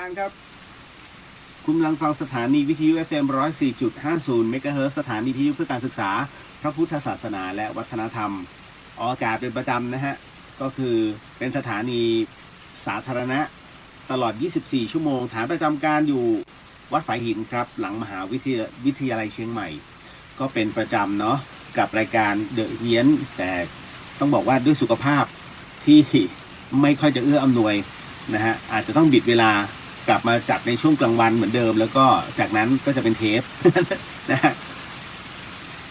การครับคุณกำลังฟังสถานีวิทยุ FM 104.50 เมกะเฮิรตซ์ สถานีวิทยุเพื่อการศึกษาพระพุทธศาสนาและวัฒนธรรมออกอากาศเป็นประจำนะฮะก็คือเป็นสถานีสาธารณะตลอด 24 ชั่วโมงฐานประจำการอยู่วัดฝายหินครับหลังมหาวิทยาลัยเชียงใหม่ก็เป็นประจำเนาะกับรายการเดอะเฮียนแต่ต้องบอกว่าด้วยสุขภาพที่ไม่ค่อยจะเอื้ออำนวยนะฮะอาจจะต้องบิดเวลากลับมาจัดในช่วงกลางวันเหมือนเดิมแล้วก็จากนั้นก็จะเป็นเทป นะฮะ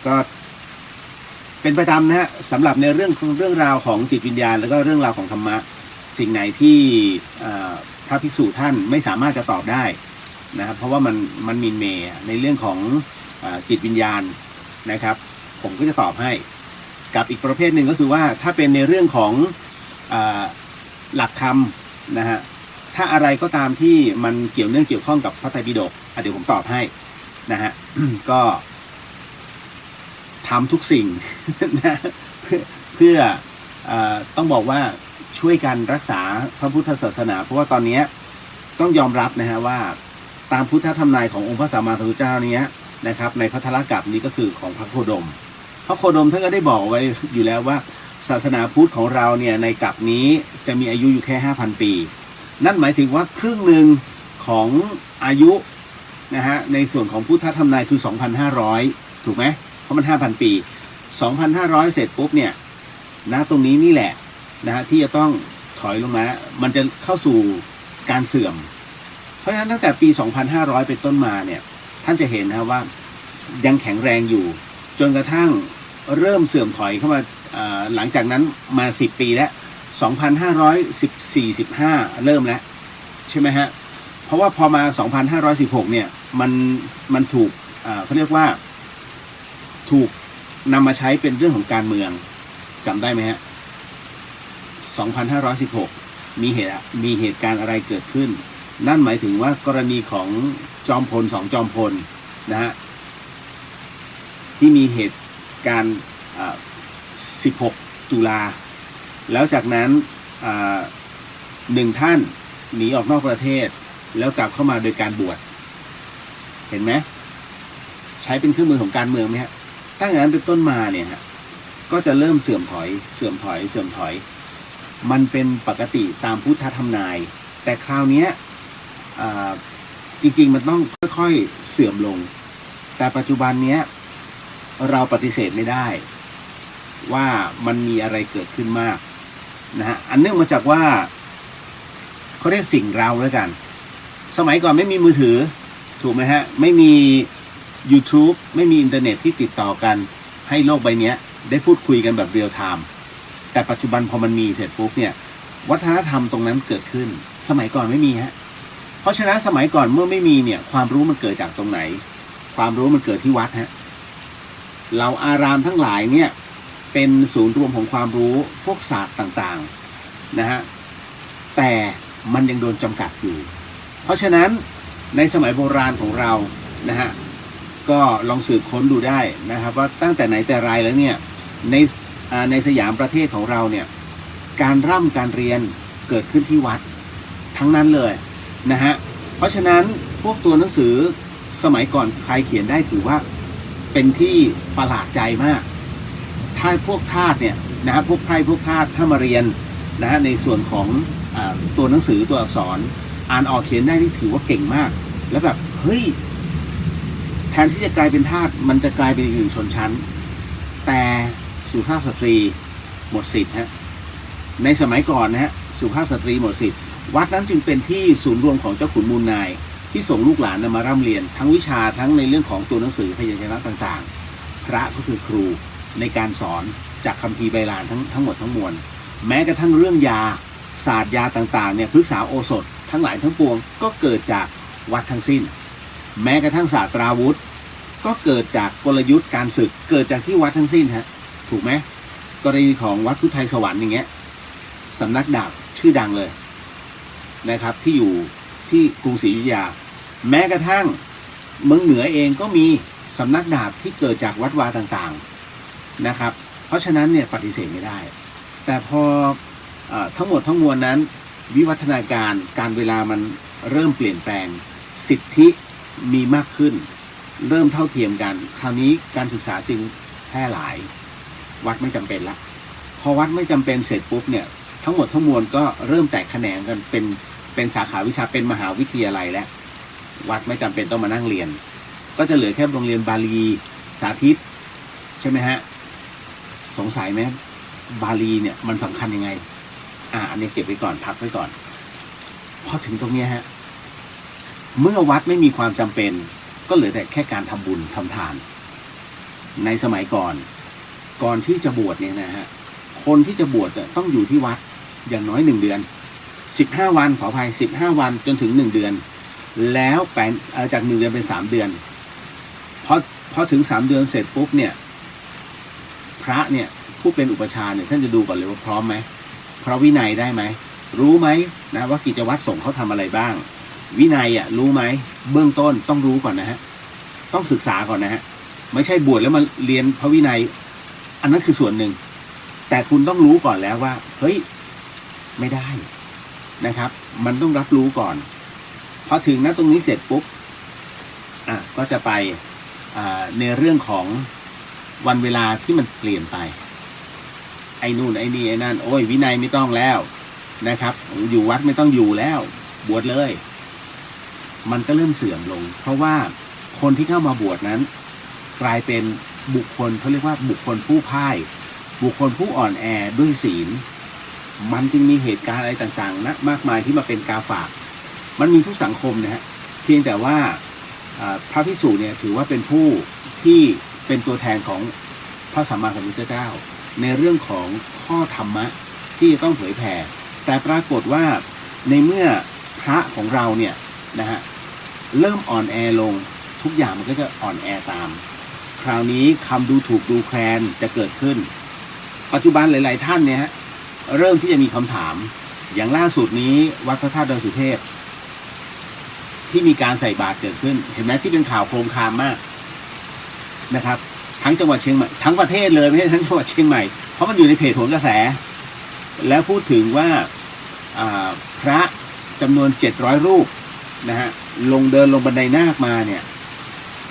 ก็เป็นประจำนะฮะสำหรับในเรื่องราวของจิตวิญญาณแล้วก็เรื่องราวของธรรมะสิ่งไหนที่พระภิกษุท่านไม่สามารถจะตอบได้นะครับเพราะว่ามันมีเมในเรื่องของจิตวิญญาณนะครับผมก็จะตอบให้กับอีกประเภทหนึ่งก็คือว่าถ้าเป็นในเรื่องของหลักธรรมนะฮะถ้าอะไรก็ตามที่มันเกี่ยวข้องกับพระไตรปิฎกเดี๋ยวผมตอบให้นะฮะ ก็ทำทุกสิ่ง นะเพื่อต้องบอกว่าช่วยกันรักษาพระพุทธศาสนาเพราะว่าตอนนี้ต้องยอมรับนะฮะว่าตามพุทธธรรมนายขององค์พระสัมมาสัมพุทธเจ้านี้นะครับในพระธารกัปนี้ก็คือของพระโคดมพระโคดมท่านก็ได้บอกไว้อยู่แล้วว่าศาสนาพุทธของเราเนี่ยในกัปนี้จะมีอายุอยู่แค่ 5,000 ปีนั่นหมายถึงว่าครึ่งหนึ่งของอายุนะฮะในส่วนของพุทธธรรมนายคือ 2,500 ถูกไหมเพราะมัน 5,000 ปี 2,500 เสร็จปุ๊บเนี่ยนะตรงนี้นี่แหละนะฮะที่จะต้องถอยลงมามันจะเข้าสู่การเสื่อมเพราะฉะนั้นตั้งแต่ปี 2,500 เป็นต้นมาเนี่ยท่านจะเห็นนะว่ายังแข็งแรงอยู่จนกระทั่งเริ่มเสื่อมถอยเข้ามาหลังจากนั้นมา10 ปีแล้ว2,514-15เริ่มแล้วใช่ไหมฮะเพราะว่าพอมา2,516เนี่ยมันถูกเขาเรียกว่าถูกนำมาใช้เป็นเรื่องของการเมืองจำได้ไหมฮะ2,516มีเหตุการณ์อะไรเกิดขึ้นนั่นหมายถึงว่ากรณีของจอมพล2จอมพลนะฮะที่มีเหตุการณ์16 ตุลาแล้วจากนั้นหนึ่งท่านหนีออกนอกประเทศแล้วกลับเข้ามาโดยการบวชเห็นไหมใช้เป็นเครื่องมือของการเมืองไหมฮะตั้งแต่นั้นเป็นต้นมาเนี่ยฮะก็จะเริ่มเสื่อมถอยมันเป็นปกติตามพุทธธรรมนายแต่คราวนี้จริงๆมันต้องค่อยๆเสื่อมลงแต่ปัจจุบันเนี้ยเราปฏิเสธไม่ได้ว่ามันมีอะไรเกิดขึ้นมากนะฮะอันเนื่องมาจากว่าเขาเรียกสิ่งเราแล้วกันสมัยก่อนไม่มีมือถือถูกไหมฮะไม่มี YouTube ไม่มีอินเทอร์เน็ตที่ติดต่อกันให้โลกใบนี้ได้พูดคุยกันแบบเรียลไทม์แต่ปัจจุบันพอมันมีเสร็จปุ๊บเนี่ยวัฒนธรรมตรงนั้นเกิดขึ้นสมัยก่อนไม่มีฮะเพราะฉะนั้นสมัยก่อนเมื่อไม่มีเนี่ยความรู้มันเกิดจากตรงไหนความรู้มันเกิดที่วัดฮะเราอารามทั้งหลายเนี่ยเป็นศูนย์รวมของความรู้พวกศาสตร์ต่างๆนะฮะแต่มันยังโดนจำกัดอยู่เพราะฉะนั้นในสมัยโบราณของเรานะฮะก็ลองสืบค้นดูได้นะครับว่าตั้งแต่ไหนแต่ไรแล้วเนี่ยในสยามประเทศของเราเนี่ยการร่ำการเรียนเกิดขึ้นที่วัดทั้งนั้นเลยนะฮะเพราะฉะนั้นพวกตัวหนังสือสมัยก่อนใครเขียนได้ถือว่าเป็นที่ประหลาดใจมากถ้าพวกทาสเนี่ยนะฮะพวกไพร่พวกทาสถ้ามาเรียนนะฮะในส่วนของตัวหนังสือตัวอักษรอ่านออกเขียนได้นี่ถือว่าเก่งมากแล้วแบบเฮ้ยแทนที่จะกลายเป็นทาสมันจะกลายเป็นอีกหนึ่งชนชั้นแต่สุภาพสตรีหมดสิทธิ์ฮะในสมัยก่อนนะฮะสุภาพสตรีหมดสิทธิ์วัดนั้นจึงเป็นที่ศูนย์รวมของเจ้าขุนมูลนายที่ส่งลูกหลานมาร่ำเรียนทั้งวิชาทั้งในเรื่องของตัวหนังสือพยัญชนะต่างๆพระก็คือครูในการสอนจากคัมภีร์ไบลานทั้งหมดทั้งมวลแม้กระทั่งเรื่องยาศาสตร์ยาต่างๆเนี่ยพฤกษาโอสถทั้งหลายทั้งปวงก็เกิดจากวัดทั้งสิ้นแม้กระทั่งศาสตราวุธก็เกิดจากกลยุทธ์การศึกเกิดจากที่วัดทั้งสิ้นฮะถูกไหมกรณีของวัดพุทธไทยสวรรค์อย่างเงี้ยสำนักดาบชื่อดังเลยนะครับที่อยู่ที่กรุงศรีอยุธยาแม้กระทั่งเมืองเหนือเองก็มีสำนักดาบที่เกิดจากวัดวาต่างๆนะครับเพราะฉะนั้นเนี่ยปฏิเสธไม่ได้แต่พอทั้งหมดทั้งมวลนั้นวิวัฒนาการเวลามัน เริ่มเปลี่ยนแปลงสิทธิมีมากขึ้น เริ่มเท่าเทียมกันคราวนี้การศึกษาจึงแพร่หลายวัดไม่จำเป็นละพอวัดไม่จำเป็นเสร็จปุ๊บเนี่ยทั้งหมดทั้งมวลก็เริ่มแตกแขนงกันเป็นสาขาวิชาเป็นมหาวิทยาลัยแล้ววัดไม่จำเป็นต้องมานั่งเรียนก็จะเหลือแค่โรงเรียนบาลีสาธิตใช่ไหมฮะสงสัยไหมบาลีเนี่ยมันสำคัญยังไงอันนี้เก็บไว้ก่อนพักไว้ก่อนพอถึงตรงนี้ฮะเมื่อวัดไม่มีความจำเป็นก็เหลือแต่แค่การทำบุญทำทานในสมัยก่อนที่จะบวชเนี่ยนะฮะคนที่จะบวชต้องอยู่ที่วัดอย่างน้อย1 เดือน15 วันขออภัย15 วันจนถึง1 เดือนแล้วจาก1 เดือนเป็น3 เดือนพอถึง3 เดือนเสร็จปุ๊บเนี่ยพระเนี่ยผู้เป็นอุปชาเนี่ยท่านจะดูก่อนเลยว่าพร้อมไหมพระวินัยได้ไหมรู้ไหมนะว่ากิจวัตรสงฆ์เขาทำอะไรบ้างวินัยรู้ไหมเบื้องต้นต้องรู้ก่อนนะฮะต้องศึกษาก่อนนะฮะไม่ใช่บวชแล้วมาเรียนพระวินัยอันนั้นคือส่วนหนึ่งแต่คุณต้องรู้ก่อนแล้วว่าเฮ้ยไม่ได้นะครับมันต้องรับรู้ก่อนพอถึงตรงนี้เสร็จปุ๊บก็จะไปในเรื่องของวันเวลาที่มันเปลี่ยนไปไอ้นู่นไอ้นี่ไอ้นั่นโอ้ยวินัยไม่ต้องแล้วนะครับอยู่วัดไม่ต้องอยู่แล้วบวชเลยมันก็เริ่มเสื่อมลงเพราะว่าคนที่เข้ามาบวชนั้นกลายเป็นบุคคลเขาเรียกว่าบุคคลผู้พ่ายบุคคลผู้อ่อนแอด้วยศีลมันจึงมีเหตุการณ์อะไรต่างๆนะมากมายที่มาเป็นกาฝากมันมีทุกสังคมนะฮะเพียงแต่ว่าพระภิกษุเนี่ยถือว่าเป็นผู้ที่เป็นตัวแทนของพระสัมมาสัมพุทธเจ้าในเรื่องของข้อธรรมะที่จะต้องเผยแผ่แต่ปรากฏว่าในเมื่อพระของเราเนี่ยนะฮะเริ่มอ่อนแอลงทุกอย่างมันก็จะอ่อนแอตามคราวนี้คำดูถูกดูแคลนจะเกิดขึ้นปัจจุบันหลายๆท่านเนี่ยฮะเริ่มที่จะมีคำถามอย่างล่าสุดนี้วัดพระธาตุดอยสุเทพที่มีการใส่บาตรเกิดขึ้นเห็นไหมที่เป็นข่าวโครมคามมากนะครับทั้งจังหวัดเชียงใหม่ทั้งประเทศเลยไม่ใช่ทั้งจังหวัดเชียงใหม่เพราะมันอยู่ในเพจโหนกระแสแล้วพูดถึงว่าพระจำนวน700 รูปนะฮะเดินลงบันไดนาคมาเนี่ย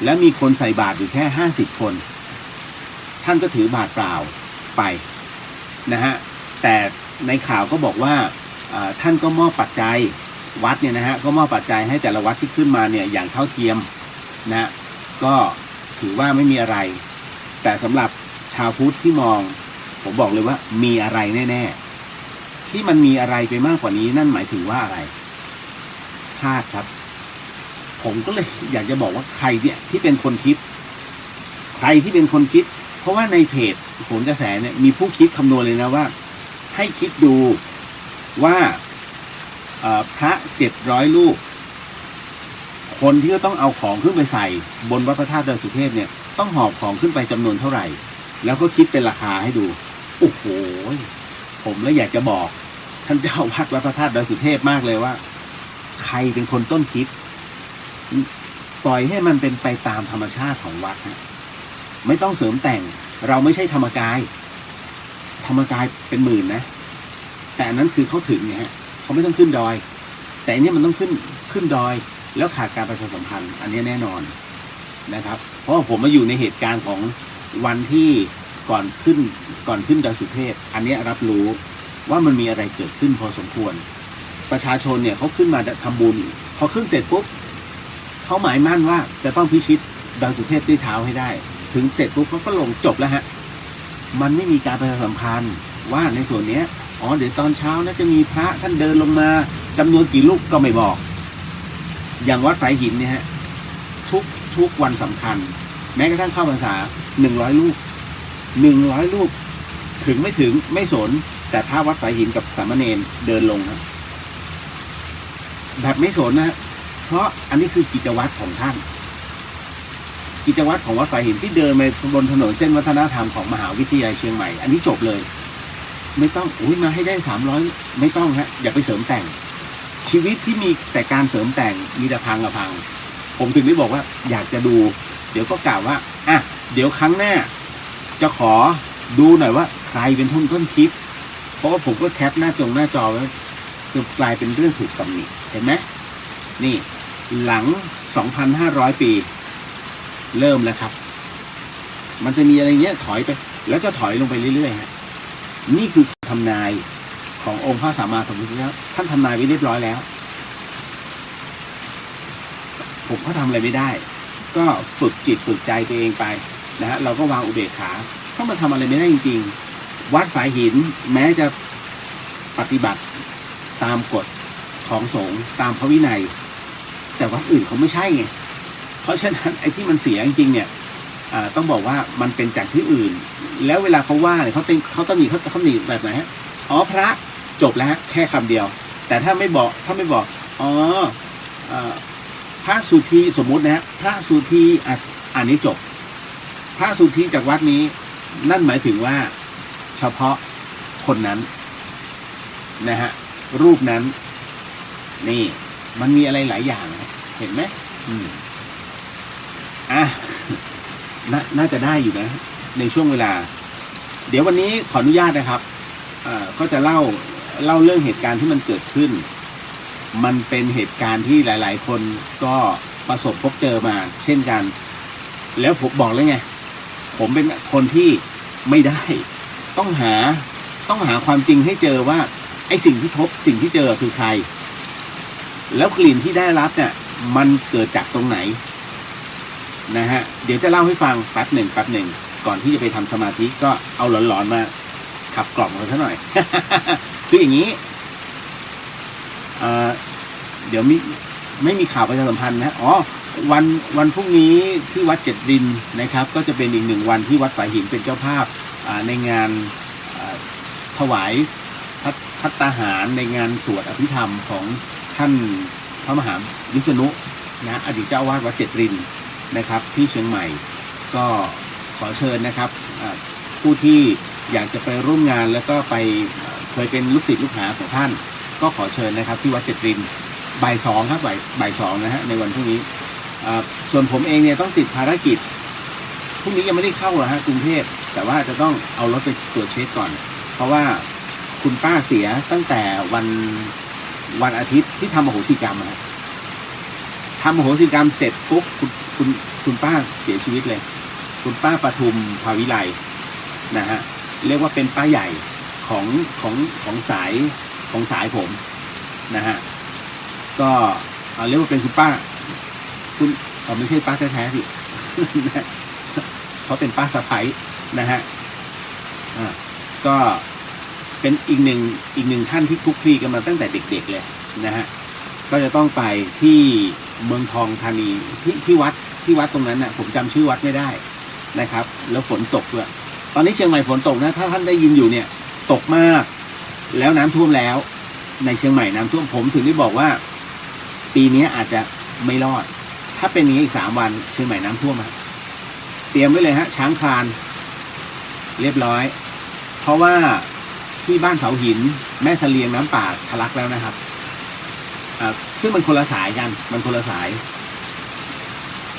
แล้วมีคนใส่บาตรอยู่แค่50 คนท่านก็ถือบาตรเปล่าไปนะฮะแต่ในข่าวก็บอกว่าท่านก็มอบปัจจัยวัดเนี่ยนะฮะก็มอบปัจจัยให้แต่ละวัดที่ขึ้นมาเนี่ยอย่างเท่าเทียมนะก็ถือว่าไม่มีอะไรแต่สำหรับชาวพุทธที่มองผมบอกเลยว่ามีอะไรแน่ๆที่มันมีอะไรไปมากกว่านี้นั่นหมายถึงว่าอะไรพลาดครับผมก็เลยอยากจะบอกว่าใครเนี่ยที่เป็นคนคิดใครที่เป็นคนคิดเพราะว่าในเพจโหนกระแสเนี่ยมีผู้คิดคำนวณเลยนะว่าให้คิดดูว่าพระ700 รูปคนที่ก็ต้องเอาของขึ้นไปใส่บนวัดพระธาตุดอยสุเทพเนี่ยต้องหอบของขึ้นไปจำนวนเท่าไหร่แล้วก็คิดเป็นราคาให้ดูโอ้โหผมเลยอยากจะบอกท่านเจ้าวัดวัดพระธาตุดอยสุเทพมากเลยว่าใครเป็นคนต้นคิดปล่อยให้มันเป็นไปตามธรรมชาติของวัดนะไม่ต้องเสริมแต่งเราไม่ใช่ธรรมกายเป็นหมื่นนะแต่อันนั้นคือเขาถึงเนี่ยฮะเขาไม่ต้องขึ้นดอยแต่อันนี้มันต้องขึ้นดอยแล้วขาดการประชาสัมพันธ์อันนี้แน่นอนนะครับเพราะผมมาอยู่ในเหตุการณ์ของวันที่ก่อนขึ้นดอยสุเทพอันนี้รับรู้ว่ามันมีอะไรเกิดขึ้นพอสมควรประชาชนเนี่ยเขาขึ้นมาทำบุญพอขึ้นเสร็จปุ๊บเขาหมายมั่นว่าจะต้องพิชิตดอยสุเทพด้วยเท้าให้ได้ถึงเสร็จปุ๊บเขาก็ลงจบแล้วฮะมันไม่มีการประชาสัมพันธ์ว่าในส่วนนี้เดี๋ยวตอนเช้านะจะมีพระท่านเดินลงมาจำนวนกี่รูปก็ไม่บอกอย่างวัดฝายหินเนี่ยฮะทุกวันสำคัญแม้กระทั่งเข้าพรรษา100 รูปถึงไม่ถึงไม่สนแต่พระวัดฝายหินกับสามเณรเดินลงครับแบบไม่สนนะเพราะอันนี้คือกิจวัตรของท่านกิจวัตรของวัดฝายหินที่เดินไปบนถนนเส้นวัฒนธรรมของมหาวิทยาลัยเชียงใหม่อันนี้จบเลยไม่ต้องมาให้ได้300ไม่ต้องฮะอย่าไปเสริมแต่งชีวิตที่มีแต่การเสริมแต่งมีแต่พังผมถึงได้บอกว่าอยากจะดูเดี๋ยวก็กล่าวว่าเดี๋ยวครั้งหน้าจะขอดูหน่อยว่าใครเป็นต้นคิดเพราะว่าผมก็แคปหน้าจอไว้คือกลายเป็นเรื่องถูกตำหนิเห็นไหม นี่หลัง 2,500 ปีเริ่มแล้วครับมันจะมีอะไรเงี้ยถอยไปแล้วจะถอยลงไปเรื่อยๆฮะนี่คือคำทำนายขององค์พระสัมมาสัมพุทธเจ้าท่านทำนายไว้เรียบร้อยแล้วผมก็ทำอะไรไม่ได้ก็ฝึกจิตฝึกใจตัวเองไปนะฮะเราก็วางอุเบกขาถ้ามันทำอะไรไม่ได้จริงๆวัดฝายหินแม้จะปฏิบัติตามกฎของสงฆ์ตามพระวินัยแต่วัดอื่นเขาไม่ใช่ไงเพราะฉะนั้นไอ้ที่มันเสียจริงๆเนี่ยต้องบอกว่ามันเป็นจากที่อื่นแล้วเวลาเขาว่าเนี่ยเขาต้องหนีแบบไหนฮะอ๋อพระจบแล้วฮะแค่คำเดียวแต่ถ้าไม่บอกอ๋อพระสุธีสมมุตินะฮะพระสุธีอันนี้จบพระสุธีจากวัดนี้นั่นหมายถึงว่าเฉพาะคนนั้นนะฮะรูปนั้นนี่มันมีอะไรหลายอย่างนะเห็นไหมน่าจะได้อยู่นะในช่วงเวลาเดี๋ยววันนี้ขออนุญาตนะครับก็จะเล่าเรื่องเหตุการณ์ที่มันเกิดขึ้นมันเป็นเหตุการณ์ที่หลายๆคนก็ประสบพบเจอมาเช่นกันแล้วผมบอกแล้วไงผมเป็นคนที่ไม่ได้ต้องหาความจริงให้เจอว่าไอ้สิ่งที่พบสิ่งที่เจอคือใครแล้วกลิ่นที่ได้รับเนี่ยมันเกิดจากตรงไหนนะฮะเดี๋ยวจะเล่าให้ฟังแป๊บหนึ่งก่อนที่จะไปทำสมาธิก็เอาหลอนๆมาขับกล่อมกันซะหน่อย คืออย่างนี้เดี๋ยวไม่มีข่าวประชาสัมพันธ์นะวันพรุ่งนี้ที่วัดเจ็ดรินนะครับก็จะเป็นอีกหนึ่งวันที่วัดฝายหินเป็นเจ้าภาพในงานถวายภัตตาหารในงานสวดอภิธรรมของท่านพระมหาวิษณุนะอดีตเจ้าวาดวัดเจ็ดรินนะครับที่เชียงใหม่ก็ขอเชิญนะครับผู้ที่อยากจะไปร่วมงานแล้วก็ไปเคยเป็นลูกศิษย์ลูกหาของท่านก็ขอเชิญนะครับที่วัดเจ็ดรินบ่าย 2ครับบ่าย 2นะฮะในวันพรุ่งนี้ส่วนผมเองเนี่ยต้องติดภารกิจพรุ่งนี้ยังไม่ได้เข้าหรอกฮะกรุงเทพแต่ว่าจะต้องเอารถไปตรวจเช็คก่อนเพราะว่าคุณป้าเสียตั้งแต่วันอาทิตย์ที่ทำมโหสิกรรมนะทำมโหสิกรรมเสร็จปุ๊บคุณป้าเสียชีวิตเลยคุณป้าปทุมภาวิไลนะฮะเรียกว่าเป็นป้าใหญ่ของสายผมนะฮะก็เรียกว่าเป็นคุณป้าไม่ใช่ป้าแท้ๆสิ เพราะเป็นป้าสะใภ้นะฮะก็เป็นอีกหนึ่งท่านที่คลุกคลีกันมาตั้งแต่เด็กๆเลยนะฮะก็จะต้องไปที่เมืองทองธานีที่วัดตรงนั้นนะผมจำชื่อวัดไม่ได้นะครับแล้วฝนตกด้วยตอนนี้เชียงใหม่ฝนตกนะถ้าท่านได้ยินอยู่เนี่ยตกมากแล้วน้ำท่วมแล้วในเชียงใหม่น้ำท่วมผมถึงได้บอกว่าปีนี้อาจจะไม่รอดถ้าเป็นอย่างนี้อีก3 วันเชียงใหม่น้ำท่วมฮะเตรียมไว้เลยฮะช้างคลานเรียบร้อยเพราะว่าที่บ้านเสาหินแม่เสลียงน้ำป่าทะลักแล้วนะครับซึ่งมันคนละสายกัน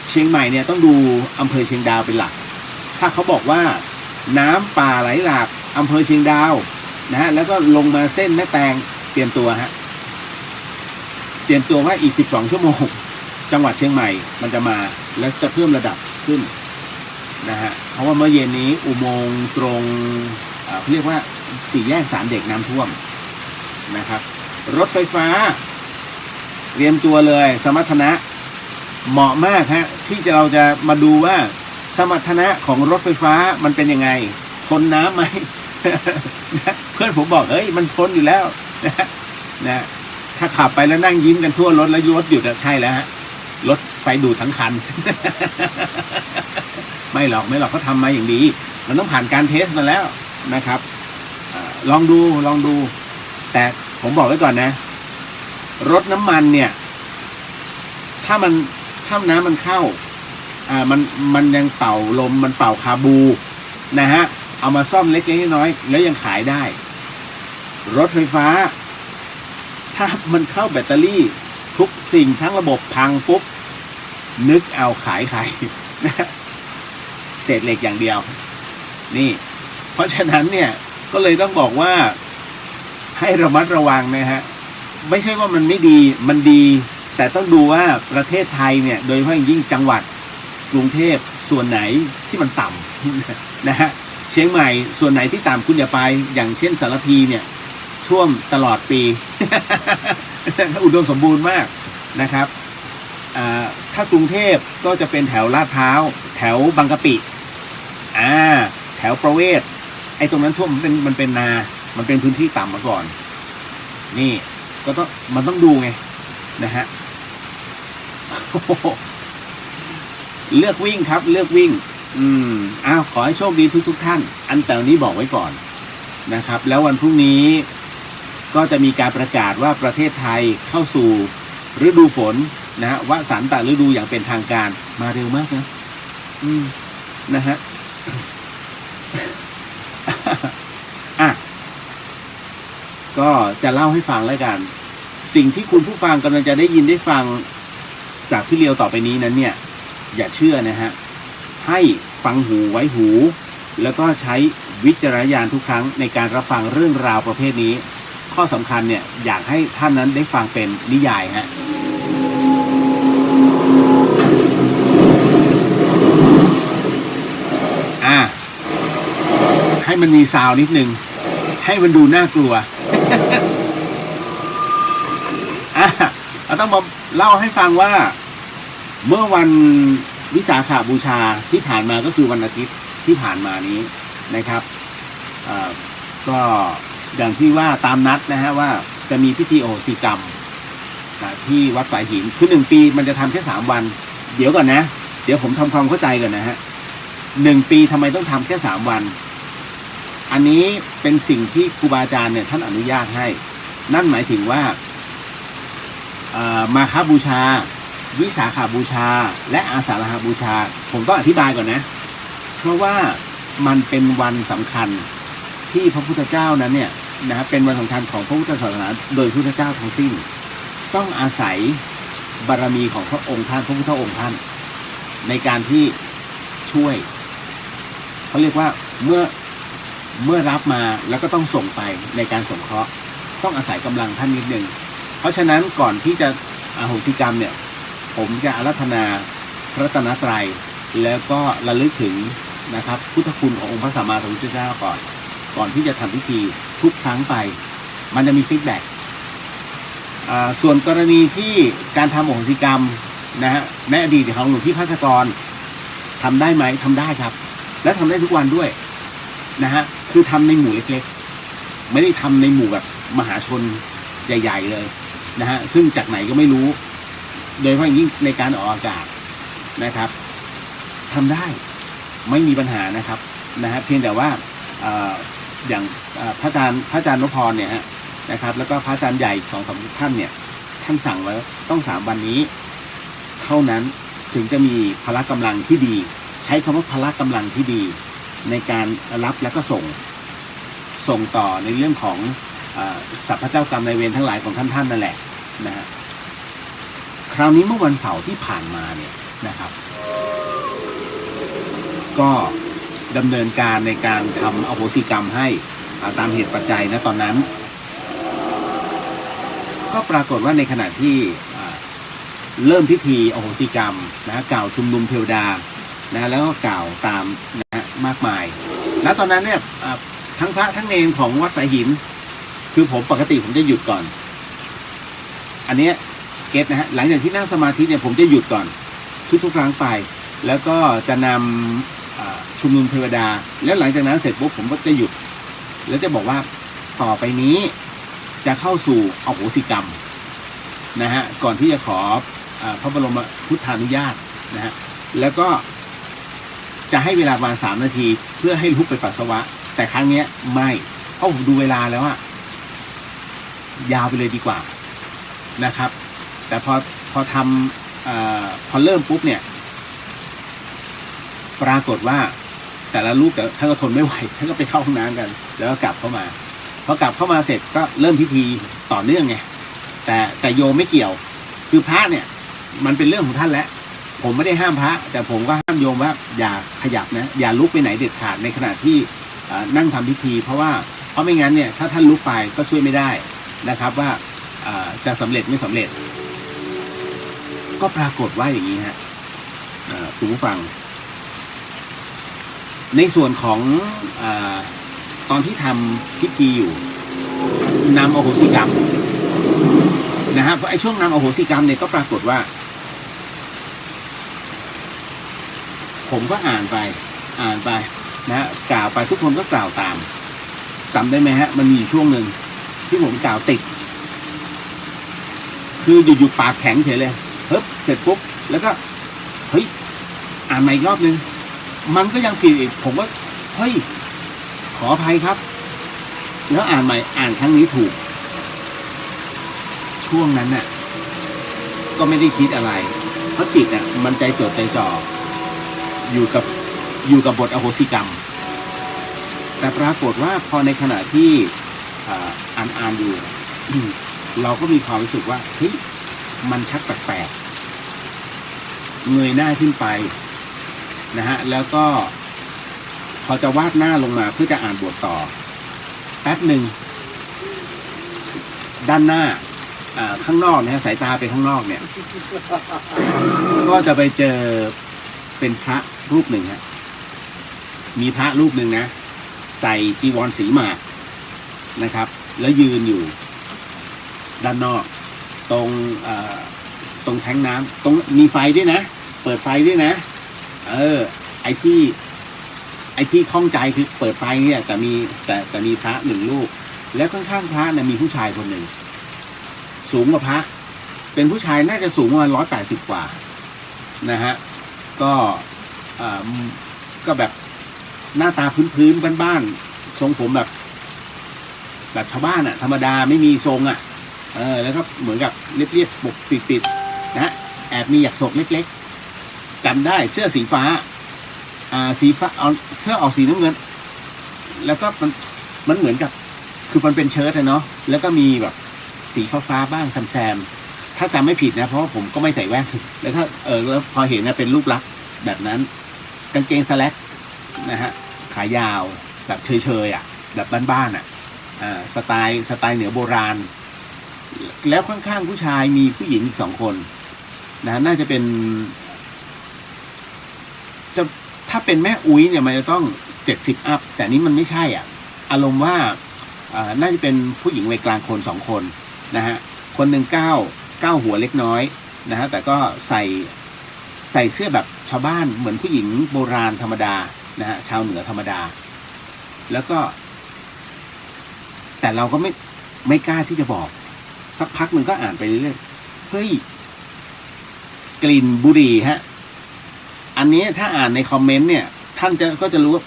เชียงใหม่เนี่ยต้องดูอำเภอเชียงดาวเป็นหลักถ้าเขาบอกว่าน้ำป่าไหลหลากอำเภอเชียงดาวนะฮะแล้วก็ลงมาเส้นแม่แตงเตรียมตัวว่าอีก12 ชั่วโมงจังหวัดเชียงใหม่มันจะมาแล้วจะเพิ่มระดับขึ้นนะฮะเพราะว่าเมื่อเย็นนี้อุโมงค์ตรงเขาเรียกว่า4 แยกสารเด็กน้ำท่วมนะครับรถไฟฟ้าเตรียมตัวเลยสมรรถนะเหมาะมากฮะที่เราจะมาดูว่าสมรรถนะของรถไฟฟ้ามันเป็นยังไงทนน้ำไหม เพื่อนผมบอกเฮ้ยมันทนอยู่แล้วนะถ้าขับไปแล้วนั่งยิ้มกันทั่วรถแล้วรถหยุดใช่แล้วฮะรถไฟดูดทั้งคัน ไม่หรอกเขาทำมาอย่างดีมันต้องผ่านการเทสมาแล้วนะครับลองดูแต่ผมบอกไว้ก่อนนะรถน้ำมันเนี่ยถ้าน้ำมันเข้ามันยังเป่าลมมันเป่าคาบูนะฮะเอามาซ่อมเล็กๆน้อยๆแล้วยังขายได้รถไฟฟ้าถ้ามันเข้าแบตเตอรี่ทุกสิ่งทั้งระบบพังปุ๊บนึกเอาขายใครนะเศษเหล็กอย่างเดียวนี่เพราะฉะนั้นเนี่ยก็เลยต้องบอกว่าให้ระมัดระวังนะฮะไม่ใช่ว่ามันไม่ดีมันดี แต่ต้องดูว่าประเทศไทยเนี่ยโดยเฉพาะอย่างยิ่งจังหวัดกรุงเทพส่วนไหนที่มันต่ำนะฮะเชียงใหม่ส่วนไหนที่ต่ำคุณอย่าไปอย่างเช่นสารพีเนี่ยท่วมตลอดปี อุดมสมบูรณ์มากนะครับถ้ากรุงเทพก็จะเป็นแถวลาดพร้าวแถวบางกะปิแถวประเวศไอ้ตรงนั้นท่วมมันเป็นนา มันเป็นพื้นที่ต่ำมาก่อนนี่ก็ต้องมันต้องดูไงนะฮะ เลือกวิ่งครับเลือกวิ่งขอให้โชคดีทุกท่านอันแต่วันนี้บอกไว้ก่อนนะครับแล้ววันพรุ่งนี้ก็จะมีการประกาศว่าประเทศไทยเข้าสู่ฤดูฝนนะฮะวสันตฤดูอย่างเป็นทางการมาเร็วมากนะนะฮะ ก็จะเล่าให้ฟังแล้วกันสิ่งที่คุณผู้ฟังกำลังจะได้ยินได้ฟังจากพี่เลียวต่อไปนี้นั้นเนี่ยอย่าเชื่อนะฮะให้ฟังหูไว้หูแล้วก็ใช้วิจารณญาณทุกครั้งในการรับฟังเรื่องราวประเภทนี้ข้อสำคัญเนี่ยอยากให้ท่านนั้นได้ฟังเป็นนิยายฮะให้มันมีซาวนิดนึงให้มันดูน่ากลัว เราต้องมาเล่าให้ฟังว่าเมื่อวันวิสาขบูชาที่ผ่านมาก็คือวันอาทิตย์ที่ผ่านมานี้นะครับก็อย่างที่ว่าตามนัดนะฮะว่าจะมีพิธีโอโหสิกรรมที่วัดฝายหินคือ1 ปีมันจะทำแค่3 วันเดี๋ยวก่อนนะเดี๋ยวผมทำความเข้าใจก่อนนะฮะ1 ปีทำไมต้องทำแค่3 วันอันนี้เป็นสิ่งที่ครูบาอาจารย์เนี่ยท่านอนุญาตให้นั่นหมายถึงว่ามาฆบูชาวิสาขบูชาและอาสาฬหบูชาผมต้องอธิบายก่อนนะเพราะว่ามันเป็นวันสำคัญที่พระพุทธเจ้านั้นเนี่ยนะเป็นวันสำคัญของพระพุทธศาสนาโดยพระพุทธเจ้าทั้งสิ้นต้องอาศัยบารมีของพระองค์ท่านพระพุทธองค์ท่านในการที่ช่วยเขาเรียกว่าเมื่อรับมาแล้วก็ต้องส่งไปในการสงเคราะห์ต้องอาศัยกำลังท่านนิดนึงเพราะฉะนั้นก่อนที่จะอโหสิกรรมเนี่ยผมจะอาราธนาพระรัตนตรัยแล้วก็ระลึกถึงนะครับพุทธคุณขององค์พระสัมมาสัมพุทธเจ้าก่อนที่จะทำพิธีทุกครั้งไปมันจะมีฟีดแบ็กส่วนกรณีที่การทำอโหสิกรรมนะฮะในอดีตของหลวงพี่ภัทรกรทำได้ไหมทำได้ครับและทำได้ทุกวันด้วยนะฮะคือทำในหมู่เล็กๆไม่ได้ทำในหมู่แบบมหาชนใหญ่ๆเลยนะฮะซึ่งจากไหนก็ไม่รู้โดยเฉพาะอย่างยิ่งในการออกอากาศนะครับทำได้ไม่มีปัญหานะครับนะฮะเพียงแต่ว่าอย่างพระอาจารย์นพพรเนี่ยฮะนะครับแล้วก็พระอาจารย์ใหญ่2-3 ท่านเนี่ยท่านสั่งไว้ต้อง3 วันนี้เท่านั้นถึงจะมีพละกำลังที่ดีใช้คำว่าพละกำลังที่ดีในการรับและก็ส่งต่อในเรื่องของสัพพะเจ้ากรรมนายเวรทั้งหลายของท่านนั่นแหละนะฮะคราวนี้เมื่อวันเสาร์ที่ผ่านมาเนี่ยนะครับก็ดำเนินการในการทำอโหสิกรรมให้ตามเหตุปัจจัยนะตอนนั้นก็ปรากฏว่าในขณะที่เริ่มพิธีอโหสิกรรมนะกล่าวชุมนุมเทวดานะแล้วก็กล่าวตามนะมากมายแล้วตอนนั้นเนี่ยทั้งพระทั้งเนรของวัดฝายหินคือผมปกติผมจะหยุดก่อนอันนี้เก็ตนะฮะหลังจากที่นั่งสมาธิเนี่ยผมจะหยุดก่อนทุกครั้งไปแล้วก็จะนำชุมนุมเทวดาแล้วหลังจากนั้นเสร็จปุ๊บผมก็จะหยุดแล้วจะบอกว่าต่อไปนี้จะเข้าสู่อโหสิกรรมนะฮะก่อนที่จะขอพระบรมพุทธานุญาตนะฮะแล้วก็จะให้เวลาประมาณ3 นาทีเพื่อให้ลุกไปปัสสาวะแต่ครั้งนี้ไม่เพราะผมดูเวลาแล้วอะยาวไปเลยดีกว่านะครับแต่พอทำพอเริ่มปุ๊บเนี่ยปรากฏว่าแต่ละรูปท่านก็ทนไม่ไหวท่านก็ไปเข้าห้องน้ำกันแล้วก็กลับเข้ามาพอกลับเข้ามาเสร็จก็เริ่มพิธีต่อเนื่องไงแต่โยมไม่เกี่ยวคือพระเนี่ยมันเป็นเรื่องของท่านแล้วผมไม่ได้ห้ามพระแต่ผมก็ห้ามโยมว่าอย่าขยับนะอย่าลุกไปไหนเด็ดขาดในขณะที่นั่งทำพิธีเพราะไม่งั้นเนี่ยถ้าท่านลุกไปก็ช่วยไม่ได้นะครับว่าจะสำเร็จไม่สำเร็จ ก็ปรากฏว่าอย่างนี้ฮะคุณผู้ฟังในส่วนของตอนที่ทำพิธีอยู่นำอโหสิกรรมนะฮะเพราะไอ้ช่วงนำอโหสิกรรมเนี่ยก็ปรากฏว่าผมก็อ่านไปนะฮะกล่าวไปทุกคนก็กล่าวตามจำได้ไหมฮะมันมีช่วงหนึ่งที่ผมกล่าวติดคืออยู่ปากแข็งเฉยเลยเฮ้ยเสร็จปุ๊บแล้วก็เฮ้ยอ่านใหม่อีกรอบนึงมันก็ยังผิดอีกผมว่าเฮ้ยขออภัยครับแล้วอ่านใหม่อ่านครั้งนี้ถูกช่วงนั้นน่ะก็ไม่ได้คิดอะไรเพราะจิตอ่ะมันใจจดใจจ่ออยู่กับบทอโหสิกรรมแต่ปรากฏว่าพอในขณะที่อ่านอยู่เราก็มีความรู้สึกว่าเฮ้ยมันชักแปลกๆเงยหน้าขึ้นไปนะฮะแล้วก็พอจะวาดหน้าลงมาเพื่อจะอ่านบทต่อแป๊บหนึ่งด้านหน้าข้างนอกนะฮะสายตาไปข้างนอกเนี่ยก็จะไปเจอเป็นพระรูปหนึ่งฮะมีพระรูปหนึ่งนะใส่จีวรสีหมากนะครับแล้วยืนอยู่ด้านนอกตรงแท้งน้ำตรงมีไฟด้วยนะเปิดไฟด้วยนะไอ้ที่ข้องใจคือเปิดไฟเนี่ยแต่มีพระหนึ่งรูปแล้วข้างๆพระเนี่ยมีผู้ชายคนหนึ่งสูงกว่าพระเป็นผู้ชายน่าจะสูงประมาณ180 กว่านะฮะก็แบบหน้าตาพื้นๆบ้านๆทรงผมแบบชาวบ้านธรรมดาไม่มีทรงแล้วก็เหมือนกับเรียบๆปกปิดๆนะแอบมีหยักโศกเล็กๆจำได้เสื้อสีฟ้าสีฟ้าเสื้อออกสีน้ำเงินแล้วก็มันเหมือนกับคือมันเป็นเชิ้ตเนาะแล้วก็มีแบบสีฟ้าบ้างแซมถ้าจำไม่ผิดนะเพราะว่าผมก็ไม่ใส่แว่นแล้วถ้าแล้วพอเห็นนะเป็นรูปลักษณ์แบบนั้นกางเกงสแล็กนะฮะขายาวแบบเฉยๆแบบบ้านๆสไตล์เหนือโบราณแล้วข้างๆผู้ชายมีผู้หญิงอีก2 คนนะน่าจะเป็นถ้าเป็นแม่อุ้ยเนี่ยมันจะต้อง70 อัพแต่นี้มันไม่ใช่อารมณ์ว่าน่าจะเป็นผู้หญิงวัยกลางคน2 คนนะฮะคนหนึ่ง9หัวเล็กน้อยนะฮะแต่ก็ใส่เสื้อแบบชาวบ้านเหมือนผู้หญิงโบราณธรรมดานะฮะชาวเหนือธรรมดาแล้วก็แต่เราก็ไม่กล้าที่จะบอกสักพักหนึ่งก็อ่านไปเรื่อยๆเฮ้ยกลิ่นบุหรี่ฮะอันนี้ถ้าอ่านในคอมเมนต์เนี่ยท่านก็จะรู้ว่า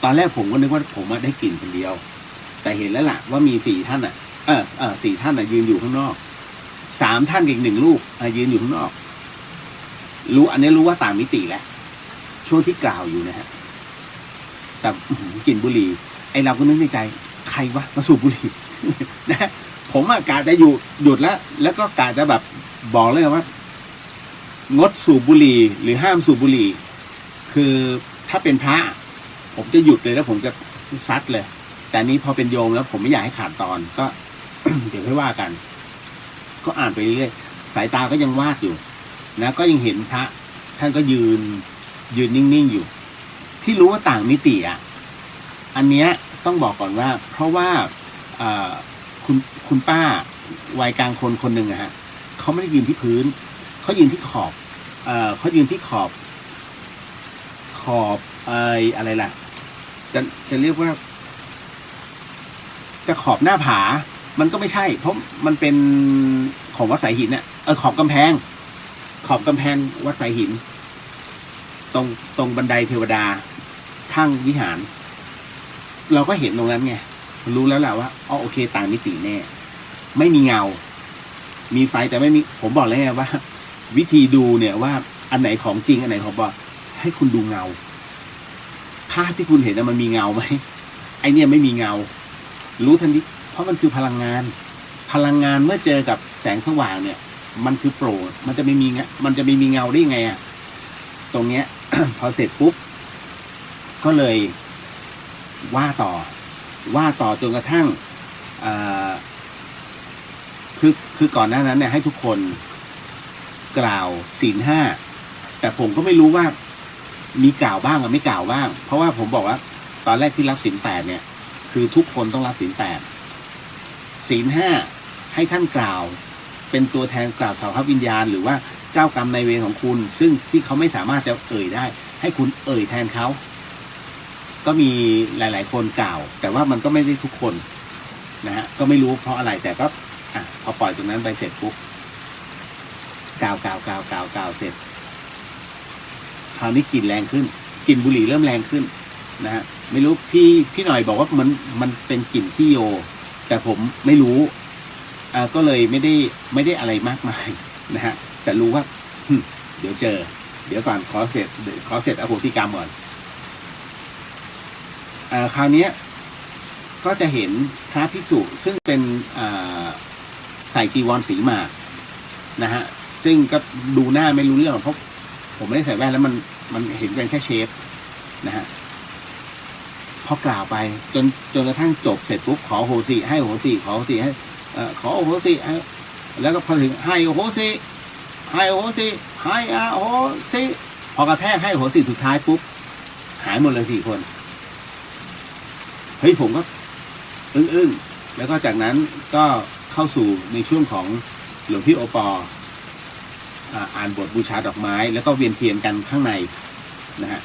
ตอนแรกผมก็นึกว่าผมได้กลิ่นคนเดียวแต่เห็นแล้วล่ะว่ามี4 ท่าน4 ท่านยืนอยู่ข้างนอก3 ท่านอีก1 รูปยืนอยู่ข้างนอกอันนี้รู้ว่าต่างมิติแล้วช่วงที่กล่าวอยู่นะฮะแต่กลิ่นบุหรี่ไอเราก็นึกในใจใครวะมาสูบบุหรี่ นะผมกะจะหยุดแล้วก็กะจะแบบบอกเลยว่างดสูบบุหรี่หรือห้ามสูบบุหรี่คือถ้าเป็นพระผมจะหยุดเลยแล้วผมจะซัดเลยแต่นี้พอเป็นโยมแล้วผมไม่อยากให้ขาดตอนก็ เดี๋ยวค่อยว่ากันก็อ่านไปเรื่อยสายตาก็ยังวาดอยู่นะก็ยังเห็นพระท่านก็ยืนนิ่งๆอยู่ที่รู้ว่าต่างมิติอันเนี้ยต้องบอกก่อนว่าเพราะว่าคุณป้าวัยกลางคนหนึ่งฮะเขาไม่ได้ยืนที่พื้นเขายืนที่ขอบเขายืนที่ขอบอะไรล่ะจะเรียกว่าจะขอบหน้าผามันก็ไม่ใช่เพราะมันเป็นของวัดสายหินขอบกำแพงวัดสายหินตรงบันไดเทวดาข้างวิหารเราก็เห็นตรงนั้นไงรู้แล้วแหละว่าโอเคต่างมิติแน่ไม่มีเงามีไฟแต่ไม่มีผมบอกแล้วไงว่าวิธีดูเนี่ยว่าอันไหนของจริงอันไหนของปลอมให้คุณดูเงาภาพที่คุณเห็นมันมีเงาไหมไอเนี่ยไม่มีเงารู้ทันทีเพราะมันคือพลังงานเมื่อเจอกับแสงสว่างเนี่ยมันคือโปร่งมันจะไม่มีเงาได้ยังไงตรงเนี้ย พอเสร็จปุ๊บก็เลยว่าต่อจนกระทั่งคือก่อนหน้านั้นเนี่ยให้ทุกคน กล่าวศีลห้าแต่ผมก็ไม่รู้ว่ามีกล่าวบ้างหรือไม่กล่าวบ้างเพราะว่าผมบอกว่าตอนแรกที่รับศีลแปดเนี่ยคือทุกคนต้องรับศีลแปดศีลห้าให้ท่านกล่าวเป็นตัวแทนกล่าวสารพัดวิญญาณหรือว่าเจ้ากรรมนายเวรของคุณซึ่งที่เขาไม่สามารถจะเอ่ยได้ให้คุณเอ่ยแทนเขาก็มีหลายๆคนกล่าวแต่ว่ามันก็ไม่ได้ทุกคนนะฮะก็ไม่รู้เพราะอะไรแต่ก็พอปล่อยตรงนั้นไปเสร็จปุ๊บกล่าวเสร็จคราวนี้กลิ่นแรงขึ้นกลิ่นบุหรี่เริ่มแรงขึ้นนะฮะไม่รู้พี่หน่อยบอกว่ามันเป็นกลิ่นขี้โยแต่ผมไม่รู้ก็เลยไม่ได้อะไรมากมายนะฮะแต่รู้ว่าเดี๋ยวก่อนขอเสร็จอโหสิกรรมก่อนคราวนี้ก็จะเห็นพระภิกษุซึ่งเป็นใส่จีวรสีมานะฮะซึ่งก็ดูหน้าไม่รู้เรื่องเพราะผมไม่ได้ใส่แว่นแล้วมันเห็นเป็นแค่เชฟนะฮะพอกล่าวไปจนกระทั่งจบเสร็จปุ๊บขอโหสิให้โหสิขอโหสิให้ขอโหสิแล้วก็พอถึงให้โหสิให้โหสิให้โหสิพอกระแทกให้โหสิสุดท้ายปุ๊บหายหมดเลย4 คนเฮ้ยผมก็อึ้งแล้วก็จากนั้นก็เข้าสู่ในช่วงของหลวงพี่โอปออ่านบทบูชาดอกไม้แล้วก็เวียนเทียนกันข้างในนะฮะ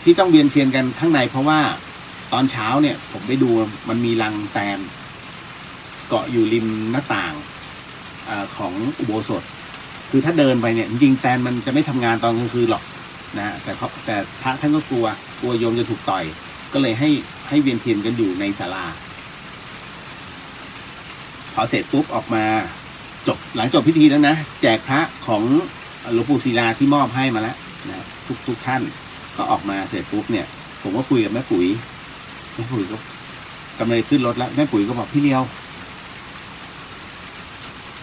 ที่ต้องเวียนเทียนกันข้างในเพราะว่าตอนเช้าเนี่ยผมไปดูมันมีรังแตนเกาะอยู่ริมหน้าต่างของอุโบสถคือถ้าเดินไปเนี่ยจริงๆแตนมันจะไม่ทำงานตอนกลางคืนหรอกนะแต่พระท่านก็กลัวโยมจะถูกต่อยก็เลยให้เวียนเทียนกันอยู่ในศาลาพอเสร็จปุ๊บออกมาหลังจบพิธีแล้วนะแจกพระของหลวงปู่ศิลาที่มอบให้มาแล้วนะทุกท่านก็ออกมาเสร็จปุ๊บเนี่ยผมก็คุยกับแม่ปุ๋ยก็กำลังขึ้นรถแล้วแม่ปุ๋ยก็บอกพี่เลียว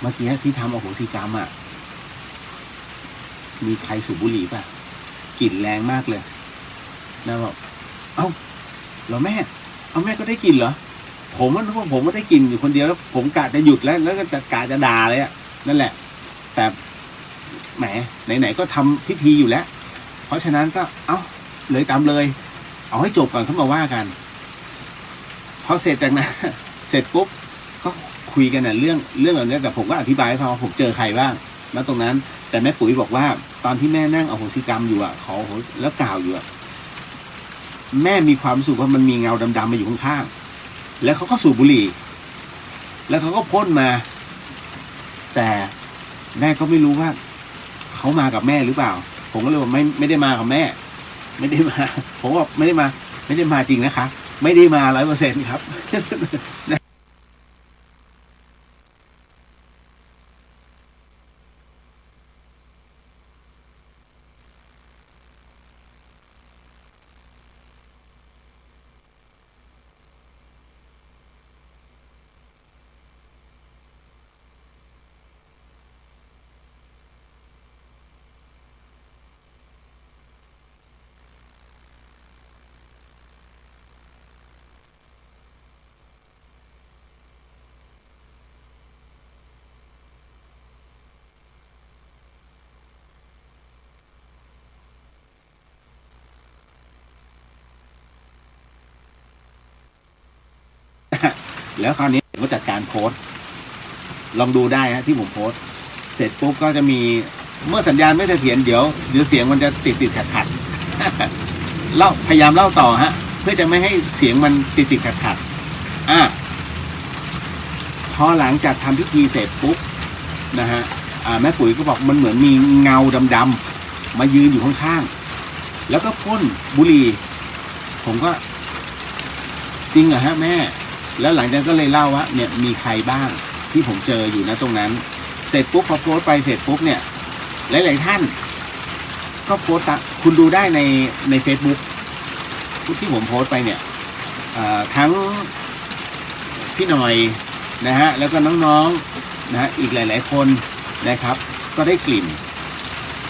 เมื่อกี้ที่ทำอโหสิกรรมมีใครสูบบุหรี่ป่ะกลิ่นแรงมากเลยนะบอกเอ้าเหรอแม่แม่ก็ได้กลิ่นเหรอผมว่าผมไม่ได้กินอยู่คนเดียวแล้วผมกะจะหยุดแล้วก็จะกะจะด่าเลยนั่นแหละแต่แหมไหนๆก็ทำพิธีอยู่แล้วเพราะฉะนั้นก็เลยตามเลยเอาให้จบก่อนเขามาว่ากันพอเสร็จจากนั้นเสร็จปุ๊บก็คุยกันเรื่องแบบนี้แต่ผมก็อธิบายให้ฟังว่าผมเจอใครบ้างแล้วตรงนั้นแต่แม่ปุ๋ยบอกว่าตอนที่แม่นั่งอโหสิกรรมอยู่ขอแล้วกล่าวอยู่แม่มีความรู้สึกว่ามันมีเงาดำๆมาอยู่ข้างๆแล้วเขาก็สูบบุหรี่แล้วเขาก็พ่นมาแต่แม่ก็ไม่รู้ว่าเขามากับแม่หรือเปล่าผมก็เลยว่าไม่ได้มากับแม่ไม่ได้มาผมว่าไม่ได้มาจริงนะคะไม่ได้มา 100% ครับ แล้วคราวนี้ผมก็จัดการโพสต์ลองดูได้ที่ผมโพสต์เสร็จปุ๊บก็จะมีเมื่อสัญญาณไม่เสถียรเดี๋ยวเสียงมันจะติดขัดพยายามเล่าต่อเพื่อจะไม่ให้เสียงมันติดขัดพอหลังจากทำพิธีเสร็จปุ๊บนะฮะแม่ปุ๋ยก็บอกมันเหมือนมีเงาดำๆมายืนอยู่ข้างๆแล้วก็พ่นบุหรี่ผมก็จริงเหรอฮะแม่แล้วหลังจากนั้นก็เลยเล่าว่าเนี่ยมีใครบ้างที่ผมเจออยู่นะตรงนั้นเสร็จปุ๊บพอโพสต์ไปเสร็จปุ๊บเนี่ยหลายๆท่านก็โพสต์คุณดูได้ใน Facebook ที่ผมโพสต์ไปเนี่ยทั้งพี่หน่อยนะฮะแล้วก็น้องๆนะฮะอีกหลายๆคนนะครับก็ได้กลิ่น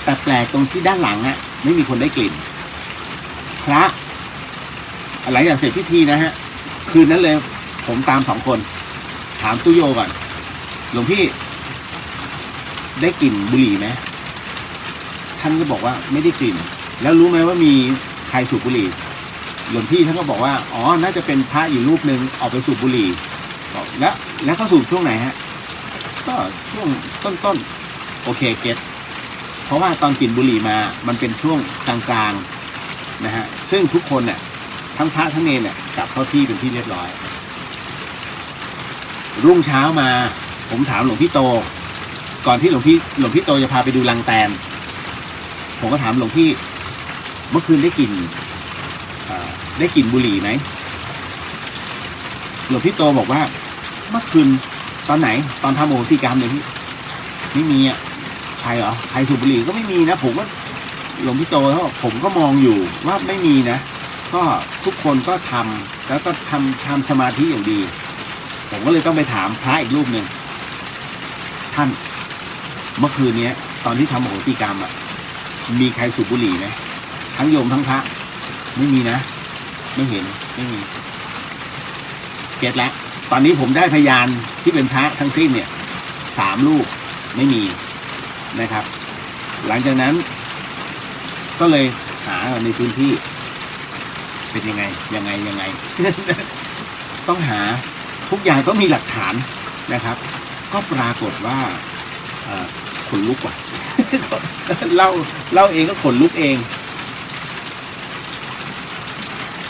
แต่แปลกตรงที่ด้านหลังไม่มีคนได้กลิ่นพระหลังจากเสร็จพิธีนะฮะคืนนั้นเลยผมตาม2 คนถามตู้โยก่อนหลวงพี่ ได้กลิ่นบุหรี่ไหมท่านก็บอกว่าไม่ได้กลิ่นแล้วรู้ไหมว่ามีใครสูบบุหรี่หลวงพี่ท่านก็บอกว่าอ๋อน่าจะเป็นพระอยู่รูปหนึ่งออกไปสูบบุหรี่บอกแล้วเขาสูบช่วงไหนฮะก็ช่วงต้นโอเคเก็ตเพราะว่าตอนกลิ่นบุหรี่มามันเป็นช่วงกลางๆนะฮะซึ่งทุกคนเนี่ยทั้งพระทั้งเนรเนี่ยกลับเข้าที่เป็นที่เรียบร้อยรุ่งเช้ามาผมถามหลวงพี่โตก่อนที่หลวงพี่โตจะพาไปดูรังแตนผมก็ถามหลวงพี่เมื่อคืนได้กลิ่นบุหรี่ไหมหลวงพี่โตบอกว่าเมื่อคืนตอนไหนตอนทำโอโหสิกรรมเลยพี่ไม่มีอ่ะใครเหรอใครสูบบุหรี่ก็ไม่มีนะผมก็หลวงพี่โตเขาบอกผมก็มองอยู่ว่าไม่มีนะก็ทุกคนก็ทำแล้วก็ทำสมาธิอย่างดีผมก็เลยต้องไปถามพระอีกรูปหนึ่งท่านเมื่อคืนนี้ตอนที่ทำโอโหสิกรรมอ่ะมีใครสูบบุหรี่ไหมทั้งโยมทั้งพระไม่มีนะไม่เห็นไม่มีเก็ตแล้วตอนนี้ผมได้พยานที่เป็นพระทั้งสิ้นเนี่ย3 รูปไม่มีนะครับ หลังจากนั้นก็เลยหาในพื้นที่เป็นยังไง ต้องหาทุกอย่างต้องมีหลักฐานนะครับ ก็ปรากฏว่าขนลุกว่ะ เล่าเองก็ขนลุกเอง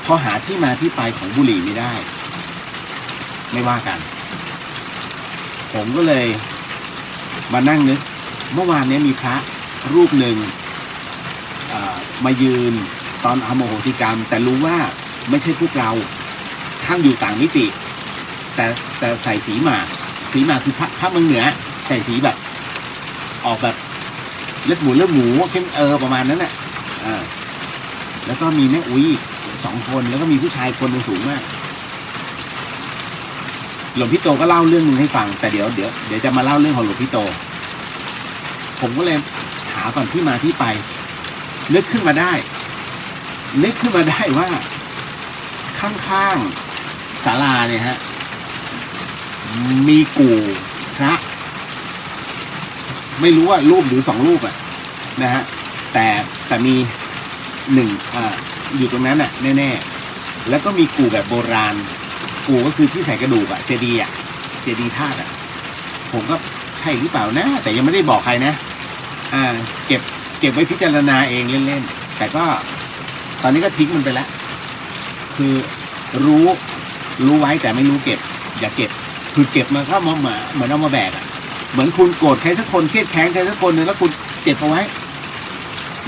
พอหาที่มาที่ไปของบุหรี่ไม่ได้ไม่ว่ากันผมก็เลยมานั่งนึกเมื่อวานนี้มีพระรูปหนึ่งมายืนตอนอโมโหสิกรรมแต่รู้ว่าไม่ใช่พวกเราท่านอยู่ต่างมิติแต่ใส่สีหมากคือพระเมืองเหนือใส่สีแบบออกแบบเลือดหมูเข้มประมาณนั้นน่ะแล้วก็มีแม่อุ้ย2 คนแล้วก็มีผู้ชายคนหนึ่งสูงมากหลวงพี่โตก็เล่าเรื่องนึงให้ฟังแต่เดี๋ยวจะมาเล่าเรื่องของหลวงพี่โตผมก็เลยหาก่อนที่มาที่ไปนึกขึ้นมาได้ว่าข้างๆศาลาเนี่ยฮะมีกู่พระไม่รู้ว่ารูปหรือ2 รูปอ่ะนะฮะแต่มี1อยู่ตรงนั้นน่ะแน่ๆแล้วก็มีกู่แบบโบราณกู่ก็คือที่ใส่กระดูกอ่ะเจดีย์ธาตุอ่ะผมก็ใช่หรือเปล่านะแต่ยังไม่ได้บอกใครนะเก็บไว้พิจารณาเองเล่นๆแต่ก็ตอนนี้ก็ทิ้งมันไปแล้วคือรู้ไว้แต่ไม่รู้เก็บอย่าเก็บคือเก็บมาก็เหมือนเอามาแบกอ่ะเหมือนคุณโกรธใครสักคนเครียดแค้นใครสักคนหนึ่งแล้วคุณเก็บเอาไว้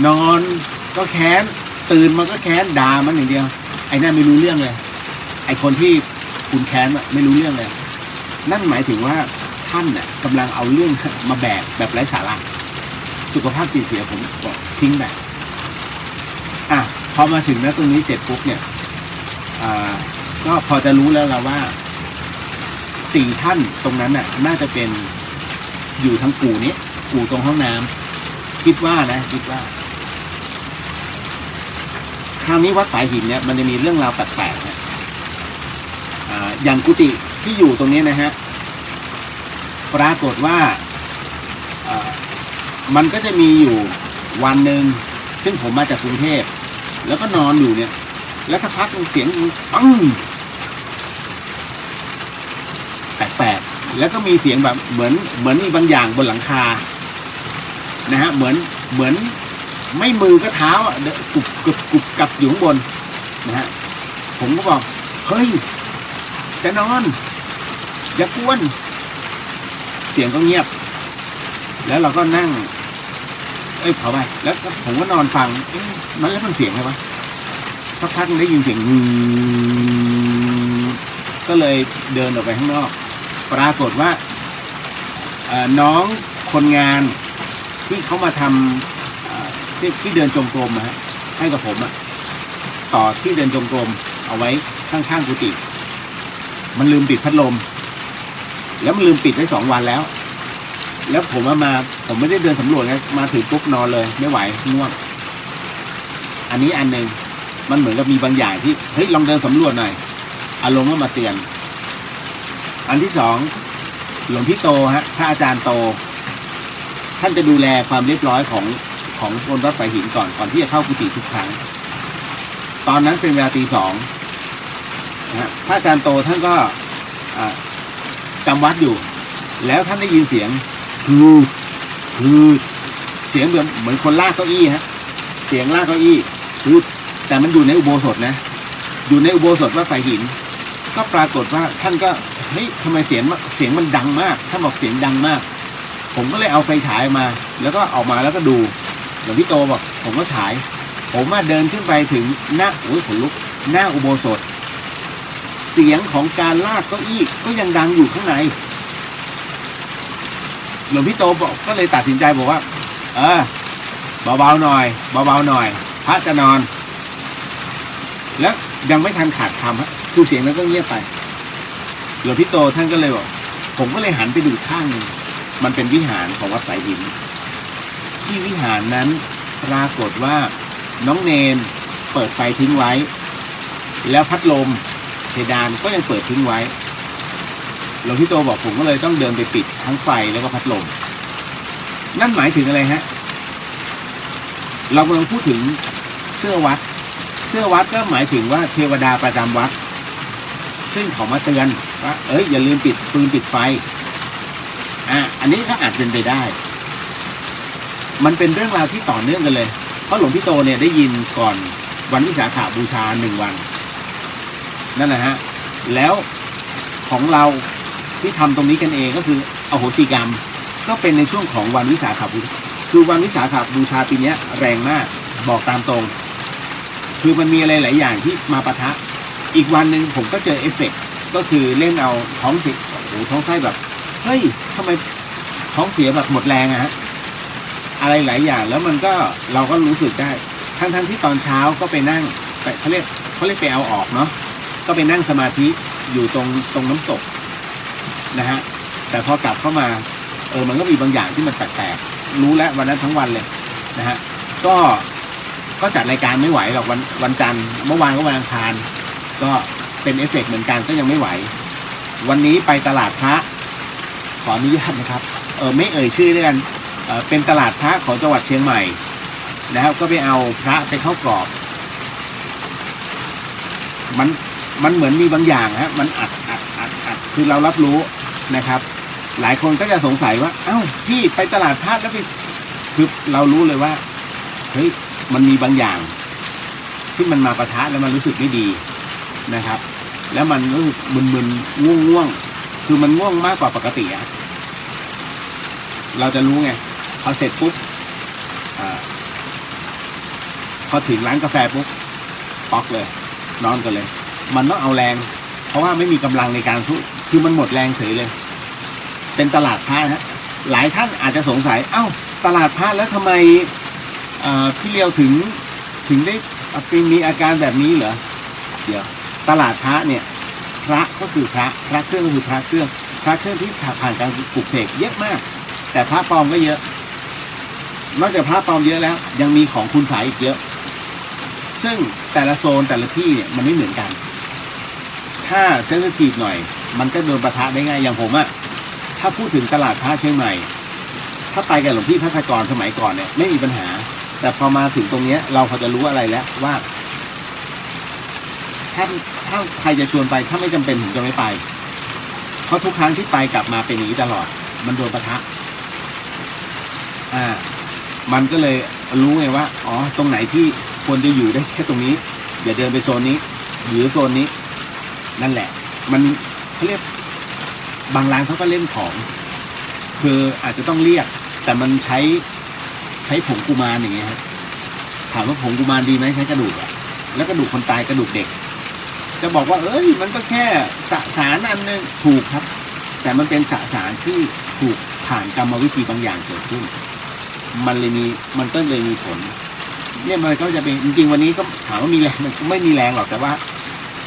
นอนก็แค้นตื่นมันก็แค้นด่ามันอย่างเดียวไอ้นั่นไม่รู้เรื่องเลยไอ้คนที่คุณแค้นไม่รู้เรื่องเลยนั่นหมายถึงว่าท่านน่ะกำลังเอาเรื่องมาแบกแบบไร้สาระสุขภาพจิตเสียผมก็ทิ้งแบบพอมาถึงตรงนี้เสร็จปุ๊บเนี่ยก็พอจะรู้แล้วละว่า4 ท่านตรงนั้นน่ะน่าจะเป็นอยู่ทั้งกู่นี้กู่ตรงห้องน้ำคิดว่าคราวนี้วัดสายหินเนี่ยมันจะมีเรื่องราวแปลกๆนะอย่างกุฏิที่อยู่ตรงนี้นะฮะปรากฏว่ามันก็จะมีอยู่วันหนึ่งซึ่งผมมาจากกรุงเทพแล้วก็นอนอยู่เนี่ยแล้วสักพักเสียงปังแปลกๆแล้วก็มีเสียงแบบเหมือนมีบางอย่างบนหลังคานะฮะเหมือนไม่มือก็เท้ากุบกับอยู่ข้างบนนะฮะผมก็บอกเฮ้ยจะนอนอย่ากวนเสียงก็เงียบแล้วเราก็นั่งเขาไปแล้วผมก็นอนฟังมันเสียงอะไรวะสักพักได้ยินเสียงก็เลยเดินออกไปข้างนอกปรากฏว่าน้องคนงานที่เขามาทำที่เดินจงกรมนะฮะให้กับผมต่อที่เดินจงกรมเอาไว้ข้างๆกุฏิมันลืมปิดพัดลมแล้วมันลืมปิดไว้2 วันแล้วผมผมไม่ได้เดินสำรวจไงมาถึงปุ๊บนอนเลยไม่ไหวง่วงอันนี้อันนึงมันเหมือนกับมีบางอย่างที่เฮ้ยลองเดินสำรวจหน่อยอารมณ์ว่ามาเตือนอันที่2หลวงพี่โตฮะพระอาจารย์โต ท่านจะดูแลความเรียบร้อยของบนรถไฟหินก่อนที่จะเข้ากุฏิทุกครั้งตอนนั้นเป็นเวลาตี 2นะฮะพระอาจารย์โตท่านก็จำวัดอยู่แล้วท่านได้ยินเสียงคือเสียงเหมือนคนลากเก้าอี้ฮะเสียงลากเก้าอี้คือแต่มันอยู่ในอุโบสถนะอยู่ในอุโบสถวัดไฟหินก็ปรากฏว่าท่านก็เฮ้ยทำไมเสียงมันดังมากท่านบอกเสียงดังมากผมก็เลยเอาไฟฉายมาแล้วก็ออกมาแล้วก็ดูหลวงพี่โตบอกผมก็ฉายผมมาเดินขึ้นไปถึงหน้าขนลุกหน้าอุโบสถเสียงของการลากเก้าอี้ก็ยังดังอยู่ข้างในหลวงพี่โตบอกก็เลยตัดสินใจบอกว่าเบาๆหน่อยพระจะนอนแล้วยังไม่ทันขาดคำคือเสียงนั้นก็เงียบไปหลวงพี่โตท่านก็เลยบอกผมก็เลยหันไปดูข้างนึงมันเป็นวิหารของวัดสายหินที่วิหารนั้นปรากฏว่าน้องเนนเปิดไฟทิ้งไว้แล้วพัดลมเพดานก็ยังเปิดทิ้งไว้หลวงพี่โตบอกผมก็เลยต้องเดินไปปิดทั้งไฟแล้วก็พัดลมนั่นหมายถึงอะไรฮะเรากำลังพูดถึงเสื้อวัดก็หมายถึงว่าเทวดาประจำวัดซึ่งเขามาเตือนว่าอย่าลืมปิดฟืนปิดไฟอันนี้ก็อาจเป็นไปได้มันเป็นเรื่องราวที่ต่อเนื่องกันเลยเพราะหลวงพี่โตเนี่ยได้ยินก่อนวันวิสาขบูชา1 วันนั่นนะฮะแล้วของเราที่ทำตรงนี้กันเองก็คืออโหสิกรรมก็เป็นในช่วงของวันวิสาขบูชาคือวันวิสาขบูชาปีนี้แรงมากบอกตามตรงคือมันมีอะไรหลายอย่างที่มาปะทะอีกวันหนึ่งผมก็เจอเอฟเฟกต์ก็คือเล่นเอาท้องเสียท้องไส้แบบเฮ้ยทำไมท้องเสียแบบหมดแรงฮะอะไรหลายอย่างแล้วมันก็เราก็รู้สึกได้ทั้งที่ตอนเช้าก็ไปนั่งเขาเรียกไปเอาออกเนาะก็ไปนั่งสมาธิอยู่ตรงน้ำตกนะฮะแต่พอกลับเข้ามามันก็มีบางอย่างที่มันแปลกๆรู้แล้ววันนั้นทั้งวันเลยนะฮะก็จัดรายการไม่ไหวหรอกวันจันทร์เมื่อวานก็วันอังคารก็เป็นเอฟเฟกต์เหมือนกันก็ยังไม่ไหววันนี้ไปตลาดพระขออนุญาตนะครับไม่เอ่ยชื่อด้วยกันเป็นตลาดพระของจังหวัดเชียงใหม่นะครับก็ไปเอาพระไปเข้ากรอบมันเหมือนมีบางอย่างฮะมันอัดคือเรารับรู้นะครับหลายคนก็จะสงสัยว่าเอ้าพี่ไปตลาดพระแล้วไปคือเรารู้เลยว่าเฮ้ยมันมีบางอย่างที่มันมาปะทะแล้วมันรู้สึกไม่ดีนะครับแล้วมันรู้สึกมึนๆง่วงคือมันง่วงมากกว่าปกติอะเราจะรู้ไงพอเสร็จปุ๊บพอถึงร้านกาแฟปุ๊บป๊อกเลยนอนกันเลยมันต้องเอาแรงเพราะว่าไม่มีกำลังในการสู้คือมันหมดแรงเฉยเลยเป็นตลาดพระนะหลายท่านอาจจะสงสัยเอ้าตลาดพระแล้วทำไมพี่เลียวถึงได้มีอาการแบบนี้เหรอเดี๋ยวตลาดพระเนี่ยพระก็คือพระเครื่องก็คือพระเครื่องที่ผ่านการปลุกเสกเยอะมากแต่พระปลอมก็เยอะนอกจากพระปลอมเยอะแล้วยังมีของคุณสายอีกเยอะซึ่งแต่ละโซนแต่ละที่เนี่ยมันไม่เหมือนกันถ้าเซนซิทีฟหน่อยมันก็โดนปะทะได้ง่ายอย่างผมอะถ้าพูดถึงตลาดพระเชียงใหม่ถ้าไปกับหลวงพี่พัฒกรสมัยก่อนเนี่ยไม่มีปัญหาแต่พอมาถึงตรงนี้เราพอจะรู้อะไรแล้วว่าถ้าใครจะชวนไปถ้าไม่จำเป็นผมจะไม่ไปเพราะทุกครั้งที่ไปกลับมาเป็นอย่างนี้ตลอดมันโดนปะทะมันก็เลยรู้ไงว่าตรงไหนที่ควรจะอยู่ได้แค่ตรงนี้อย่าเดินไปโซนนี้หรือโซนนี้นั่นแหละมันเขาเรียกบางร้านเขาก็เล่นของคืออาจจะต้องเรียกแต่มันใช้ผงกุมารอย่างเงี้ยครับถามว่าผงกุมารดีไหมใช้กระดูกแล้วกระดูกคนตายกระดูกเด็กจะบอกว่ามันก็แค่สสารอันนึงถูกครับแต่มันเป็นสสารที่ถูกผ่านกรรมวิธีบางอย่างเกิดขึ้นมันก็เลยมีผลเนี่ยมันก็จะเป็นจริงๆวันนี้ก็ถามว่ามีแรงมันไม่มีแรงหรอกแต่ว่า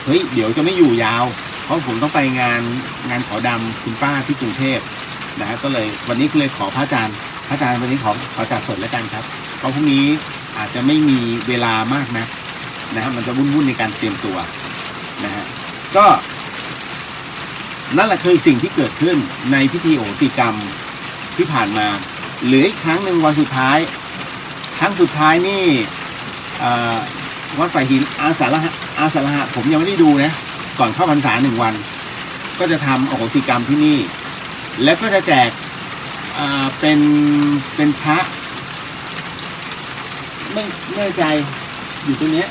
เฮ้ยเดี๋ยวจะไม่อยู่ยาวเพราะผมต้องไปงานขอดำคุณป้าที่กรุงเทพนะฮะก็เลยวันนี้เลยขอพระอาจารย์วันนี้ขอจัดสดแล้วกันครับเพราะพรุ่งนี้อาจจะไม่มีเวลามากนะฮะมันจะวุ่นในการเตรียมตัวนะฮะก็นั่นแหละคือสิ่งที่เกิดขึ้นในพิธีโหสิกรรมที่ผ่านมา เหลืออีกครั้งหนึ่งวันสุดท้าย ครั้งสุดท้ายนี่วัดฝ่ายหินอาสาฬหะผมยังไม่ได้ดูนะก่อนเข้าพรรษา1 วันก็จะทำอโหสิกรรมที่นี่แล้วก็จะแจกเป็นพระไม่แน่ใจอยู่ตรงนี้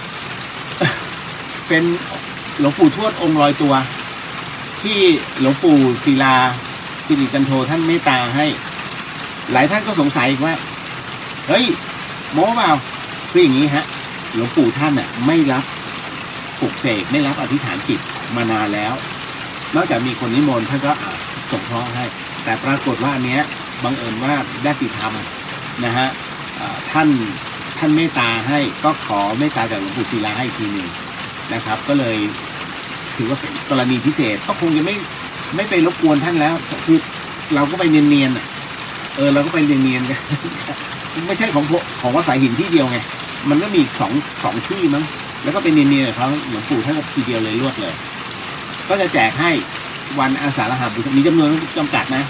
เป็นหลวงปู่ทวดองค์ลอยตัวที่หลวงปู่ศิลาสิริจันโทท่านเมตตาให้หลายท่านก็สงสัยว่าเฮ้ยโม้เปล่าคืออย่างนี้ฮะหลวงปู่ท่านเนี่ยไม่รับปลุกเสกไม่รับอธิษฐานจิตมานานแล้วนอกจากมีคนนิมนต์ท่านก็ส่งเคราะห์ให้แต่ปรากฏว่าอันเนี้ยบังเอิญว่าญาติธรรมนะฮะท่านเมตตาให้ก็ขอเมตตาจากหลวงปู่ศิลาให้ทีหนึ่งนะครับก็เลยถือว่าเป็นกรณีพิเศษก็คงจะไม่ไปรบกวนท่านแล้วคือเราก็ไปเนียนๆเราก็ไปเนียนๆกันไม่ใช่ของวัดสายหินที่เดียวไงมันก็มีอีกสองที่มั้งแล้วก็เป็นเนียนๆกับเขาหลวงปู่ท่านก็ทีเดียวเลยรวดเลยก็จะแจกให้วันอาสาฬหบูชามีจำนวนจำกัดนะ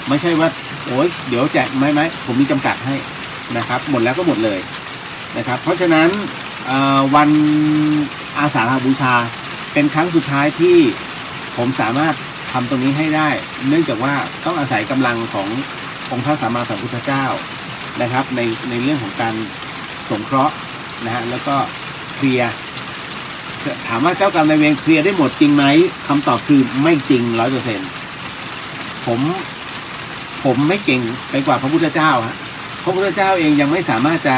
ไม่ใช่ว่าโอ้ยเดี๋ยวแจกไหมผมมีจำกัดให้นะครับหมดแล้วก็หมดเลยนะครับเพราะฉะนั้นวันอาสาฬหบูชาเป็นครั้งสุดท้ายที่ผมสามารถทำตรงนี้ให้ได้เนื่องจากว่าต้องอาศัยกำลังขององค์พระสัมมาสัมพุทธเจ้านะครับในเรื่องของการสงเคราะห์นะฮะแล้วก็เคลียร์ถามว่าเจ้ากรรมนายเวรเคลียร์ได้หมดจริงไหมคำตอบคือไม่จริง100%ผมไม่เก่งไปกว่าพระพุทธเจ้าฮะพระพุทธเจ้าเองยังไม่สามารถจะ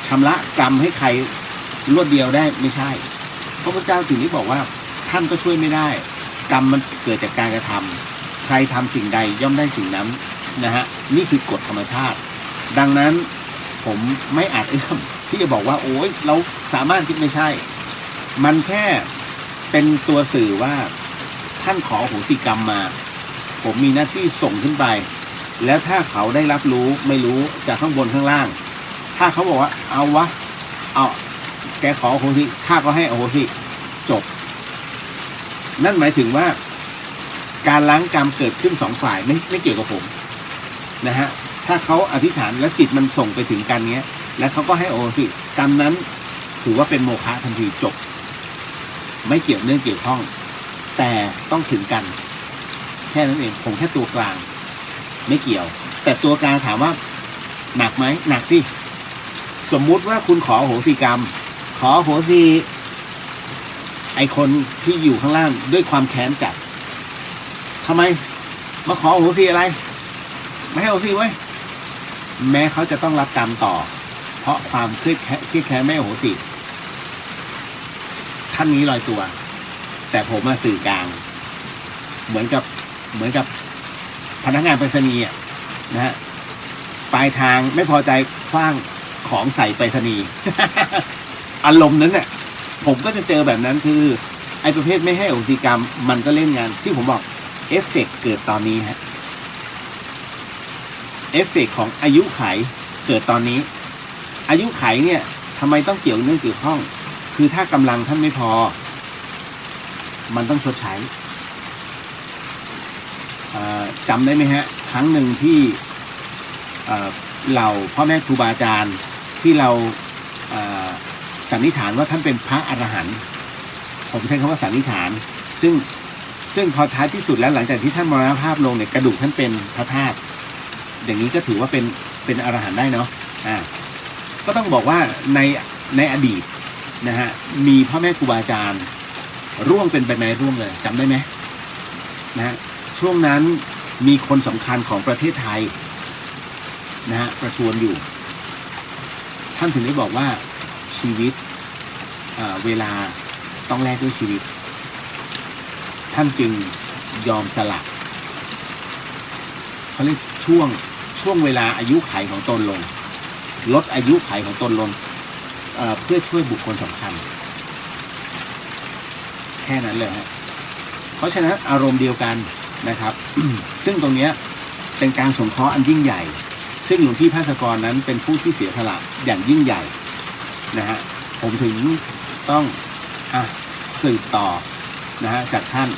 ชำระกรรมให้ใครรวดเดียวได้ไม่ใช่พระพุทธเจ้าถึงได้บอกว่าท่านก็ช่วยไม่ได้กรรมมันเกิดจากการกระทำใครทำสิ่งใดย่อมได้สิ่งนั้นนะฮะนี่คือกฎธรรมชาติดังนั้นผมไม่อาจเอื้อมที่จะบอกว่าโอ้ยเราสามารถคิดไม่ใช่มันแค่เป็นตัวสื่อว่าท่านขออโหสิกรรมมาผมมีหน้าที่ส่งขึ้นไปแล้วถ้าเขาได้รับรู้ไม่รู้จากข้างบนข้างล่างถ้าเขาบอกว่าเอาวะเอาแกขออโหสิข้าก็ให้อโหสิจบนั่นหมายถึงว่าการล้างกรรมเกิดขึ้น2 ฝ่ายไม่เกี่ยวกับผมนะฮะถ้าเขาอธิษฐานแล้วจิตมันส่งไปถึงกันเงี้ยแล้วเขาก็ให้อโหสิกรรมนั้นถือว่าเป็นโมฆะทันทีจบไม่เกี่ยวเนื่องเกี่ยวข้องแต่ต้องถึงกันแค่นั้นเองผมแค่ตัวกลางไม่เกี่ยวแต่ตัวกลางถามว่าหนักไหมหนักสิสมมุติว่าคุณขออโหสิกรรมขออโหสิไอคนที่อยู่ข้างล่างด้วยความแค้นจัดทำไมมาขออโหสิอะไรไม่ให้อโหสิไว้แม้เขาจะต้องรับกรรมต่อเพราะความเครียดแค้นไม่อโหสิท่านนี้ลอยตัวแต่ผมมาสื่อกลางเหมือนกับพนักงานไปรษณีย์นะฮะปลายทางไม่พอใจคว้างของใส่ไปรษณีย์ อารมณ์นั้นเนี่ยผมก็จะเจอแบบนั้นคือไอ้ประเภทไม่ให้อโหสิกรรมมันก็เล่นงานที่ผมบอกเอฟเฟกต์เกิดตอนนี้ฮะเอฟเฟกต์ของอายุไขเกิดตอนนี้อายุไขเนี่ยทำไมต้องเกี่ยวเนื่องเกี่ยวข้องคือถ้ากำลังท่านไม่พอมันต้องชดใช้จำได้ไหมฮะครั้งหนึ่งที่เราพ่อแม่ครูบาอาจารย์ที่เราสันนิษฐานว่าท่านเป็นพระอรหันต์ผมใช้คำว่าสันนิษฐานซึ่งพอท้ายที่สุดแล้วหลังจากที่ท่านมรณภาพลงเนี่ยกระดูกท่านเป็นพระธาตุอย่างนี้ก็ถือว่าเป็นอรหันต์ได้เนาะก็ต้องบอกว่าในอดีตนะฮะมีพ่อแม่ครูบาอาจารย์ร่วงเป็นใบไม้ร่วงเลยจำได้ไหมนะฮะช่วงนั้นมีคนสำคัญของประเทศไทยนะฮะประชวรอยู่ท่านถึงได้บอกว่าชีวิตเวลาต้องแลกด้วยชีวิตท่านจึงยอมสละเขาเรียกช่วงเวลาอายุไขของตนลงลดอายุไขของตนลงเพื่อช่วยบุคคลสำคัญแค่นั้นเลยฮะเพราะฉะนั้นอารมณ์เดียวกันนะครับ ซึ่งตรงนี้เป็นการสงเคราะห์อันยิ่งใหญ่ซึ่งหลวงพี่ภาสกรนั้นเป็นผู้ที่เสียสละอย่างยิ่งใหญ่นะฮะผมถึงต้องสืบต่อนะฮะจากท่าน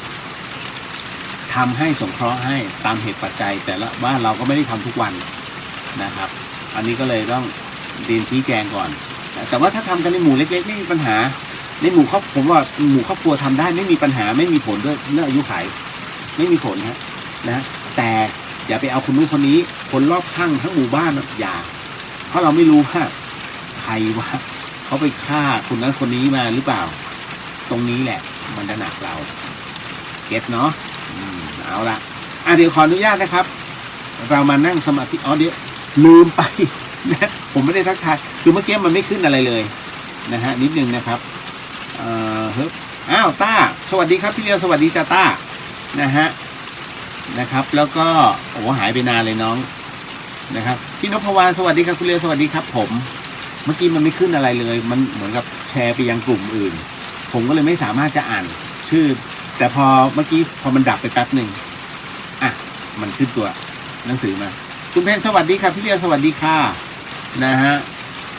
ทำให้สงเคราะห์ให้ตามเหตุปัจจัยแต่ละว่าเราก็ไม่ได้ทำทุกวัน นะครับ อันนี้ก็เลยต้องเรียนชี้แจงก่อนแต่ว่าถ้าทำกันในหมู่เล็กๆไม่มีปัญหาในหมู่ครอบผมว่าหมู่ครอบครัวทำได้ไม่มีปัญหาไม่มีผลด้วยเรื่องอายุขัยไม่มีผลนะแต่อย่าไปเอาคนนู้นคนนี้คนรอบข้างทั้งหมู่บ้านอย่าเพราะเราไม่รู้ว่าใครว่าเขาไปฆ่าคนนั้นคนนี้มาหรือเปล่าตรงนี้แหละมันจะหนักเราเก็ตเนาะเอาละเดี๋ยวขออนุญาตนะครับเรามานั่งสมาธิเดี๋ยวลืมไปนะผมไม่ได้ทักทายคือเมื่อกี้มันไม่ขึ้นอะไรเลยนะฮะนิดนึงนะครับต้าสวัสดีครับพี่เลียวสวัสดีจ้าต้านะครับแล้วก็หายไปนานเลยน้องนะครับพี่นพวรรณสวัสดีครับคุณเลียวสวัสดีครับผมเมื่อกี้มันไม่ขึ้นอะไรเลยมันเหมือนกับแชร์ไปยังกลุ่มอื่นผมก็เลยไม่สามารถจะอ่านชื่อแต่พอเมื่อกี้พอมันดับไปแป๊บหนึ่งมันขึ้นตัวหนังสือมาคุณเพนสวัสดีครับพี่เลียวสวัสดีค่ะนะฮะ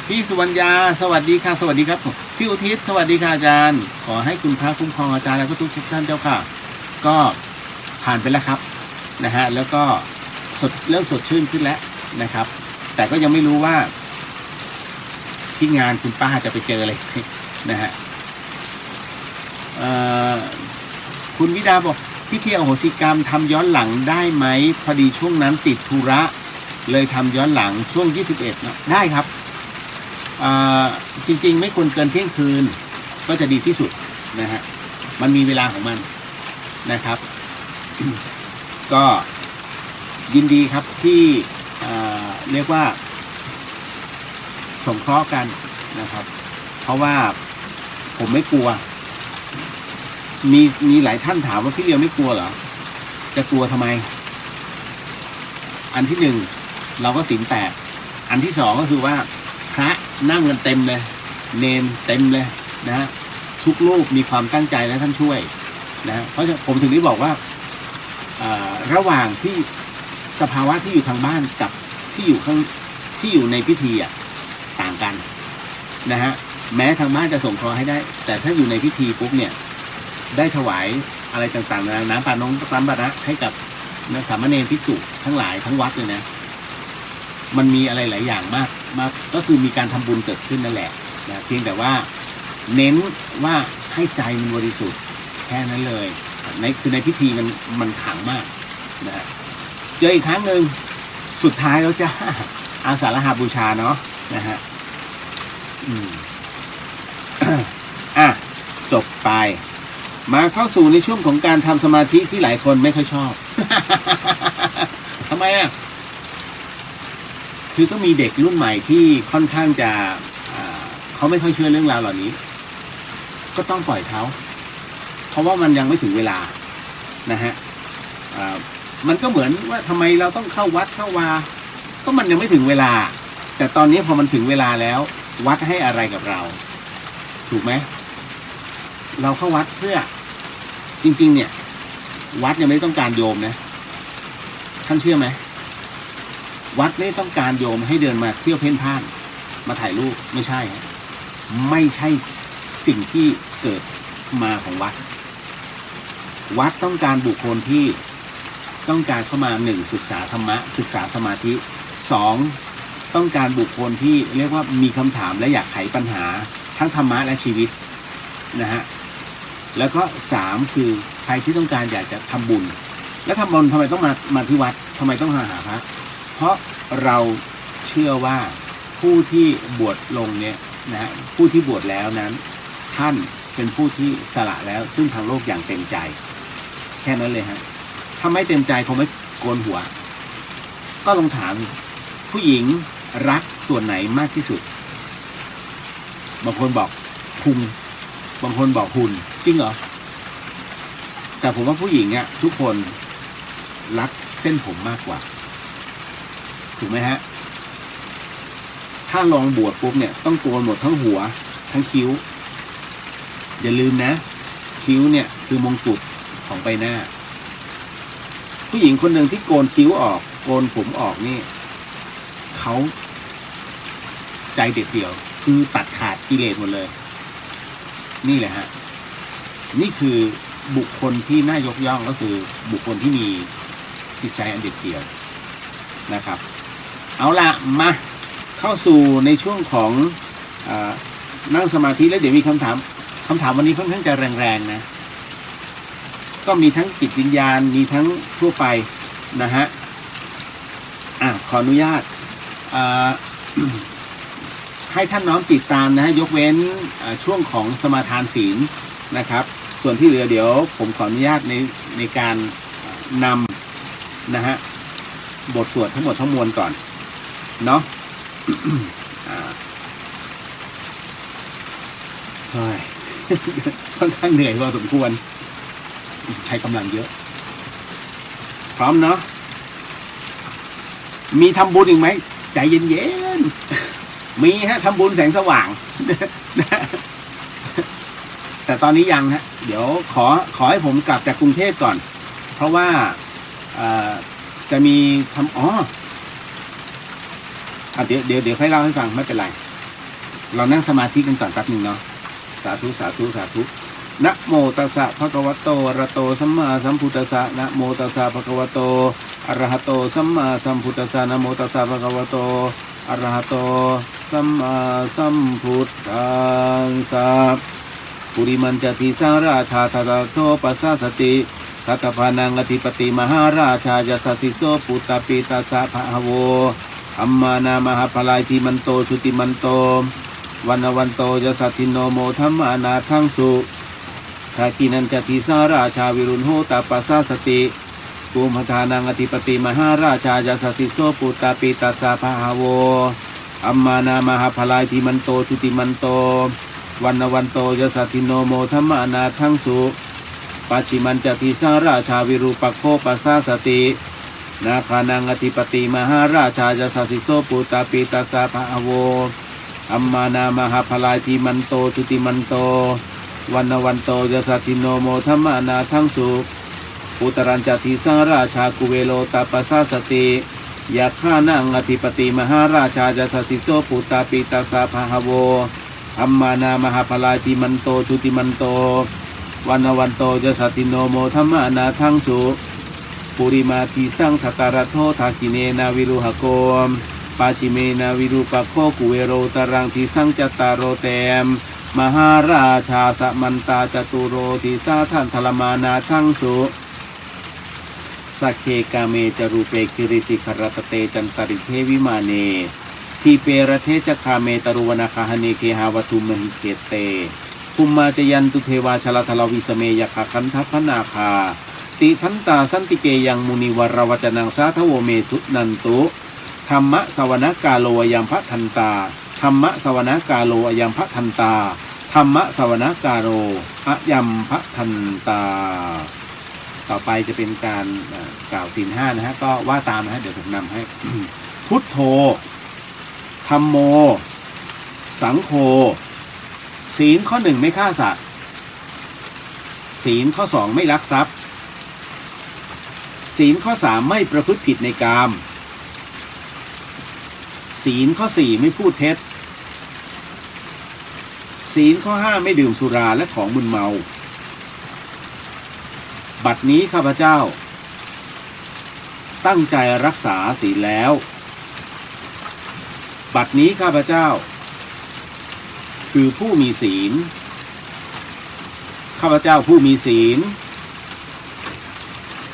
พี่สุวรรณยาสวัสดีค่ะสวัสดีครับพี่อุทิศสวัสดีค่ะอาจารย์ขอให้คุณพระคุ้มครองอาจารย์แล้วก็ทุกท่านเจ้าค่ะก็ผ่านไปแล้วครับนะฮะแล้วก็เริ่มสดชื่นขึ้นแล้วนะครับแต่ก็ยังไม่รู้ว่าที่งานคุณป้าจะไปเจออะไรนะฮะคุณวิดาบอกพิธีอโหสิกรรมทำย้อนหลังได้ไหมพอดีช่วงนั้นติดธุระเลยทำย้อนหลังช่วง21นะได้ครับจริงๆไม่ควรเกินเที่ยงคืนก็จะดีที่สุดนะฮะมันมีเวลาของมันนะครับ ก็ยินดีครับที่เรียกว่าสงเคราะห์กันนะครับเพราะว่าผมไม่กลัวมีหลายท่านถามว่าพี่เลียวไม่กลัวเหรอจะกลัวทำไมอันที่หนึ่งเราก็ศีล8อันที่สองก็คือว่าพระนั่งกันเต็มเลยเนนเต็มเลยนะทุกรูปมีความตั้งใจและท่านช่วยนะเพราะผมถึงได้บอกว่าระหว่างที่สภาวะที่อยู่ทางบ้านกับที่อยู่ในพิธีต่างกันนะฮะแม้ทางบ้านจะส่งเคราะห์ให้ได้แต่ถ้าอยู่ในพิธีปุ๊บเนี่ยได้ถวายอะไรต่างๆน้ำปาน้ำปานะให้กับสามเณรภิกษุทั้งหลายทั้งวัดเลยนะมันมีอะไรหลายอย่างมากก็คือมีการทำบุญเกิดขึ้นนั่นแหละนะเพียงแต่ว่าเน้นว่าให้ใจมันบริสุทธิ์แค่นั้นเลยในพิธีมันขลังมากนะเจออีกครั้งหนึ่งสุดท้ายแล้วจ้าอาสาฬหบูชาเนาะนะฮะจบไปมาเข้าสู่ในช่วงของการทำสมาธิที่หลายคนไม่ค่อยชอบ ทำไมคือก็มีเด็กรุ่นใหม่ที่ค่อนข้างจะเขาไม่ค่อยเชื่อเรื่องราวเหล่านี้ก็ต้องปล่อยเขาเพราะว่ามันยังไม่ถึงเวลานะฮะมันก็เหมือนว่าทำไมเราต้องเข้าวัดเข้าวาก็มันยังไม่ถึงเวลาแต่ตอนนี้พอมันถึงเวลาแล้ววัดให้อะไรกับเราถูกไหมเราเข้าวัดเพื่อจริงๆเนี่ยวัดยังไม่ต้องการโยมนะท่านเชื่อไหมวัดไม่ต้องการโยมให้เดินมาเที่ยวเพ่นพ่านมาถ่ายรูปไม่ใช่สิ่งที่เกิดมาของวัดต้องการบุคคลที่ต้องการเข้ามา1ศึกษาธรรมะศึกษาสมาธิ2ต้องการบุคคลที่เรียกว่ามีคำถามและอยากไขปัญหาทั้งธรรมะและชีวิตนะฮะแล้วก็3คือใครที่ต้องการอยากจะทำบุญและทำบุญทำไมต้องมาที่วัดทำไมต้องหาพระเพราะเราเชื่อว่าผู้ที่บวชลงเนี่ยนะฮะผู้ที่บวชแล้วนั้นท่านเป็นผู้ที่สละแล้วซึ่งทางโลกอย่างเต็มใจแค่นั้นเลยฮะถ้าไม่เต็มใจคงไม่โกนหัวก็ลองถามผู้หญิงรักส่วนไหนมากที่สุดบางคนบอกพุงบางคนบอกหุ่นจริงเหรอแต่ผมว่าผู้หญิงเนี่ยทุกคนรักเส้นผมมากกว่าถูกไหมฮะถ้าลองบวชปุ๊บเนี่ยต้องโกนหมดทั้งหัวทั้งคิ้วอย่าลืมนะคิ้วเนี่ยคือมงกุฎของใบหน้าผู้หญิงคนหนึ่งที่โกนคิ้วออกโกนผมออกนี่เขาใจเด็ดเดี่ยวคือตัดขาดกิเลสหมดเลยนี่แหละฮะนี่คือบุคคลที่น่ายกย่องก็คือบุคคลที่มีจิตใจอันเด็ดเดี่ยวนะครับ เอาละมาเข้าสู่ในช่วงของนั่งสมาธิแล้วเดี๋ยวมีคำถามวันนี้ค่อนข้างจะแรงๆนะก็มีทั้งจิตวิญญาณมีทั้งทั่วไปนะฮะขออนุญาตให้ท่านน้อมจิตตามนะฮะยกเว้นช่วงของสมาทานศีลนะครับส่วนที่เหลือเดี๋ยวผมขออนุญาตในการนำนะฮะบทสวดทั้งหมดทั้งมวลก่อนเนาะ เฮ้ย ค่อนข้างเหนื่อยพอสมควรใช้กำลังเยอะพร้อมเนาะมีทำบุญอีกไหมใจเย็นๆมีฮะทำบุญแสงสว่าง แต่ตอนนี้ยังฮะเดี๋ยวขอให้ผมกลับจากกรุงเทพก่อนเพราะว่าจะมีเดี๋ยวค่อยเล่าให้ฟังไม่เป็นไรเรานั่งสมาธิกันก่อนแป๊บนึงเนาะสาธุสาธุสาธุนะโมตัสสะภะคะวะโตอะระหะโตสัมมาสัมพุทธัสสะนะโมตัสสะภะคะวะโตอะระหะโตสัมมาสัมพุทธัสสะนะโมตัสสะภะคะวะโตอะระหะโตสัมมาสัมพุทธัสสะปุริมันจติสาราชาทัตโตปัสสะสติทัตภานังอธิปติมหาราชายาสสิโสปุตตปิตัสสะภะคะโวอัมมานามหาพลายทิมันโตชุติมันโตวันโตยสัตถิโนโมธัมมานาทังสุทากินันจติสาราชาวิรุณโหตปัสสะสติภูมิทานังอธิปติมหาราชายาสสิโสปุตตปิตัสสะภะคะโวอัมมานามหาพลายทิมันโตชุติมันโตวันโตยสัตถิโนโมธัมมานาทังสุปัจฉิมันจติสาราชาวิรูปัคโคปัสสะสตินาคานังอธิปติมหาราชายาสสิโสปุตตปิตัสสะภะคะโวอัมมานามหาพลายทิมันโตชุติมันโตวันโตยสัตถิโนโมธัมมานาทังสุปุตรัญจติสาราชากุเวโลตปัสสะสติยาฆ่านังอธิปติมหาราชายาสสิโสปุตตปิตัสสะภะคะโวอัมมานามหาพลายทิมันโตชุติมันโตวันโตยสัตถิโนโมธัมมานาทังสุปุริมาทิสังทัตตารโททากิเนนาวิรุหโกปาชิเมนาวิรูปัคโคกุเวโรตรังทิสังจัตตารโรเตมมหาราชาสมันตาจตุโรทิสาทันทลมานาทังสุสักเคกาเมจรูเปคิริสิขรตเตจันตริเทวิมาเนทีเปรเทจคาเมตรุวนาคาหเนเคหาวัตุมหิเกเตภูมิมาจยันตุเทวาชลทลวิสเมยคคันทัพพนาคาติทันตาสันติเกยังมุนิวรวจนังสาทโวเมสุนันตุธรรมะสวนกาโลยัมพะทันตาธรรมะสวนกาโลยัมพะทันตาธรรมะสวนกาโลอะยัมพะทันตาต่อไปจะเป็นการกล่าวศีล5นะฮะก็ว่าตามนะฮะเดี๋ยวผมนำให้ พุทโธธัมโมสังโฆศีลข้อ1ไม่ฆ่าสัตว์ศีลข้อ2ไม่ลักทรัพย์ศีลข้อ3ไม่ประพฤติผิดในกามศีลข้อ4ไม่พูดเท็จศีลข้อ5ไม่ดื่มสุราและของมึนเมาบัดนี้ข้าพเจ้าตั้งใจรักษาศีลแล้วบัดนี้ข้าพเจ้าคือผู้มีศีลข้าพเจ้าผู้มีศีล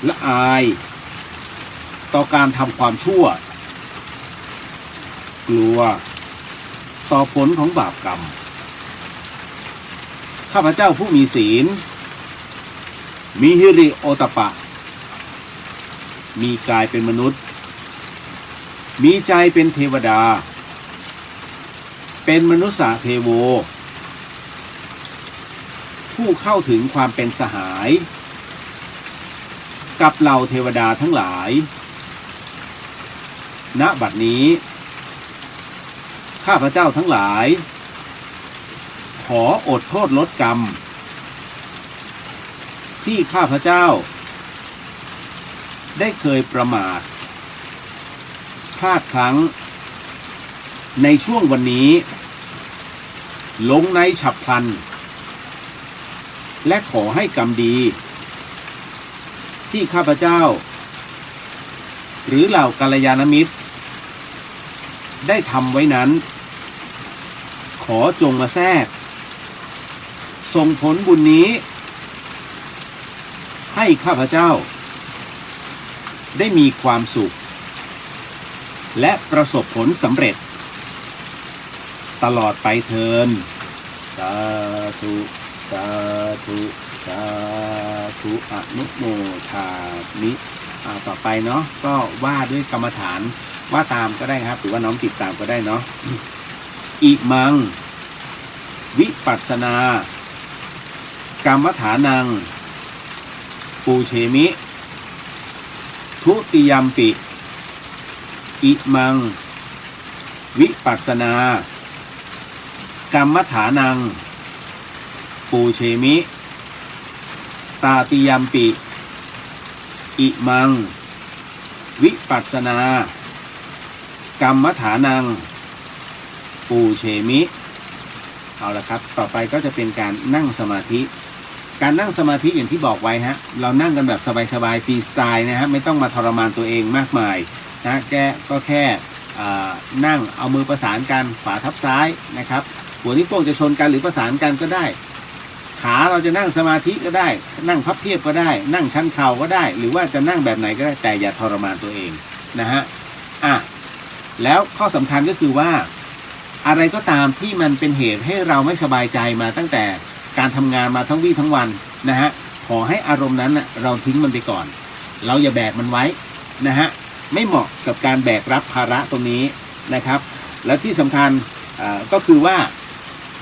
ละอายต่อการทำความชั่วกลัวต่อผลของบาปกรรมข้าพเจ้าผู้มีศีลมีหิริโอตปะมีกายเป็นมนุษย์มีใจเป็นเทวดาเป็นมนุษย์เทโวผู้เข้าถึงความเป็นสหายกับเหล่าเทวดาทั้งหลายณบัดนี้ข้าพเจ้าทั้งหลายขออดโทษลดกรรมที่ข้าพเจ้าได้เคยประมาทพลาดพลั้งในช่วงวันนี้ลงในฉับพลันและขอให้กรรมดีที่ข้าพเจ้าหรือเหล่ากัลยาณมิตร ได้ทำไว้นั้นขอจงมาแทรกส่งผลบุญนี้ให้ข้าพเจ้าได้มีความสุขและประสบผลสำเร็จตลอดไปเทินสาธุสาธุสาธุอนุโมทามิต่อไปเนาะก็ว่าด้วยกรรมฐานว่าตามก็ได้ครับหรือว่าน้องติดตามก็ได้เนาะอิมังวิปัสสนากรรมฐานังปูเชมิทุติยัมปิอิมังวิปัสสนากรรมฐานังปูเชมิตาติยัมปิอิมังวิปัสสนากรรมฐานังปูเชมิเอาละครับต่อไปก็จะเป็นการนั่งสมาธิการนั่งสมาธิอย่างที่บอกไว้ฮะเรานั่งกันแบบสบายๆฟรีสไตล์นะฮะไม่ต้องมาทรมานตัวเองมากมายนะแค่นั่งเอามือประสานกันขวาทับซ้ายนะครับหัวนิ้วโป้งจะชนกันหรือประสานกันก็ได้ขาเราจะนั่งสมาธิก็ได้นั่งพับเพียบก็ได้นั่งชันเข่าก็ได้หรือว่าจะนั่งแบบไหนก็ได้แต่อย่าทรมานตัวเองนะฮะแล้วข้อสำคัญก็คือว่าอะไรก็ตามที่มันเป็นเหตุให้เราไม่สบายใจมาตั้งแต่การทำงานมาทั้งวี่ทั้งวันนะฮะขอให้อารมณ์นั้นเราทิ้งมันไปก่อนเราอย่าแบกมันไว้นะฮะไม่เหมาะกับการแบกรับภาระตรงนี้นะครับแล้วที่สำคัญก็คือว่า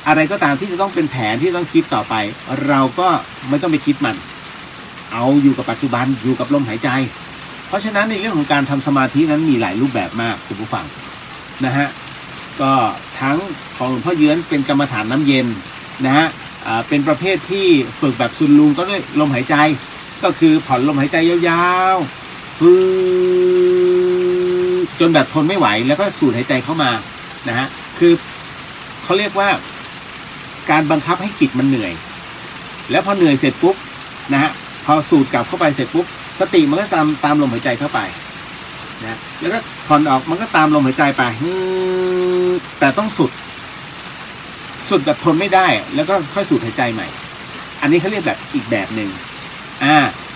อะไรก็ตามที่จะต้องเป็นแผนที่ต้องคิดต่อไปเราก็ไม่ต้องไปคิดมันเอาอยู่กับปัจจุบันอยู่กับลมหายใจเพราะฉะนั้นในเรื่องของการทำสมาธินั้นมีหลายรูปแบบมากคุณผู้ฟังนะฮะก็ทั้งของหลวงพ่อเยื้อนเป็นกรรมฐานน้ำเย็นนะฮะเป็นประเภทที่ฝึกแบบซุนลุงก็ด้วยลมหายใจก็คือผ่อนลมหายใจยาวๆฟื้จนแบบทนไม่ไหวแล้วก็สูดหายใจเข้ามานะฮะคือเขาเรียกว่าการบังคับให้จิตมันเหนื่อยแล้วพอเหนื่อยเสร็จปุ๊บนะฮะพอสูดกลับเข้าไปเสร็จปุ๊บสติมันก็ตามลมหายใจเข้าไปนะแล้วก็ผ่อนออกมันก็ตามลมหายใจไปแต่ต้องสุดแบบทนไม่ได้แล้วก็ค่อยสูดหายใจใหม่อันนี้เขาเรียกแบบอีกแบบหนึ่ง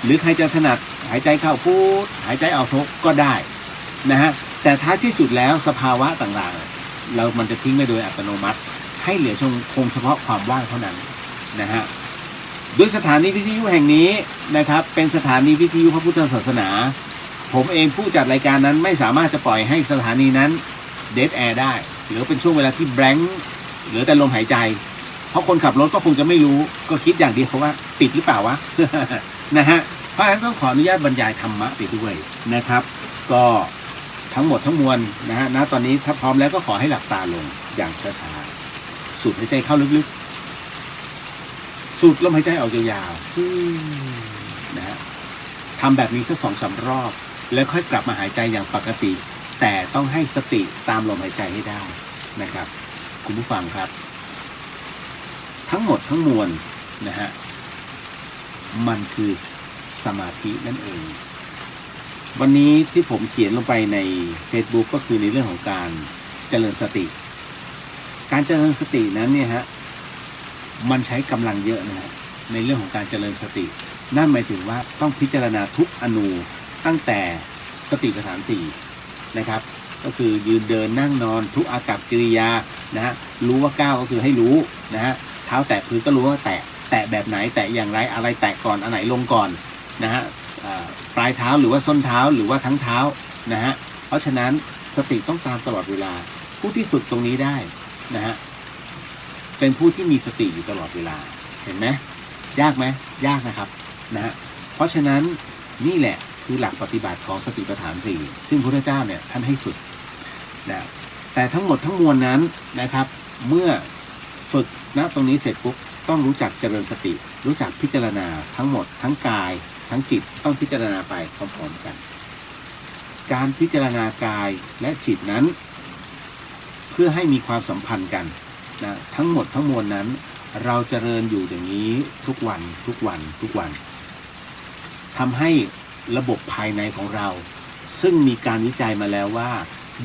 หรือใครจะถนัดหายใจเข้าพูดหายใจออกโทก็ได้นะฮะแต่ท้ายที่สุดแล้วสภาวะต่างๆมันจะทิ้งไปโดยอัตโนมัติให้เหลือคงเฉพาะความว่างเท่านั้นนะฮะด้วยสถานีวิทยุแห่งนี้นะครับเป็นสถานีวิทยุพระพุทธศาสนาผมเองผู้จัดรายการนั้นไม่สามารถจะปล่อยให้สถานีนั้นเดดแอร์ได้หรือเป็นช่วงเวลาที่แบงค์เหลือแต่ลมหายใจเพราะคนขับรถก็คงจะไม่รู้ก็คิดอย่างเดียวว่าติดหรือเปล่าวะ นะฮะเพราะฉะนั้นต้องขออนุญาตบรรยายธรรมะไปด้วยนะครับก็ทั้งหมดทั้งมวลนะฮะณตอนนี้ถ้าพร้อมแล้วก็ขอให้หลับตาลงอย่างช้าๆสูดหายใจเข้าลึกๆสูดลมหายใจออกยาวๆฟื้นะฮะทำแบบนี้สัก2-3 รอบแล้วค่อยกลับมาหายใจอย่างปกติแต่ต้องให้สติตามลมหายใจให้ได้นะครับคุณผู้ฟังครับทั้งหมดทั้งมวลนะฮะมันคือสมาธินั่นเองวันนี้ที่ผมเขียนลงไปใน Facebook ก็คือในเรื่องของการเจริญสติการเจริญสตินั้นเนี่ยฮะมันใช้กำลังเยอะนะฮะในเรื่องของการเจริญสตินั่นหมายถึงว่าต้องพิจารณาทุกอนูตั้งแต่สติปัฏฐาน4นะครับก็คือยืนเดินนั่งนอนทุกอากัปกิริยานะฮะรู้ว่าก้าวก็คือให้รู้นะฮะเท้าแตะพื้นก็รู้ว่าแตะแบบไหนแตะอย่างไรอะไรแตะก่อนอันไหนลงก่อนนะฮะปลายเท้าหรือว่าส้นเท้าหรือว่าทั้งเท้านะฮะเพราะฉะนั้นสติต้องตามตลอดเวลาผู้ที่ฝึกตรงนี้ได้นะฮะเป็นผู้ที่มีสติอยู่ตลอดเวลาเห็นไหมยากไหมยากนะครับนะฮะเพราะฉะนั้นนี่แหละคือหลักปฏิบัติของสติปัฏฐาน4ซึ่งพระพุทธเจ้าเนี่ยท่านให้ฝึกนะแต่ทั้งหมดทั้งมวลนั้นนะครับเมื่อฝึกนะตรงนี้เสร็จปุ๊บต้องรู้จักเจริญสติรู้จักพิจารณาทั้งหมดทั้งกายทั้งจิตต้องพิจารณาไปพร้อมๆกันการพิจารณากายและจิตนั้นเพื่อให้มีความสัมพันธ์กันนะทั้งหมดทั้งมวลนั้นเราเจริญอยู่อย่างนี้ทุกวันทำให้ระบบภายในของเราซึ่งมีการวิจัยมาแล้วว่า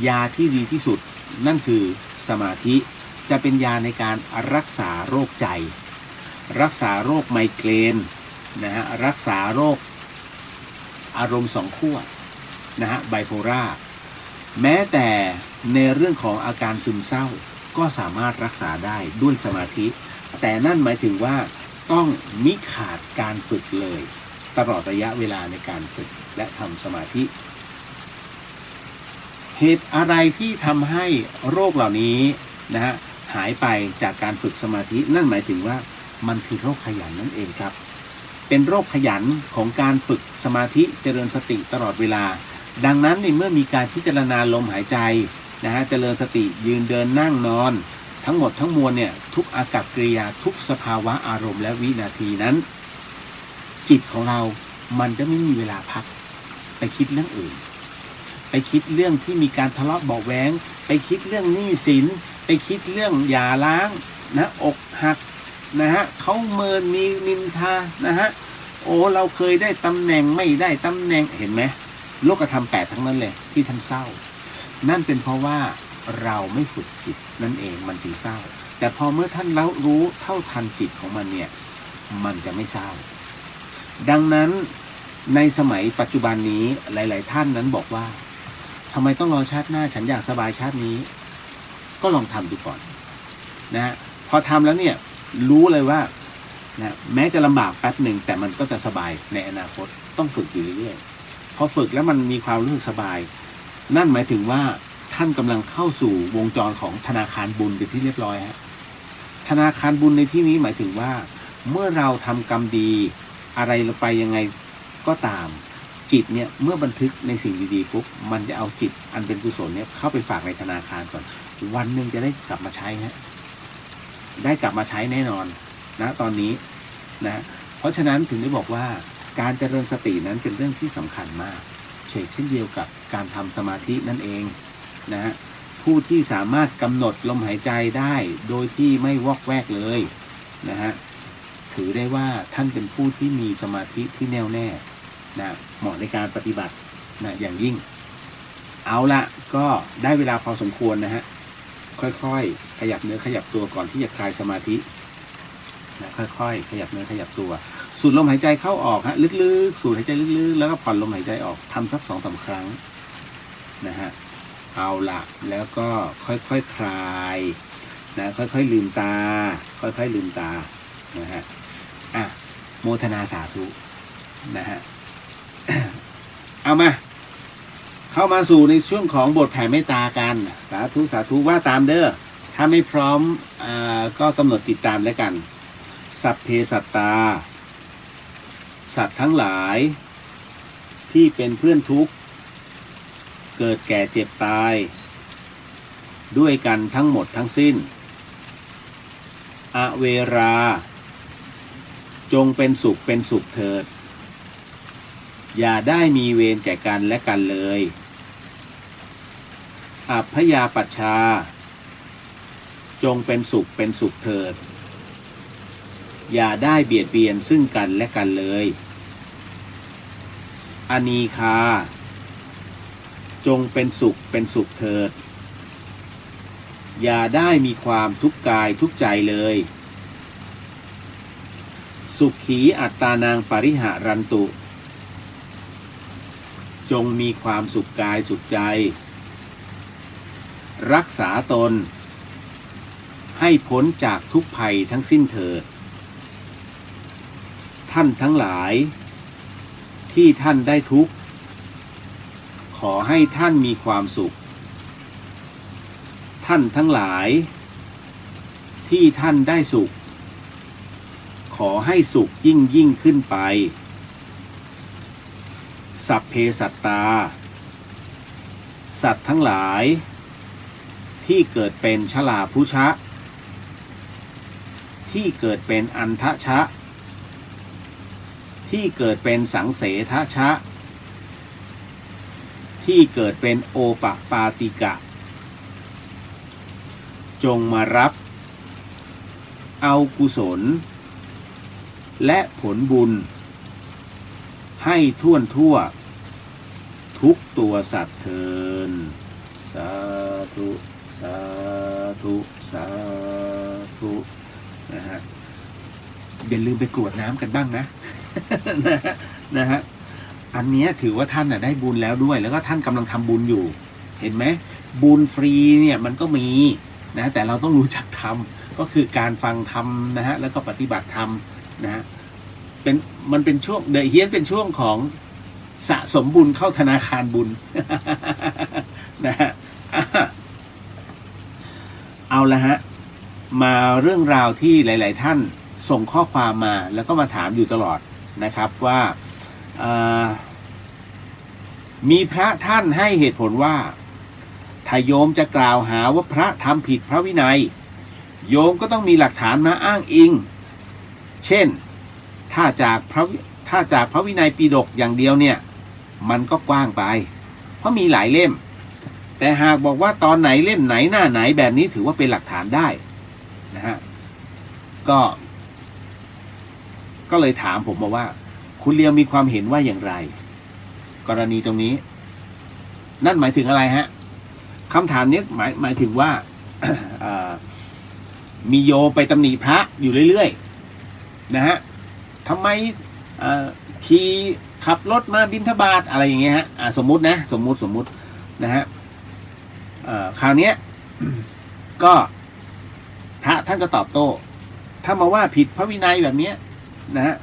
ยาที่ดีที่สุด นั่นคือสมาธิจะเป็นยาในการรักษาโรคใจ รักษาโรคไมเกรนนะฮะรักษาโรคอารมณ์สองขั้วนะฮะไบโพล่าแม้แต่ในเรื่องของอาการซึมเศร้าก็สามารถรักษาได้ด้วยสมาธิแต่นั่นหมายถึงว่าต้องมิขาดการฝึกเลยตลอดระยะเวลาในการฝึกและทำสมาธิเหตุอะไรที่ทำให้โรคเหล่านี้นะฮะหายไปจากการฝึกสมาธินั่นหมายถึงว่ามันคือโรคขยันนั่นเองครับเป็นโรคขยันของการฝึกสมาธิเจริญสติตลอดเวลาดังนั้นเมื่อมีการพิจารณาลมหายใจนะฮะเจริญสติยืนเดินนั่งนอนทั้งหมดทั้งมวลเนี่ยทุกอากัปกิริยาทุกสภาวะอารมณ์และวินาทีนั้นจิตของเรามันจะไม่มีเวลาพักไปคิดเรื่องอื่นไปคิดเรื่องที่มีการทะเลาะเบาะแว้งไปคิดเรื่องหนี้สินไปคิดเรื่องหย่าร้างนะอกหักนะฮะเขาเมินมีนินทานะฮะโอ้เราเคยได้ตำแหน่งไม่ได้ตำแหน่งเห็นไหมโลกธรรม8ทั้งนั้นเลยที่ท่านเศร้านั่นเป็นเพราะว่าเราไม่ฝึกจิตนั่นเองมันจึงเศร้าแต่พอเมื่อท่านรู้เท่าทันจิตของมันเนี่ยมันจะไม่เศร้าดังนั้นในสมัยปัจจุบันนี้หลายๆท่านนั้นบอกว่าทำไมต้องรอชาติหน้าฉันอยากสบายชาตินี้ก็ลองทำดูก่อนนะฮะพอทำแล้วเนี่ยรู้เลยว่านะแม้จะลำบากแป๊บหนึ่งแต่มันก็จะสบายในอนาคตต้องฝึกอยู่เรื่อยๆพอฝึกแล้วมันมีความรู้สึกสบายนั่นหมายถึงว่าท่านกำลังเข้าสู่วงจรของธนาคารบุญเป็นที่เรียบร้อยฮะธนาคารบุญในที่นี้หมายถึงว่าเมื่อเราทำกรรมดีอะไรเราไปยังไงก็ตามจิตเนี่ยเมื่อบันทึกในสิ่งดีๆปุ๊บมันจะเอาจิตอันเป็นกุศลเนี่ยเข้าไปฝากในธนาคารก่อนวันหนึ่งจะได้กลับมาใช้ฮะได้กลับมาใช้แน่นอนนะตอนนี้นะเพราะฉะนั้นถึงได้บอกว่าการเจริญสตินั้นเป็นเรื่องที่สำคัญมากเช่นเดียวกับการทำสมาธินั่นเองนะฮะผู้ที่สามารถกำหนดลมหายใจได้โดยที่ไม่วอกแวกเลยนะฮะถือได้ว่าท่านเป็นผู้ที่มีสมาธิที่แน่วแน่นะเหมาะในการปฏิบัตินะอย่างยิ่งเอาละก็ได้เวลาพอสมควรนะฮะค่อยๆขยับเนื้อขยับตัวก่อนที่จะคลายสมาธินะค่อยๆขยับเนื้อขยับตัวสูดลมหายใจเข้าออกฮะลึกๆสูดหายใจลึกๆแล้วก็ผ่อนลมหายใจออกทำสัก 2-3 ครั้งนะฮะเอาละแล้วก็ค่อยๆ คลายนะค่อยๆลืมตาค่อยๆลืมตานะฮะโมทนาสาธุนะฮะ เอามาเข้ามาสู่ในช่วงของบทแผ่เมตตากันสาธุสาธุว่าตามเด้อถ้าไม่พร้อมก็กำหนดจิตตามแล้วกันสัพเพสัตตาสัตว์ทั้งหลายที่เป็นเพื่อนทุกข์เกิดแก่เจ็บตายด้วยกันทั้งหมดทั้งสิ้นอเวราจงเป็นสุขเถิดอย่าได้มีเวรแก่กันและกันเลยอัพพยาปัชชาจงเป็นสุขเถิดอย่าได้เบียดเบียนซึ่งกันและกันเลยอนีคาจงเป็นสุขเถิดอย่าได้มีความทุกข์กายทุกข์ใจเลยสุขีอัตตานางปริหารันตุจงมีความสุขกายสุขใจรักษาตนให้พ้นจากทุกภัยทั้งสิ้นเถิดท่านทั้งหลายที่ท่านได้ทุกข์ขอให้ท่านมีความสุขท่านทั้งหลายที่ท่านได้สุขขอให้สุขยิ่งขึ้นไปสัพเพสัตตาสัตว์ทั้งหลายที่เกิดเป็นชลาภุชะที่เกิดเป็นอันทะชะที่เกิดเป็นสังเสทะชะที่เกิดเป็นโอปปาติกะจงมารับเอากุศลและผลบุญให้ทั่วทุกตัวสัตว์เทิน สาธุสาธุสาธุนะฮะอย่าลืมไปกรวดน้ำกันบ้างนะ นะฮะอันเนี้ยถือว่าท่านได้บุญแล้วด้วยแล้วก็ท่านกำลังทำบุญอยู่เห็นไหมบุญฟรีเนี่ยมันก็มีนะแต่เราต้องรู้จักทำก็คือการฟังธรรมนะฮะแล้วก็ปฏิบัติธรรมนะฮะมันเป็นช่วงเดอะเฮียนเป็นช่วงของสะสมบุญเข้าธนาคารบุญ นะฮะเอาละฮะมาเรื่องราวที่หลายๆท่านส่งข้อความมาแล้วก็มาถามอยู่ตลอดนะครับว่ามีพระท่านให้เหตุผลว่าถ้าโยมจะกล่าวหาว่าพระทำผิดพระวินัยโยมก็ต้องมีหลักฐานมาอ้างอิงเช่นถ้าจากพระวินัยปิฎกอย่างเดียวเนี่ยมันก็กว้างไปเพราะมีหลายเล่มแต่หากบอกว่าตอนไหนเล่มไหนหน้าไหนแบบนี้ถือว่าเป็นหลักฐานได้นะฮะก็เลยถามผมมาว่าคุณเลียวมีความเห็นว่าอย่างไรกรณีตรงนี้นั่นหมายถึงอะไรฮะคำถามนี้หมายถึงว่า มีโยมไปตำหนิพระอยู่เรื่อยๆนะฮะทำไมขี่ขับรถมาบิณฑบาตอะไรอย่างเงี้ยฮะสมมุตินะสมมุตินะฮะคราวนี้ ก็พระท่านก็ตอบโต้ถ้ามาว่าผิดพระวินัยแบบเนี้ยนะฮะ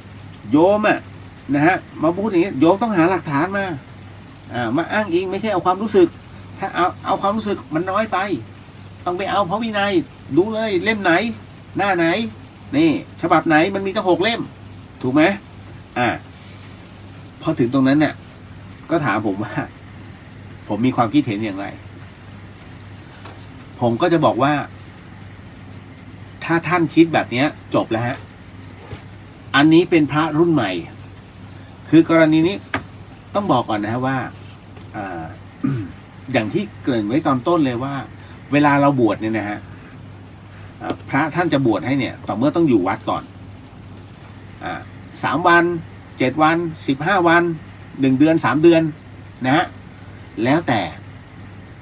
โยมนะฮะมาพูดอย่างเงี้ยโยมต้องหาหลักฐานมาอ้างอิงไม่ใช่เอาความรู้สึกถ้าเอาความรู้สึกมันน้อยไปต้องไปเอาพระวินัยดูเลยเล่มไหนหน้าไหนนี่ฉบับไหนมันมีตั้ง6 เล่มถูกไหมพอถึงตรงนั้นเนี่ยก็ถามผมว่าผมมีความคิดเห็นอย่างไรผมก็จะบอกว่าถ้าท่านคิดแบบนี้จบแล้วฮะอันนี้เป็นพระรุ่นใหม่คือกรณีนี้ต้องบอกก่อนนะฮะว่าอย่างที่เกริ่นไว้ตอนต้นเลยว่าเวลาเราบวชเนี่ยนะฮะพระท่านจะบวชให้เนี่ยต่อเมื่อต้องอยู่วัดก่อน3 วัน 7 วัน 15 วัน 1 เดือน 3 เดือนนะฮะแล้วแต่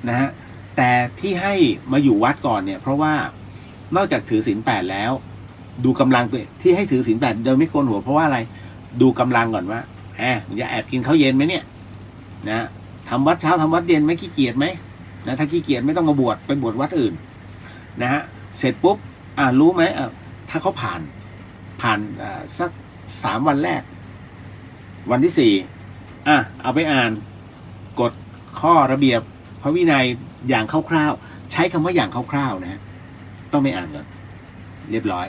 นะฮะแต่ที่ให้มาอยู่วัดก่อนเนี่ยเพราะว่านอกจากถือศีล 8แล้วดูกำลังตัวที่ให้ถือศีล 8โดยไม่โกนหัวเพราะว่าอะไรดูกำลังก่อนว่าอย่าแอบกินข้าวเย็นไหมเนี่ยนะทำวัดเช้าทำวัดเย็นไม่ขี้เกียจไหมนะถ้าขี้เกียจไม่ต้องมาบวชไปบวชวัดอื่นนะฮะเสร็จปุ๊บรู้ไหมถ้าเขาผ่านสัก3 วันแรกวันที่4เอาไปอ่านกฎข้อระเบียบพระวินัยอย่างคร่าวๆใช้คำว่าอย่างคร่าวๆนะฮะต้องไม่อ่านก่อนเรียบร้อย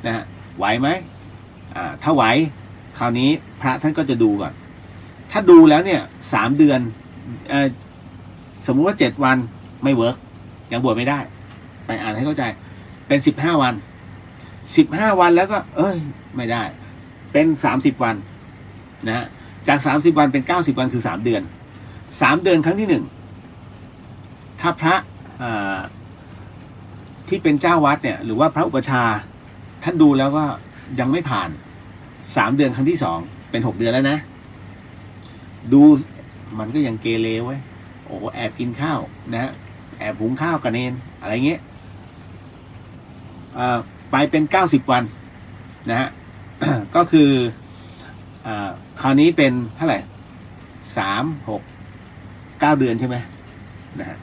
นะฮะไหวไหมถ้าไหวคราวนี้พระท่านก็จะดูก่อนถ้าดูแล้วเนี่ย3 เดือนสมมุติว่า7 วันไม่เวิร์กยังบวชไม่ได้ไปอ่านให้เข้าใจเป็น15 วัน15 วันแล้วก็ไม่ได้เป็น30 วันนะฮะจาก30 วันเป็น90 วันคือ3 เดือน3 เดือนครั้งที่1ถ้าพระที่เป็นเจ้าวัดเนี่ยหรือว่าพระอุปชฌาย์ท่านดูแล้วก็ยังไม่ผ่าน3 เดือนครั้งที่2เป็น6 เดือนแล้วนะดูมันก็ยังเกเรไว้โอ้แอบกินข้าวนะฮะแอบหุงข้าวกับเนนอะไรเงี้ยไปเป็น90 วันนะฮะ ก็คือคราวนี้เป็นเท่าไหร่3 6 9 เดือนใช่ไหมนะฮะ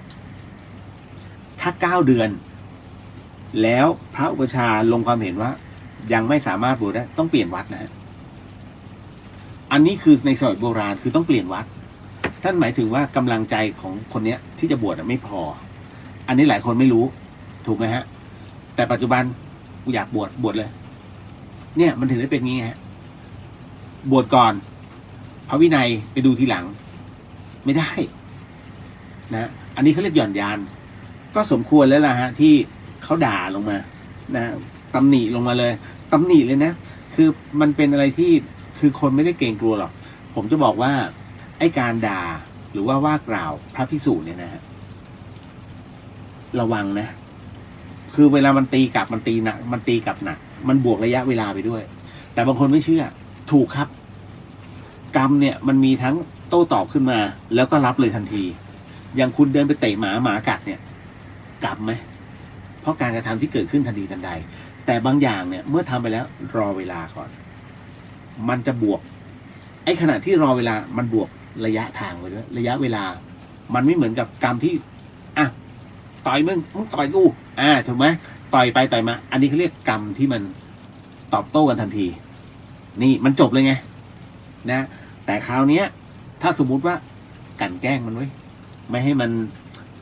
ถ้า9 เดือนแล้วพระอุปชฌาย์ลงความเห็นว่ายังไม่สามารถบวชได้ต้องเปลี่ยนวัดนะฮะอันนี้คือในสมัยโบราณคือต้องเปลี่ยนวัดท่านหมายถึงว่ากำลังใจของคนเนี้ยที่จะบวชไม่พออันนี้หลายคนไม่รู้ถูกไหมฮะแต่ปัจจุบันกูอยากบวชเลยเนี่ยมันถึงได้เป็นงี้ฮะบวชก่อนพระวินัยไปดูทีหลังไม่ได้นะอันนี้เขาเรียกหย่อนยานก็สมควรแล้วล่ะฮะที่เขาด่าลงมานะตำหนิลงมาเลยตำหนิเลยนะคือมันเป็นอะไรที่คือคนไม่ได้เกรงกลัวหรอกผมจะบอกว่าไอ้การด่าหรือว่าว่ากล่าวพระภิกษุเนี่ยนะฮะระวังนะคือเวลามันตีกลับมันตีหนักมันตีกลับหนักมันบวกระยะเวลาไปด้วยแต่บางคนไม่เชื่อถูกครับกรรมเนี่ยมันมีทั้งโต้ตอบขึ้นมาแล้วก็รับเลยทันที อย่างคุณเดินไปเตะหมากัดเนี่ยกรรมไหมเพราะการกระทำที่เกิดขึ้นทันทีทันใดแต่บางอย่างเนี่ยเมื่อทำไปแล้วรอเวลาก่อนมันจะบวกไอ้ขณะที่รอเวลามันบวกระยะทางไปด้วยระยะเวลามันไม่เหมือนกับกรรมที่อ่ะต่อยมึงต่อยกูถูกไหมต่อยไปต่อยมาอันนี้เขาเรียกกรรมที่มันตอบโต้กันทันทีนี่มันจบเลยไงนะแต่คราวนี้ถ้าสมมุติว่ากลั่นแกล้งมันไว้ไม่ให้มัน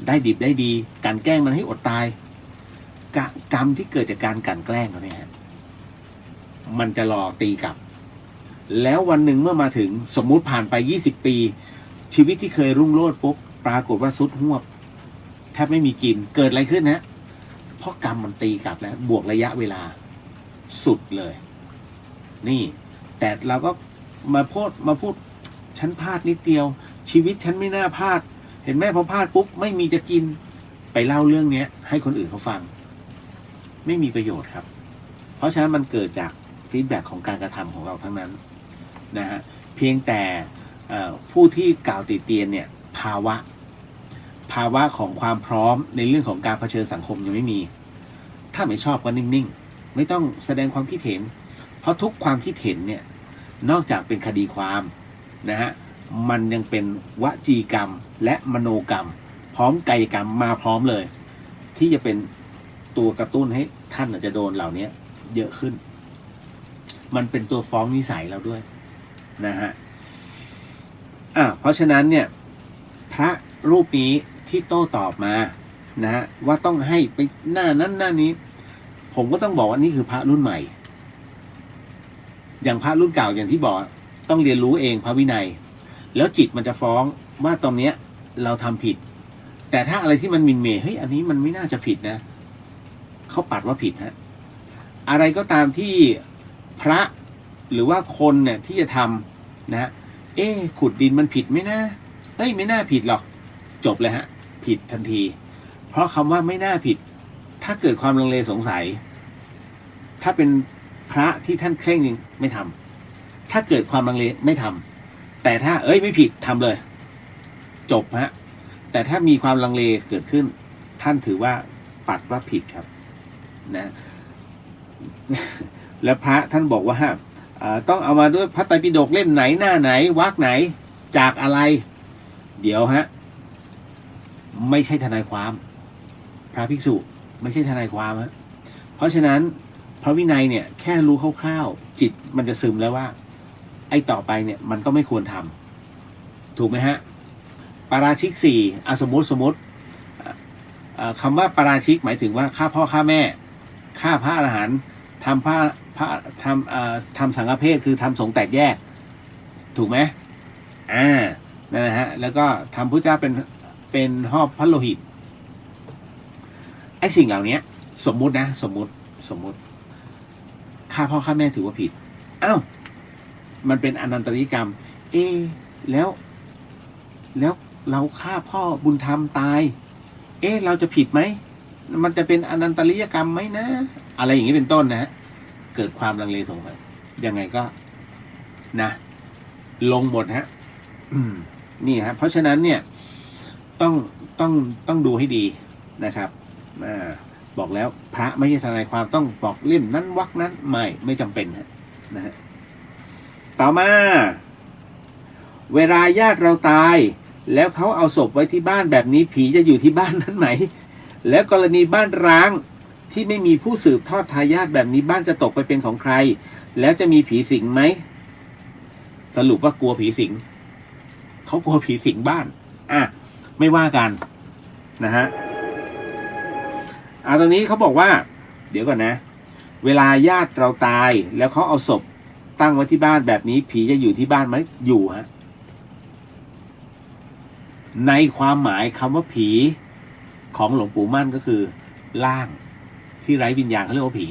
ได้ดิบได้ดีกลั่นแกล้งมันให้อดตายกรรมที่เกิดจากการกลั่นแกล้งเนี่ยมันจะรอตีกลับแล้ววันหนึ่งเมื่อมาถึงสมมุติผ่านไป20 ปีชีวิตที่เคยรุ่งโรจน์ปุ๊บปรากฏว่าสุดหวบแทบไม่มีกินเกิดอะไรขึ้นนะเพราะกรรมมันตีกลับแล้วบวกระยะเวลาสุดเลยนี่แต่เราก็มาพูดฉันพลาดนิดเดียวชีวิตฉันไม่น่าพลาดเห็นไหมพอพลาดปุ๊บไม่มีจะกินไปเล่าเรื่องนี้ให้คนอื่นเขาฟังไม่มีประโยชน์ครับเพราะฉะนั้นมันเกิดจากฟีดแบ็กของการกระทำของเราทั้งนั้นนะฮะเพียงแต่ผู้ที่กล่าวติเตียนเนี่ยภาวะของความพร้อมในเรื่องของการเผชิญสังคมยังไม่มีถ้าไม่ชอบก็นิ่งๆไม่ต้องแสดงความคิดเห็นเพราะทุกความคิดเห็นเนี่ยนอกจากเป็นคดีความนะฮะมันยังเป็นวจีกรรมและมโนกรรมพร้อมกายกรรมมาพร้อมเลยที่จะเป็นตัวกระตุ้นให้ท่านอาจจะโดนเหล่านี้เยอะขึ้นมันเป็นตัวฟ้องนิสัยเราด้วยนะฮะเพราะฉะนั้นเนี่ยพระรูปนี้ที่โต้ตอบมานะฮะว่าต้องให้ไปหน้านั้นหน้านี้ผมก็ต้องบอกว่านี่คือพระรุ่นใหม่อย่างพระรุ่นเก่าอย่างที่บอกต้องเรียนรู้เองพระวินัยแล้วจิตมันจะฟ้องว่าตรงเนี้ยเราทำผิดแต่ถ้าอะไรที่มันมินเมย์เฮ้ยอันนี้มันไม่น่าจะผิดนะเขาปัดว่าผิดฮะอะไรก็ตามที่พระหรือว่าคนเนี่ยที่จะทำนะขุดดินมันผิดไหมนะไม่น่าผิดหรอกจบเลยฮะผิดทันทีเพราะคำว่าไม่น่าผิดถ้าเกิดความลังเลสงสัยถ้าเป็นพระที่ท่านเคร่งจริงไม่ทำถ้าเกิดความลังเลไม่ทำแต่ถ้าไม่ผิดทำเลยจบฮะแต่ถ้ามีความลังเลเกิดขึ้นท่านถือว่าปัดว่าผิดครับนะแล้วพระท่านบอกว่าต้องเอามาด้วยพระไตรปิฎกเล่มไหนหน้าไหนวรรคไหนจากอะไรเดี๋ยวฮะไม่ใช่ทนายความพระภิกษุไม่ใช่ทนายความฮะเพราะฉะนั้นพระวินัยเนี่ยแค่รู้คร่าวๆจิตมันจะซึมแล้วว่าไอ้ต่อไปเนี่ยมันก็ไม่ควรทำถูกไหมฮะปาราชิก4สมมติคำว่าปาราชิกหมายถึงว่าฆ่าพ่อฆ่าแม่ฆ่าพระอรหันต์ทำทำสังฆเพศคือทำสงฆ์แตกแยกถูกไหมนั่นนะฮะแล้วก็ทำพุทธเจ้าเป็นหอบพระโลหิตไอ้สิ่งเหล่านี้สมมุตินะสมมุติฆ่าพ่อฆ่าแม่ถือว่าผิดมันเป็นอนันตริยกรรมแล้วเราฆ่าพ่อบุญธรรมตายเราจะผิดไหมมันจะเป็นอนันตริยกรรมไหมนะอะไรอย่างนี้เป็นต้นนะฮะเกิดความลังเลสงสัยยังไงก็นะลงหมดฮะนี่ฮะเพราะฉะนั้นเนี่ยต้องดูให้ดีนะครับบอกแล้วพระไม่ใช่ทนายความต้องบอกเล่มนั้นวรรคนั้นไม่จำเป็นนะฮะต่อมาเวลาญาติเราตายแล้วเขาเอาศพไว้ที่บ้านแบบนี้ผีจะอยู่ที่บ้านนั้นไหมแล้วกรณีบ้านร้างที่ไม่มีผู้สืบทอดทายาทแบบนี้บ้านจะตกไปเป็นของใครแล้วจะมีผีสิงไหมสรุปว่ากลัวผีสิงเขากลัวผีสิงบ้านไม่ว่ากันนะฮะตรงนี้เขาบอกว่าเดี๋ยวก่อนนะเวลาญาติเราตายแล้วเขาเอาศพตั้งไว้ที่บ้านแบบนี้ผีจะอยู่ที่บ้านไหมอยู่ฮะในความหมายคำว่าผีของหลวงปู่มั่นก็คือร่างที่ไร้วิญญาณเขาเรียกว่าผี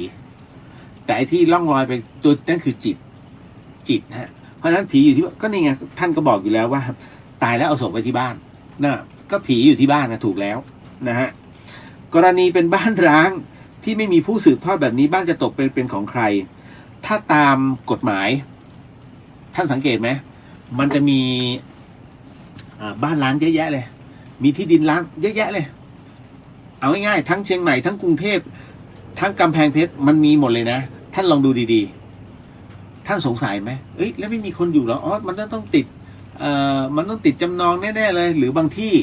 แต่ที่ล่องลอยไปตัวนั่นคือจิตฮะเพราะฉะนั้นผีอยู่ที่ก็นี่ไงท่านก็บอกอยู่แล้วว่าตายแล้วเอาศพไว้ที่บ้านก็ผีอยู่ที่บ้านนะถูกแล้วนะฮะกรณีเป็นบ้านร้างที่ไม่มีผู้สืบทอดแบบนี้บ้านจะตกเป็นของใครถ้าตามกฎหมายท่านสังเกตไหมมันจะมีบ้านร้างเยอะแยะเลย มีที่ดินล้างเยอะแยะเลยเอาง่ายๆทั้งเชียงใหม่ทั้งกรุงเทพทั้งกำแพงเพชรมันมีหมดเลยนะท่านลองดูดีๆท่านสงสัยไหมเอ้ยแล้วไม่มีคนอยู่เหรออ๋อมันต้องติดมันต้องติดจำนองแน่ๆเลยหรือบางที่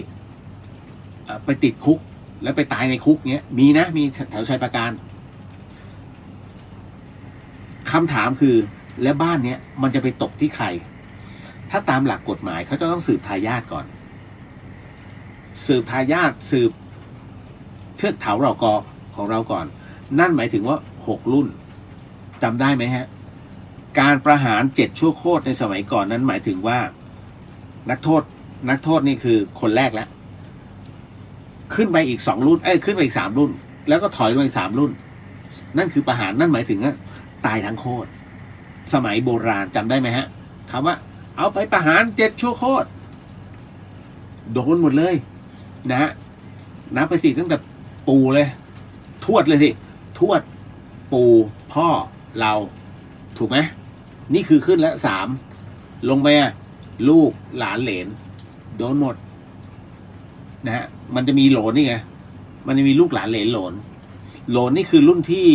ไปติดคุกแล้วไปตายในคุกเนี้ยมีนะมีแถวชัยปราการคำถามคือแล้วบ้านเนี้ยมันจะไปตกที่ใครถ้าตามหลักกฎหมายเขาจะต้องสืบทายาทก่อนสืบทายาทสืบเทือกเถาเหล่ากอของเราก่อนนั่นหมายถึงว่า6 รุ่นจำได้ไหมฮะการประหาร7 ชั่วโคตรในสมัยก่อนนั้นหมายถึงว่านักโทษนี่คือคนแรกแล้วขึ้นไปอีก2 รุ่นขึ้นไปอีก3 รุ่นแล้วก็ถอยลงอีก3 รุ่นนั่นคือประหารนั่นหมายถึงว่าตายทั้งโคตรสมัยโบราณจำได้ไหมฮะคำว่าเอาไปประหาร7 ชั่วโคตรโดนหมดเลยนะฮะนับไปสิตั้งแต่ปู่เลยทวดเลยสิทวดปู่พ่อเราถูกไหมนี่คือขึ้นแล้ว3ลงไปลูกหลานเหลนโดนหมดนะฮะมันจะมีโหลนนี่ไงมันจะมีลูกหลานเหลนโหลนนี่คือรุ่นที่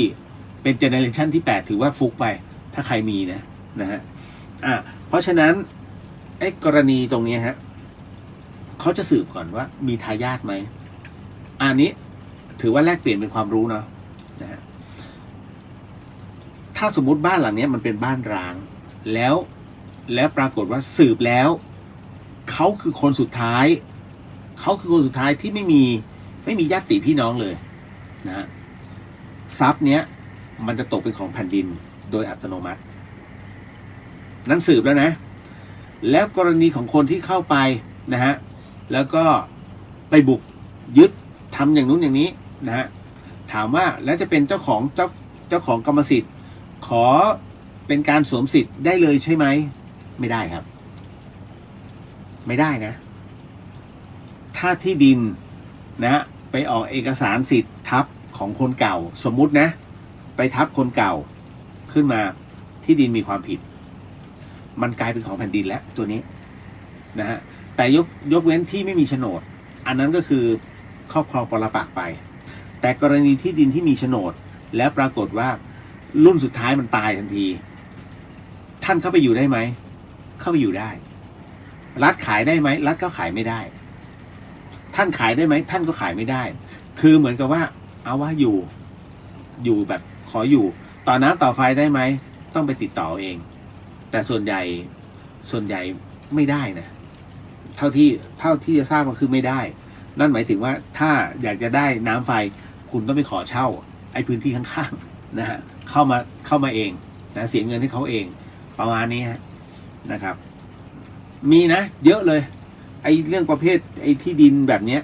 เป็นเจเนอเรชันที่8ถือว่าฟุกไปถ้าใครมีนะฮะเพราะฉะนั้นไอ้กรณีตรงนี้ฮะเขาจะสืบก่อนว่ามีทายาทไหมอันนี้ถือว่าแลกเปลี่ยนเป็นความรู้เนาะนะฮะถ้าสมมุติบ้านหลังนี้มันเป็นบ้านร้างแล้วปรากฏว่าสืบแล้วเขาคือคนสุดท้ายที่ไม่มีญาติพี่น้องเลยนะฮะทรัพย์เนี้ยมันจะตกเป็นของแผ่นดินโดยอัตโนมัตินั้นสืบแล้วนะแล้วกรณีของคนที่เข้าไปนะฮะแล้วก็ไปบุกยึดทำอย่างนู้นอย่างนี้นะฮะถามว่าแล้วจะเป็นเจ้าของกรรมสิทธิ์ขอเป็นการสวมสิทธิ์ได้เลยใช่ไหมไม่ได้ครับไม่ได้นะถ้าที่ดินนะไปออกเอกสารสิทธิ์ทับของคนเก่าสมมุตินะไปทับคนเก่าขึ้นมาที่ดินมีความผิดมันกลายเป็นของแผ่นดินแล้วตัวนี้นะฮะแต่ยกเว้นที่ไม่มีโฉนดอันนั้นก็คือครอบครองปรปักษ์ไปแต่กรณีที่ดินที่มีโฉนดแล้วปรากฏว่ารุ่นสุดท้ายมันตายทันทีท่านเข้าไปอยู่ได้ไหมเข้าไปอยู่ได้รัฐขายได้ไหมรัฐก็ขายไม่ได้ท่านขายได้ไหมท่านก็ขายไม่ได้คือเหมือนกับว่าเอาว่าอยู่แบบขออยู่ต่อน้ำต่อไฟได้ไหมต้องไปติดต่อเองแต่ส่วนใหญ่ไม่ได้นะเท่าที่จะทราบก็คือไม่ได้นั่นหมายถึงว่าถ้าอยากจะได้น้ำไฟคุณต้องไปขอเช่าไอ้พื้นที่ข้างๆนะฮะเข้ามาเองนะเสียเงินให้เขาเองประมาณนี้ฮะนะครับมีนะเยอะเลยไอ้เรื่องประเภทไอ้ที่ดินแบบเนี้ย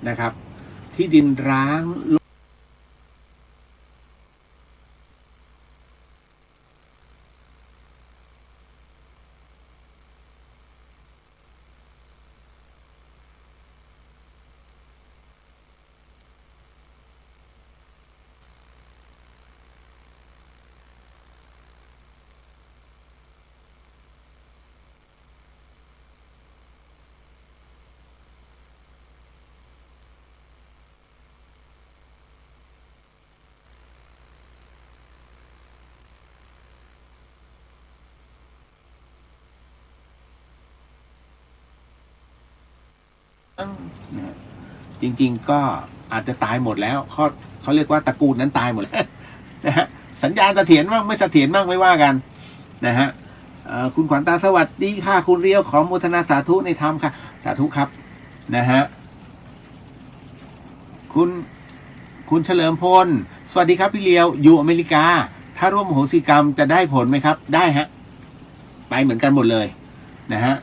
นะครับที่ดินร้างนะจริงๆก็อาจจะตายหมดแล้วเขาเรียกว่าตระกูลนั้นตายหมดแล้วนะฮะสัญญาณเสถียรบ้างไม่เสถียรบ้างไม่ว่ากันนะฮะคุณขวัญตาสวัสดีค่ะคุณเรียวขอโมทนาสาธุในธรรมค่ะสาธุครับนะฮะคุณเฉลิมพลสวัสดีครับพี่เลียวอยู่อเมริกาถ้าร่วมโหสิกรรมจะได้ผลไหมครับได้ฮะไปเหมือนกันหมดเลยนะฮะ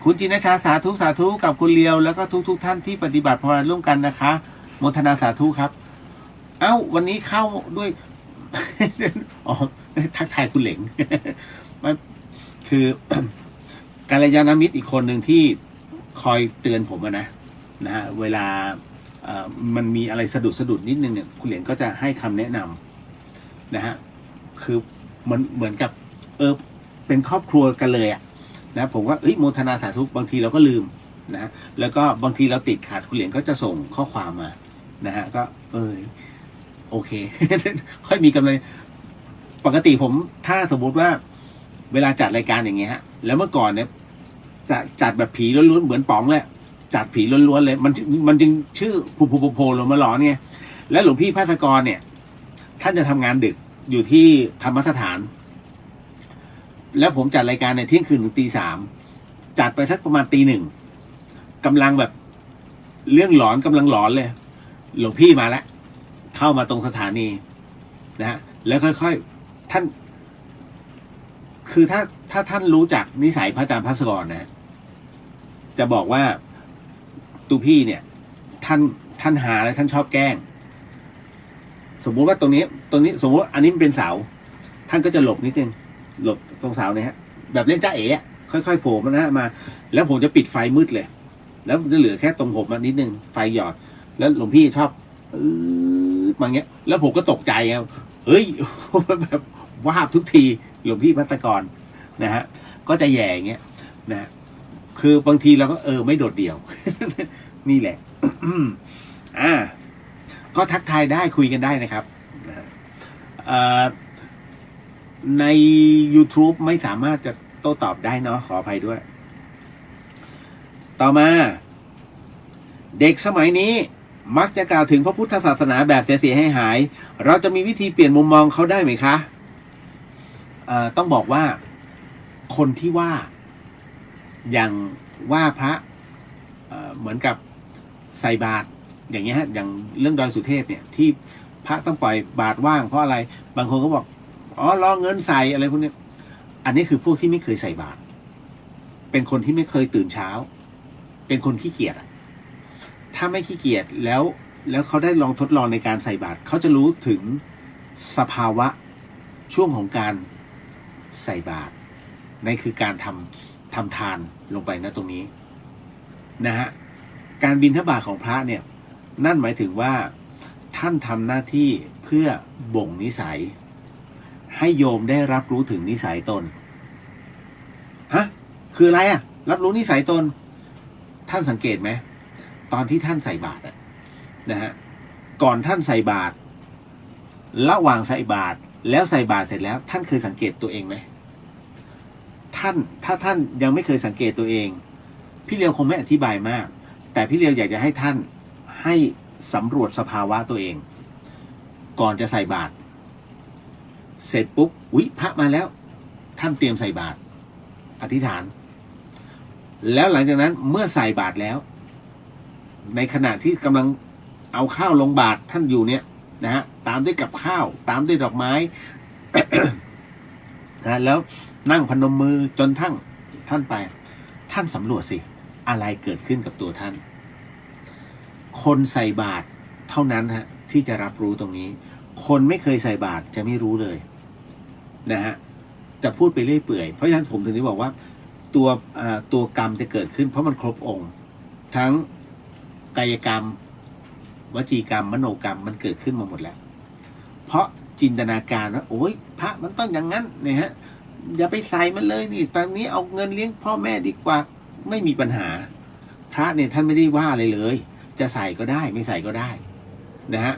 คุณจินชาสาธุกับคุณเลียวแล้วก็ทุกท่านที่ปฏิบัติภาวนาร่วมกันนะคะโมทนาสาธุครับวันนี้เข้าด้วย อ๋อทักทายคุณเหลง คือ กัลยาณมิตรอีกคนหนึ่งที่คอยเตือนผมนะฮะเวลามันมีอะไรสะดุดนิดนึงเนี่ยคุณเหลงก็จะให้คำแนะนำนะฮะคือเหมือนกับเป็นครอบครัวกันเลยนะผมว่าโมทนาสาธุบางทีเราก็ลืม นะฮะแล้วก็บางทีเราติดขัดคุณเหรียญก็จะส่งข้อความมานะฮะก็โอเค ค่อยมีกำลังปกติผมถ้าสมมุติว่าเวลาจัดรายการอย่างเงี้ยฮะแล้วเมื่อก่อนเนี่ยจะจัดแบบผีล้วนๆเหมือนป๋องเลยจัดผีล้วนๆเลยมันจึงชื่อภูโพลงมาหลอนไงและหลวงพี่ภาสกรเนี่ยท่านจะทำงานดึกอยู่ที่ธรรมสถานแล้วผมจัดรายการในเที่ยงคืนถึงตี 3จัดไปสักประมาณตี 1กำลังแบบเรื่องหลอนกำลังหลอนเลยหลวงพี่มาแล้วเข้ามาตรงสถานีนะฮะแล้วค่อยๆท่านคือถ้าท่านรู้จักนิสัยพระอาจารย์ภาสกรนะจะบอกว่าตูพี่เนี่ยท่านหาและท่านชอบแกล้งสมมุติว่าตรงนี้สมมติอันนี้มันเป็นเสาท่านก็จะหลบนิดนึงหลบตรงเสาเนี่ยฮะแบบเล่นจ้าเอ๋ค่อยๆโผล่มาแล้วผมจะปิดไฟมืดเลยแล้วจะเหลือแค่ตรงผมมานิดนึงไฟหยอดแล้วหลวงพี่ชอบมาเงี้ยแล้วผมก็ตกใจครับเฮ้ยแบบวาบทุกทีหลวงพี่ภัตตกรนะฮะก็จะแย่เงี้ยนะคือบางทีเราก็ไม่โดดเดี่ยว นี่แหละ ก็ทักทายได้คุยกันได้นะครับใน YouTube ไม่สามารถจะโต้ตอบได้เนาะขออภัยด้วยต่อมาเด็กสมัยนี้มักจะกล่าวถึงพระพุทธศาสนาแบบเสียให้หายเราจะมีวิธีเปลี่ยนมุมมองเขาได้ไหมคะต้องบอกว่าคนที่ว่าอย่างว่าพระเหมือนกับใส่บาตรอย่างเงี้ยฮะอย่างเรื่องดอยสุเทพเนี่ยที่พระต้องปล่อยบาตรว่างเพราะอะไรบางคนก็บอกรอเงินใส่อะไรพวกนี้อันนี้คือพวกที่ไม่เคยใส่บาตรเป็นคนที่ไม่เคยตื่นเช้าเป็นคนขี้เกียจถ้าไม่ขี้เกียจแล้วเขาได้ลองทดลองในการใส่บาตรเขาจะรู้ถึงสภาวะช่วงของการใส่บาตรนั่นคือการทำทานลงไปนะตรงนี้นะฮะการบิณฑบาตของพระเนี่ยนั่นหมายถึงว่าท่านทำหน้าที่เพื่อบ่งนิสัยให้โยมได้รับรู้ถึงนิสัยตนคืออะไรรับรู้นิสัยตนท่านสังเกตไหมตอนที่ท่านใส่บาตรนะฮะก่อนท่านใส่บาตรระหว่างใส่บาตรแล้วใส่บาตรเสร็จแล้วท่านเคยสังเกตตัวเองไหมถ้าท่านยังไม่เคยสังเกตตัวเองพี่เลียวคงไม่อธิบายมากแต่พี่เลียวอยากจะให้ท่านให้สำรวจสภาวะตัวเองก่อนจะใส่บาตรเสร็จปุ๊บพระมาแล้วท่านเตรียมใส่บาตรอธิษฐานแล้วหลังจากนั้นเมื่อใส่บาตรแล้วในขณะที่กำลังเอาข้าวลงบาตรท่านอยู่เนี่ยนะฮะตามด้วยกับข้าวตามด้วยดอกไม้ นะแล้วนั่งพนมมือจนท่านไปท่านสำรวจสิอะไรเกิดขึ้นกับตัวท่านคนใส่บาตรเท่านั้นฮะที่จะรับรู้ตรงนี้คนไม่เคยใส่บาตรจะไม่รู้เลยนะฮะจะพูดไปเรื่อยเปื่อยเพราะฉะนั้นผมถึงได้บอกว่าตัวกรรมจะเกิดขึ้นเพราะมันครบองค์ทั้งกายกรรมวจีกรรมมโนกรรมมันเกิดขึ้นมาหมดแล้วเพราะจินตนาการว่าโอ้ยพระมันต้องอย่างนั้นเนี่ยฮะอย่าไปใส่มันเลยนี่ตอนนี้เอาเงินเลี้ยงพ่อแม่ดีกว่าไม่มีปัญหาพระเนี่ยท่านไม่ได้ว่าอะไรเลยจะใส่ก็ได้ไม่ใส่ก็ได้นะฮะ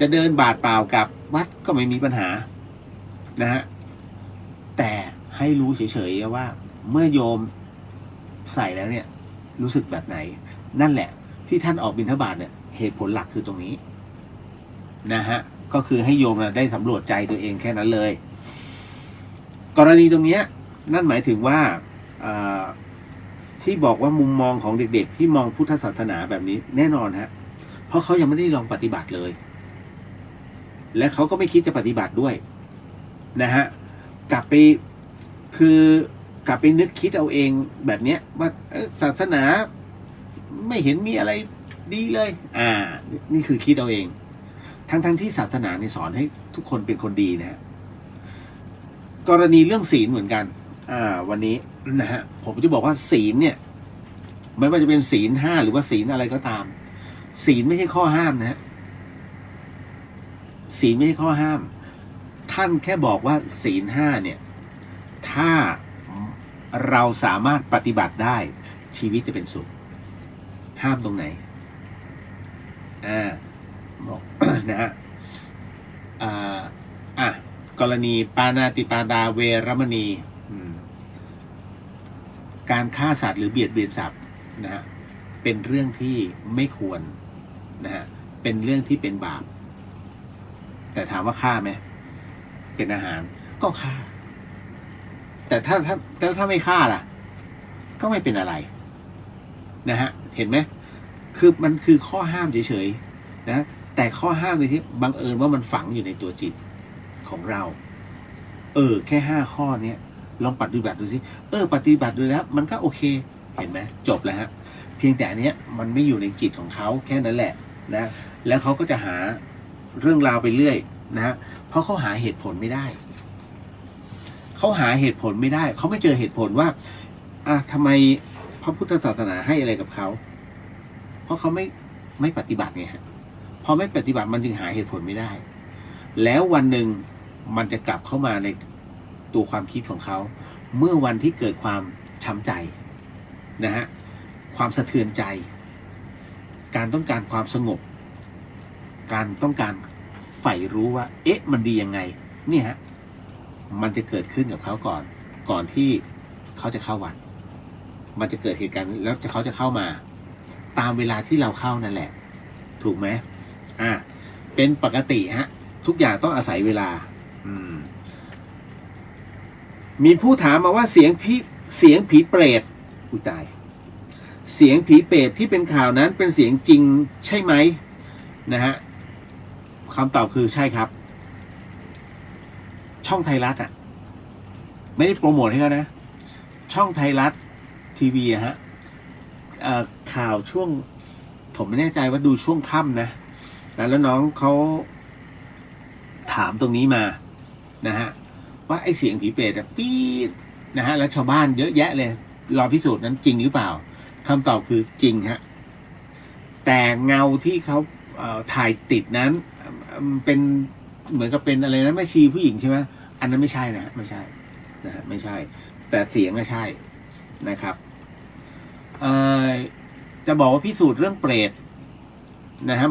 จะเดินบาทเปล่ากับวัดก็ไม่มีปัญหานะฮะแต่ให้รู้เฉยๆว่าเมื่อโยมใส่แล้วเนี่ยรู้สึกแบบไหนนั่นแหละที่ท่านออกบิณฑบาตเนี่ยเหตุผลหลักคือตรงนี้นะฮะก็คือให้โยมได้สำรวจใจตัวเองแค่นั้นเลยกรณีตรงนี้นั่นหมายถึงว่าที่บอกว่ามุมมองของเด็กๆที่มองพุทธศาสนาแบบนี้แน่นอนฮะเพราะเขายังไม่ได้ลองปฏิบัติเลยและเขาก็ไม่คิดจะปฏิบัติด้วยนะฮะกลับไปนึกคิดเอาเองแบบเนี้ยว่าศาสนาไม่เห็นมีอะไรดีเลยนี่คือคิดเอาเองทั้งที่ศาสนาเนี่ยสอนให้ทุกคนเป็นคนดีนะฮะกรณีเรื่องศีลเหมือนกันวันนี้นะฮะผมจะบอกว่าศีลเนี่ยไม่ว่าจะเป็นศีล 5หรือว่าศีลอะไรก็ตามศีลไม่ใช่ข้อห้ามนะฮะศีลไม่ใช่ข้อห้ามท่านแค่บอกว่าศีล 5เนี่ยถ้าเราสามารถปฏิบัติได้ชีวิตจะเป็นสุข ห้ามตรงไหนบอก นะฮะกรณีปาณาติปาตาเวรมณีการฆ่าสัตว์หรือเบียดเบียนสัตว์นะฮะเป็นเรื่องที่ไม่ควรนะฮะเป็นเรื่องที่เป็นบาปแต่ถามว่าฆ่าไหมเป็นอาหารก็ฆ่าแต่ถ้าไม่ฆ่าล่ะก็ไม่เป็นอะไรนะฮะเห็นไหมคือมันคือข้อห้ามเฉยๆนะแต่ข้อห้ามในที่บังเอิญว่ามันฝังอยู่ในตัวจิตของเราแค่5 ข้อเนี้ยลองปฏิบัติดูสิปฏิบัติดูแล้วมันก็โอเคเห็นไหมจบแล้วฮะเพียงแต่อันเนี้ยมันไม่อยู่ในจิตของเขาแค่นั้นแหละนะแล้วเขาก็จะหาเรื่องราวไปเรื่อยนะฮะเพราะเขาหาเหตุผลไม่ได้เขาหาเหตุผลไม่ได้เขาไม่เจอเหตุผลว่าทำไมพระพุทธศาสนาให้อะไรกับเขาเพราะเขาไม่ปฏิบัติไงฮะพอไม่ปฏิบัติมันจึงหาเหตุผลไม่ได้แล้ววันหนึ่งมันจะกลับเข้ามาในตัวความคิดของเขาเมื่อวันที่เกิดความช้ำใจนะฮะความสะเทือนใจการต้องการความสงบการต้องการใฝ่รู้ว่ามันดียังไงเนี่ยฮะมันจะเกิดขึ้นกับเขาก่อนที่เขาจะเข้าวัดมันจะเกิดเหตุการณ์แล้วเขาจะเข้ามาตามเวลาที่เราเข้านั่นแหละถูกไหมเป็นปกติฮะทุกอย่างต้องอาศัยเวลามีผู้ถามมาว่าเสียงผีเปรตอุยตายเสียงผีเปรตที่เป็นข่าวนั้นเป็นเสียงจริงใช่ไหมนะฮะคำตอบคือใช่ครับช่องไทยรัฐไม่ได้โปรโมทให้เขานะช่องไทยรัฐทีวีฮะข่าวช่วงผมไม่แน่ใจว่าดูช่วงค่ำนะแล้วน้องเขาถามตรงนี้มานะฮะว่าไอ้เสียงผีเปรตปี๊ดนะฮะแล้วชาวบ้านเยอะแยะเลยรอพิสูจน์นั้นจริงหรือเปล่าคำตอบคือจริงฮะแต่เงาที่เขาถ่ายติดนั้นเป็นเหมือนกับเป็นอะไรนะแม่ชีผู้หญิงใช่ไหมอันนั้นไม่ใช่นะไม่ใช่นะฮะไม่ใช่แต่เสียงก็ใช่นะครับจะบอกว่าพิสูจน์เรื่องเปรตนะฮะ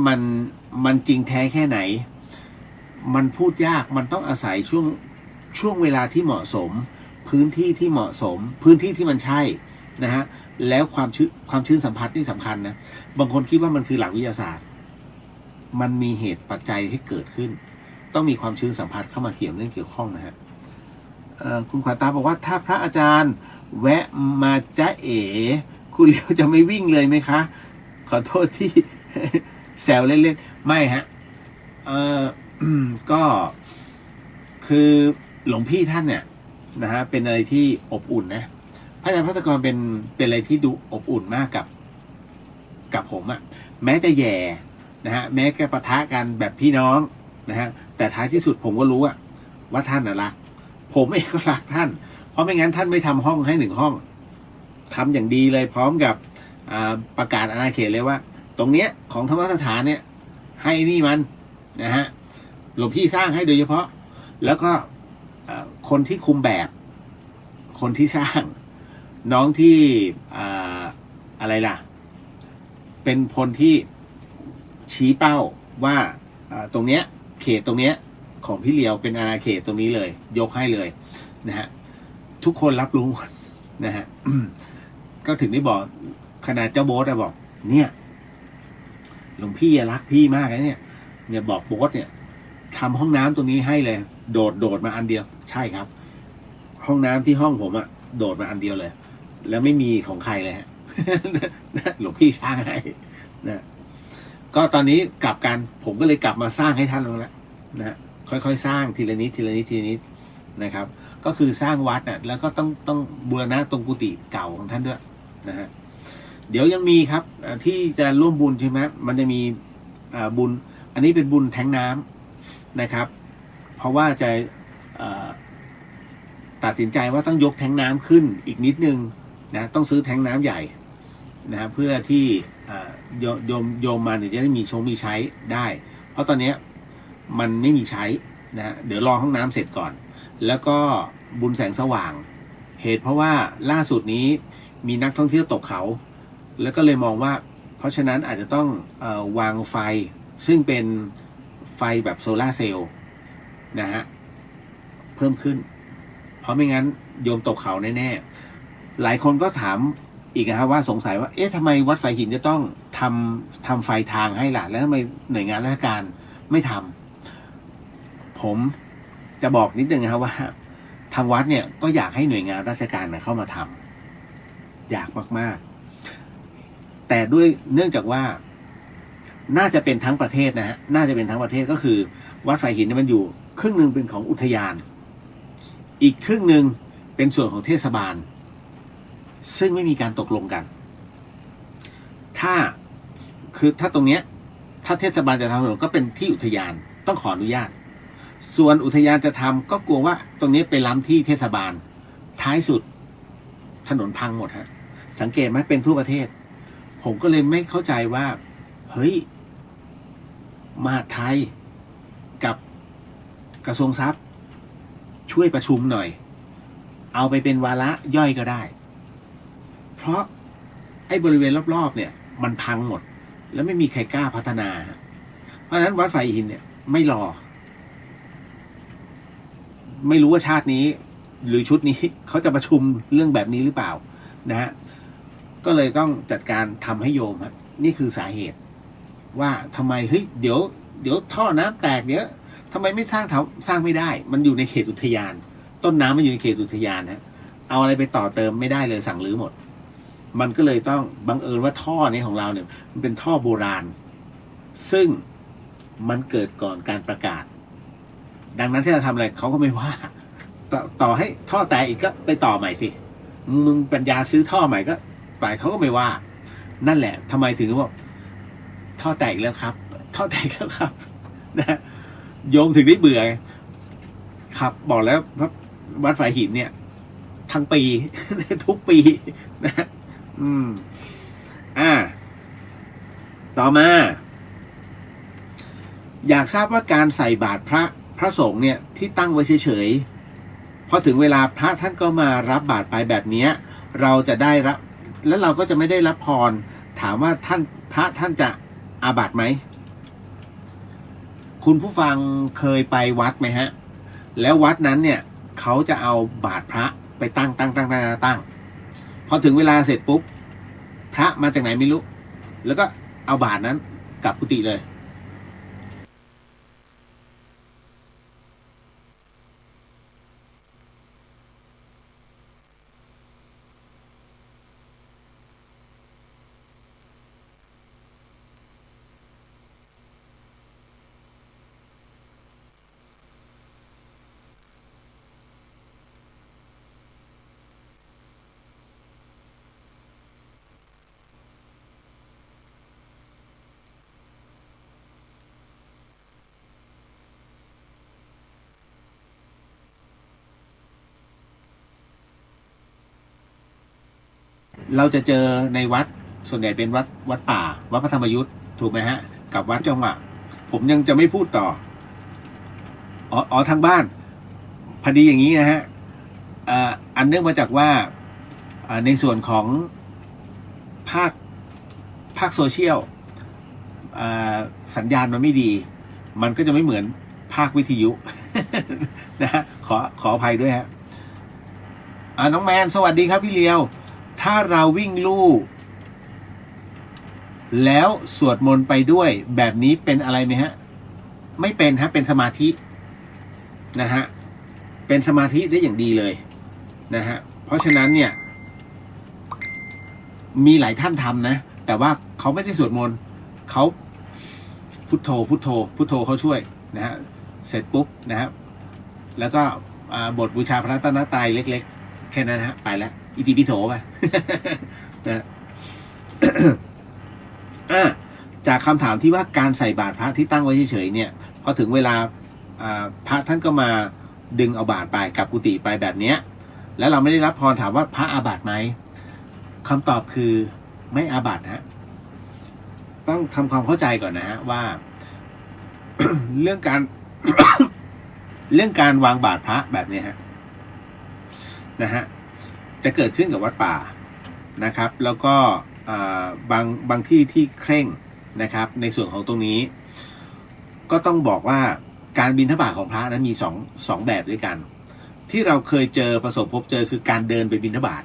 มันจริงแท้แค่ไหนมันพูดยากมันต้องอาศัยช่วงเวลาที่เหมาะสมพื้นที่ที่เหมาะสมพื้นที่ที่มันใช่นะฮะแล้วความชื้นสัมผัสนี่สำคัญนะบางคนคิดว่ามันคือหลักวิทยาศาสตร์มันมีเหตุปัจจัยที่เกิดขึ้นต้องมีความชื้นสัมผัสเข้ามาเกี่ยวข้องนะฮะคุณขวัญตาบอกว่าถ้าพระอาจารย์แวะมาจ๊ะเอ๋คุณเลียวจะไม่วิ่งเลยไหมคะขอโทษที่ แซวเล่นๆไม่ฮะก็คือหลวงพี่ท่านเนี่ยนะฮะเป็นอะไรที่อบอุ่นนะพระอาจารย์ภัตตกรเป็นอะไรที่ดูอบอุ่นมากกับผมแม้จะแย่นะฮะแม้แกปะทะกันแบบพี่น้องนะฮะแต่ท้ายที่สุดผมก็รู้ว่าท่านรักผมเองก็รักท่านเพราะไม่งั้นท่านไม่ทำห้องให้1 ห้องทำอย่างดีเลยพร้อมกับประกาศอาณาเขตเลยว่าตรงเนี้ยของธรรมสถานเนี่ยให้นี่มันนะฮะหลวงพี่สร้างให้โดยเฉพาะแล้วก็คนที่คุมแบบคนที่สร้างน้องที่อะไรล่ะเป็นคนที่ชี้เป้าว่าตรงเนี้ยเขตตรงเนี้ยของพี่เลียวเป็นอาณาเขตตรงนี้เลยยกให้เลยนะฮะทุกคนรับรู้หมดนะฮะ ก็ถึงได้บอกขนาดเจ้าโบ๊ทบอกเนี่ยหลวงพี่รักพี่มากนะเนี่ยบอกโบ๊ทเนี่ยทำห้องน้ำตรงนี้ให้เลยโดดมาอันเดียวใช่ครับห้องน้ำที่ห้องผมโดดมาอันเดียวเลยแล้วไม่มีของใครเลยฮะ หลวงพี่สร้างให้นะก็ตอนนี้กลับกันผมก็เลยกลับมาสร้างให้ท่านแล้วนะค่อยๆสร้างทีละนิดนะครับก็คือสร้างวัดแล้วก็ต้องบูรณะตรงกุฏิเก่าของท่านด้วยนะฮะเดี๋ยวยังมีครับที่จะร่วมบุญใช่ไหมมันจะมีบุญอันนี้เป็นบุญแทงน้ำนะครับเพราะว่าจะตัดสินใจว่าต้องยกแทงน้ำขึ้นอีกนิดนึงนะต้องซื้อแทงน้ำใหญ่นะเพื่อที่โยมมาเนี่ยจะได้มีใช้ได้เพราะตอนนี้มันไม่มีใช้นะเดี๋ยวรอห้องน้ำเสร็จก่อนแล้วก็บุญแสงสว่างเหตุเพราะว่าล่าสุดนี้มีนักท่องเที่ยวตกเขาแล้วก็เลยมองว่า เพราะฉะนั้นอาจจะต้องวางไฟซึ่งเป็นไฟแบบโซลาร์เซลล์นะฮะเพิ่มขึ้นเพราะไม่งั้นโยมตกเขาแน่ๆหลายคนก็ถามอีกนะครับว่าสงสัยว่าเอ๊ะทำไมวัดไฟหินจะต้องทำไฟทางให้ล่ะแล้วทำไมหน่วยงานราชการไม่ทำผมจะบอกนิดนึงนะครับว่าทางวัดเนี่ยก็อยากให้หน่วยงานราชการเข้ามาทำอยากมากๆแต่ด้วยเนื่องจากว่าน่าจะเป็นทั้งประเทศนะฮะน่าจะเป็นทั้งประเทศก็คือวัดไฟหินมันอยู่ครึ่งหนึ่งเป็นของอุทยานอีกครึ่งหนึ่งเป็นส่วนของเทศบาลซึ่งไม่มีการตกลงกันถ้าตรงเนี้ยถ้าเทศบาลจะทำถนนก็เป็นที่อุทยานต้องขออนุญาตส่วนอุทยานจะทำก็กลัวว่าตรงนี้ไปล้ำที่เทศบาลท้ายสุดถนนพังหมดฮะสังเกตไหมเป็นทั่วประเทศผมก็เลยไม่เข้าใจว่าเฮ้ยมหาดไทยกับกระทรวงทรัพย์ช่วยประชุมหน่อยเอาไปเป็นวาระย่อยก็ได้เพราะไอ้บริเวณรอบๆเนี่ยมันพังหมดแล้วไม่มีใครกล้าพัฒนาเพราะฉะนั้นวัดไฟหินเนี่ยไม่รอไม่รู้ว่าชาตินี้หรือชุดนี้เขาจะประชุมเรื่องแบบนี้หรือเปล่านะฮะก็เลยต้องจัดการทำให้โยมครับนี่คือสาเหตุว่าทำไมเฮ้ยเดี๋ยวท่อน้ำแตกเดี๋ยวทำไมไม่สร้างไม่ได้มันอยู่ในเขตอุทยานต้นน้ำมันอยู่ในเขตอุทยานนะเอาอะไรไปต่อเติมไม่ได้เลยสั่งรื้อหมดมันก็เลยต้องบังเอิญว่าท่อนี้ของเราเนี่ยมันเป็นท่อโบราณซึ่งมันเกิดก่อนการประกาศดังนั้นที่เราทำอะไรเขาก็ไม่ว่าต่อให้ท่อแตกอีกก็ไปต่อใหม่สิมึงปัญญาซื้อท่อใหม่ก็ไปเขาก็ไม่ว่านั่นแหละทำไมถึงว่าท่อแตกแล้วครับท่อแตกแล้วครับนะโยมถึงได้เบื่อครับบอกแล้ววัดไฟหินเนี่ยทั้งปี ทุกปีนะต่อมาอยากทราบว่าการใส่บาตรพระสงฆ์เนี่ยที่ตั้งไว้เฉยๆพอถึงเวลาพระท่านก็มารับบาตรไปแบบนี้เราจะได้รับแล้วเราก็จะไม่ได้รับพรถามว่าพระท่านจะอาบัติไหมคุณผู้ฟังเคยไปวัดไหมฮะแล้ววัดนั้นเนี่ยเขาจะเอาบาตรพระไปตั้งพอถึงเวลาเสร็จปุ๊บพระมาจากไหนไม่รู้แล้วก็เอาบาตรนั้นกลับกุฏิเลยเราจะเจอในวัดส่วนใหญ่เป็นวัดป่าวัดพระธรรมยุทธ์ถูกไหมฮะกับวัดจังหวะผมยังจะไม่พูดต่อทางบ้านพอดีอย่างนี้นะฮะอันเนื่องมาจากว่าในส่วนของภาคโซเชียลสัญญาณมันไม่ดีมันก็จะไม่เหมือนภาควิทยุ นะฮะขออภัยด้วยฮะน้องแมนสวัสดีครับพี่เลียวถ้าเราวิ่งลู่แล้วสวดมนต์ไปด้วยแบบนี้เป็นอะไรไหมฮะไม่เป็นฮะเป็นสมาธินะฮะเป็นสมาธิได้อย่างดีเลยนะฮะเพราะฉะนั้นเนี่ยมีหลายท่านทำนะแต่ว่าเขาไม่ได้สวดมนต์เขาพุทโธเขาช่วยนะฮะเสร็จปุ๊บนะฮะแล้วก็บทบูชาพระรัตนตรัยเล็กๆแค่นั้นฮะไปแล้วอิติปิโสไป นะ จากคำถามที่ว่าการใส่บาตรพระที่ตั้งไว้เฉยๆเนี่ยพอถึงเวลาพระท่านก็มาดึงเอาบาตรไปกลับกุฏิไปแบบเนี้ยแล้วเราไม่ได้รับพรถามว่าพระอาบัติไหมคำตอบคือไม่อาบัติฮะต้องทำความเข้าใจก่อนนะฮะว่า เรื่องการ เรื่องการวางบาตรพระแบบนี้ฮะนะฮะจะเกิดขึ้นกับวัดป่านะครับแล้วก็ บางที่ที่เคร่งนะครับในส่วนของตรงนี้ก็ต้องบอกว่าการบิณฑบาตของพระนั้นมีสองแบบด้วยกันที่เราเคยเจอประสบพบเจอคือการเดินไปบิณฑบาต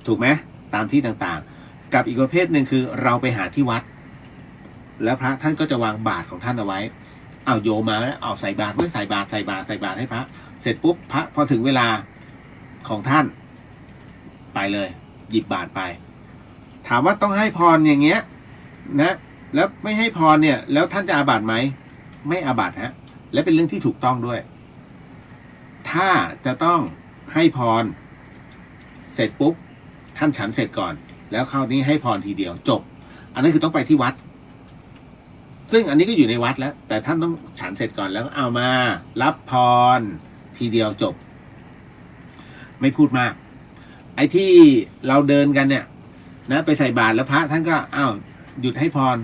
ถูกไหมตามที่ต่างๆกับอีกประเภทหนึ่งคือเราไปหาที่วัดแล้วพระท่านก็จะวางบาตรของท่านเอาไว้เอาโยมมาแล้วเอาใส่บาตรใส่บาตรให้พระเสร็จปุ๊บพระพอถึงเวลาของท่านไปเลยหยิบบาตรไปถามว่าต้องให้พรอย่างเงี้ยนะแล้วไม่ให้พรเนี่ยแล้วท่านจะอาบัติไหมไม่อาบัติฮะและเป็นเรื่องที่ถูกต้องด้วยถ้าจะต้องให้พรเสร็จปุ๊บท่านฉันเสร็จก่อนแล้วคราวนี้ให้พรทีเดียวจบอันนั้นคือต้องไปที่วัดซึ่งอันนี้ก็อยู่ในวัดแล้วแต่ท่านต้องฉันเสร็จก่อนแล้วเอามารับพรทีเดียวจบไม่พูดมากไอ้ที่เราเดินกันเนี่ยนะไปใส่บาตรแล้วพระท่านก็อ้าวหยุดให้พร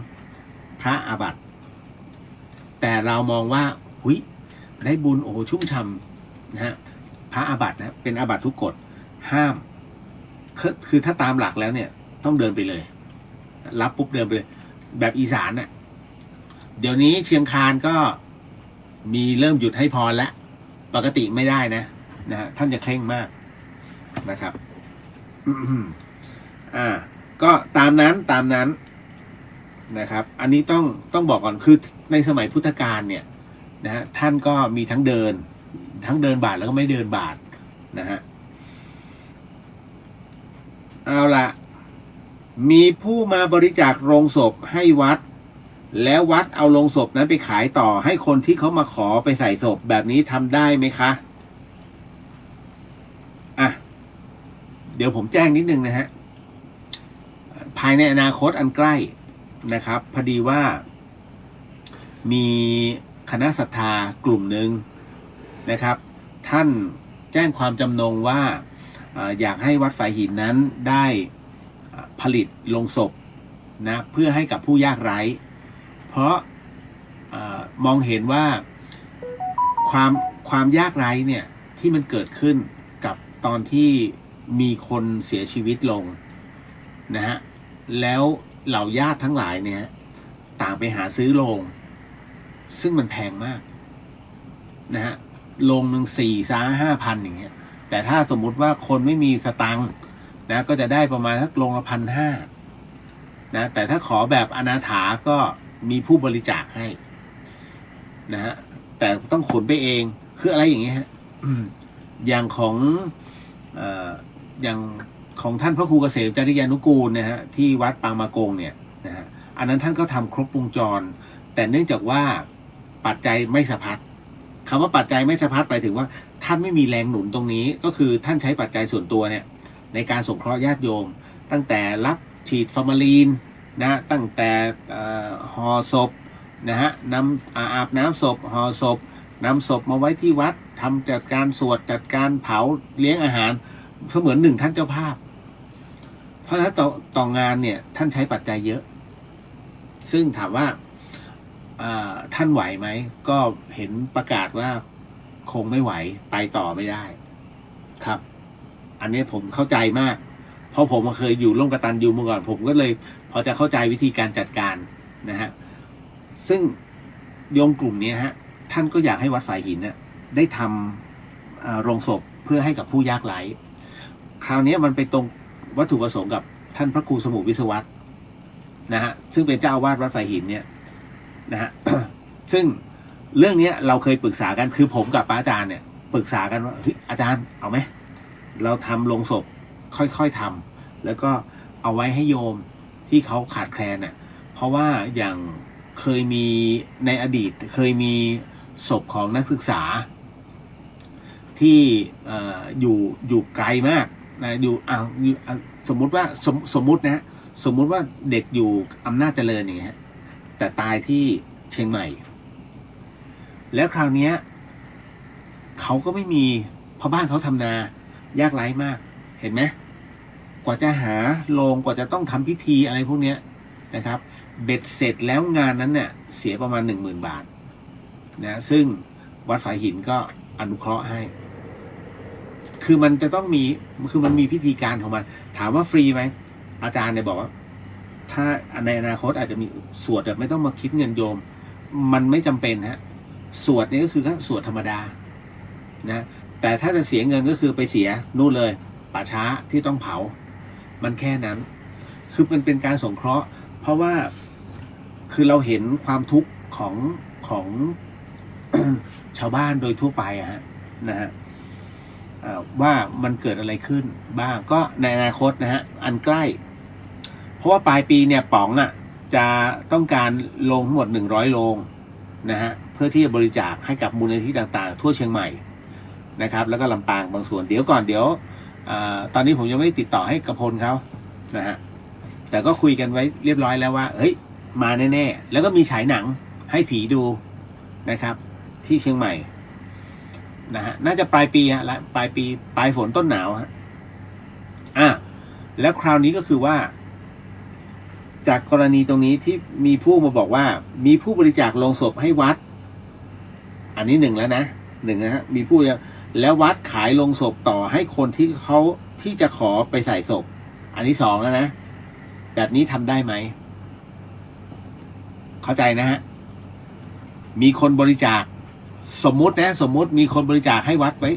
พระอาบัติแต่เรามองว่าหุยได้บุญโอ้ชุ่มฉ่ำนะฮะพระอาบัตินะเป็นอาบัติทุกกฎห้ามคือถ้าตามหลักแล้วเนี่ยต้องเดินไปเลยรับปุ๊บเดินไปเลยแบบอีสานน่ะเดี๋ยวนี้เชียงคานก็มีเริ่มหยุดให้พรแล้วปกติไม่ได้นะฮะท่านจะเคร่งมากนะครับก็ตามนั้นนะครับอันนี้ต้องบอกก่อนคือในสมัยพุทธกาลเนี่ยนะฮะท่านก็มีทั้งเดินบาทแล้วก็ไม่เดินบาทนะฮะเอาละมีผู้มาบริจาคโลงศพให้วัดแล้ววัดเอาโลงศพนั้นไปขายต่อให้คนที่เขามาขอไปใส่ศพแบบนี้ทำได้ไหมคะเดี๋ยวผมแจ้งนิดนึงนะฮะภายในอนาคตอันใกล้นะครับพอดีว่ามีคณะศรัทธากลุ่มหนึ่งนะครับท่านแจ้งความจำนงว่าอยากให้วัดฝายหินนั้นได้ผลิตโลงศพนะเพื่อให้กับผู้ยากไร้เพราะมองเห็นว่าความยากไร้เนี่ยที่มันเกิดขึ้นกับตอนที่มีคนเสียชีวิตลงนะฮะแล้วเหล่าญาติทั้งหลายเนี่ยต่างไปหาซื้อโลงซึ่งมันแพงมากนะฮะโลงหนึ่ง4-5,000อย่างเงี้ยแต่ถ้าสมมุติว่าคนไม่มีสตังค์นะก็จะได้ประมาณสักโลงละ1,500นะแต่ถ้าขอแบบอนาถาก็มีผู้บริจาคให้นะฮะแต่ต้องขนไปเองคืออะไรอย่างเงี้ยฮะอย่างของท่านพระครูเกษมจริยานุกูลนะฮะที่วัดปางมะกงเนี่ยนะฮะอันนั้นท่านก็ทำครบวงจรแต่เนื่องจากว่าปัจจัยไม่สะพัดคำว่าปัจจัยไม่สะพัดหมายถึงว่าท่านไม่มีแรงหนุนตรงนี้ก็คือท่านใช้ปัจจัยส่วนตัวเนี่ยในการสงเคราะห์ญาติโยมตั้งแต่รับฉีดฟอร์มาลีนนะตั้งแต่ห่อศพนะฮะอาบน้ำศพห่อศพนำศพมาไว้ที่วัดทำจัดการสวดจัดการเผาเลี้ยงอาหารเสมือนหนึ่งท่านเจ้าภาพเพราะฉะนั้นต่องานเนี่ยท่านใช้ปัจจัยเยอะซึ่งถามว่าท่านไหวไหมก็เห็นประกาศว่าคงไม่ไหวไปต่อไม่ได้ครับอันนี้ผมเข้าใจมากเพราะผมเคยอยู่ร่วมกตัญญูมาก่อนผมก็เลยพอจะเข้าใจวิธีการจัดการนะฮะซึ่งโยมกลุ่มนี้ฮะท่านก็อยากให้วัดฝายหินเนี่ยได้ทำโรงศพเพื่อให้กับผู้ยากไร้คราวนี้มันไปตรงวัตถุประสงค์กับท่านพระครูสมุวิศวัตรนะฮะซึ่งเป็นเจ้าอาวาสวัดฝายหินเนี่ยนะฮะ ซึ่งเรื่องนี้เราเคยปรึกษากันคือผมกับพระอาจารย์เนี่ยปรึกษากันว่าเฮ้ยอาจารย์เอาไหมเราทำโรงศพค่อยๆทำแล้วก็เอาไว้ให้โยมที่เขาขาดแคลนเนี่ยเพราะว่าอย่างเคยมีในอดีตเคยมีศพของนักศึกษาที่อยู่ไกลมากนะสมมุติว่าสมมุตินะสมมุติว่าเด็กอยู่อำนาจเจริญอย่างเงี้ยแต่ตายที่เชียงใหม่แล้วคราวนี้เขาก็ไม่มีเพราะบ้านเขาทำนายากไร้มากเห็นไหมกว่าจะหาโรงกว่าจะต้องทำพิธีอะไรพวกนี้นะครับเบ็ดเสร็จแล้วงานนั้นเนี่ยเสียประมาณ 10,000 บาทนะซึ่งวัดฝายหินก็อนุเคราะห์ให้คือมันจะต้องมีคือมันมีพิธีการของมันถามว่าฟรีไหม อาจารย์เนี่ยบอกว่าถ้าในอนาคตอาจจะมีสวดแบบไม่ต้องมาคิดเงินโยมมันไม่จำเป็นฮะสวดนี่ก็คือสวดธรรมดานะแต่ถ้าจะเสียเงินก็คือไปเสียนู่นเลยป่าช้าที่ต้องเผามันแค่นั้นคือมันเป็นการสงเคราะห์เพราะว่าคือเราเห็นความทุกข์ของ ชาวบ้านโดยทั่วไปอะฮะนะฮะว่ามันเกิดอะไรขึ้นบ้างก็ในอนาคตนะฮะอันใกล้เพราะว่าปลายปีเนี่ยป๋องอ่ะจะต้องการโรงทั้งหมด100 โรงนะฮะเพื่อที่จะบริจาคให้กับมูลนิธิต่างๆทั่วเชียงใหม่นะครับแล้วก็ลำปางบางส่วนเดี๋ยวตอนนี้ผมยังไม่ได้ติดต่อให้กระพลเขานะฮะแต่ก็คุยกันไว้เรียบร้อยแล้วว่าเฮ้ยมาแน่ๆแล้วก็มีฉายหนังให้ผีดูนะครับที่เชียงใหม่นะฮะน่าจะปลายปีฮะและปลายฝนต้นหนาวฮะแล้วคราวนี้ก็คือว่าจากกรณีตรงนี้ที่มีผู้มาบอกว่ามีผู้บริจาคโลงศพให้วัดอันนี้หนึ่งแล้วนะฮะมีผู้แล้ววัดขายโลงศพต่อให้คนที่จะขอไปใส่ศพอันที่2แล้วนะแบบนี้ทำได้ไหมเข้าใจนะฮะมีคนบริจาคสมมุติมีคนบริจาคให้วัดไว้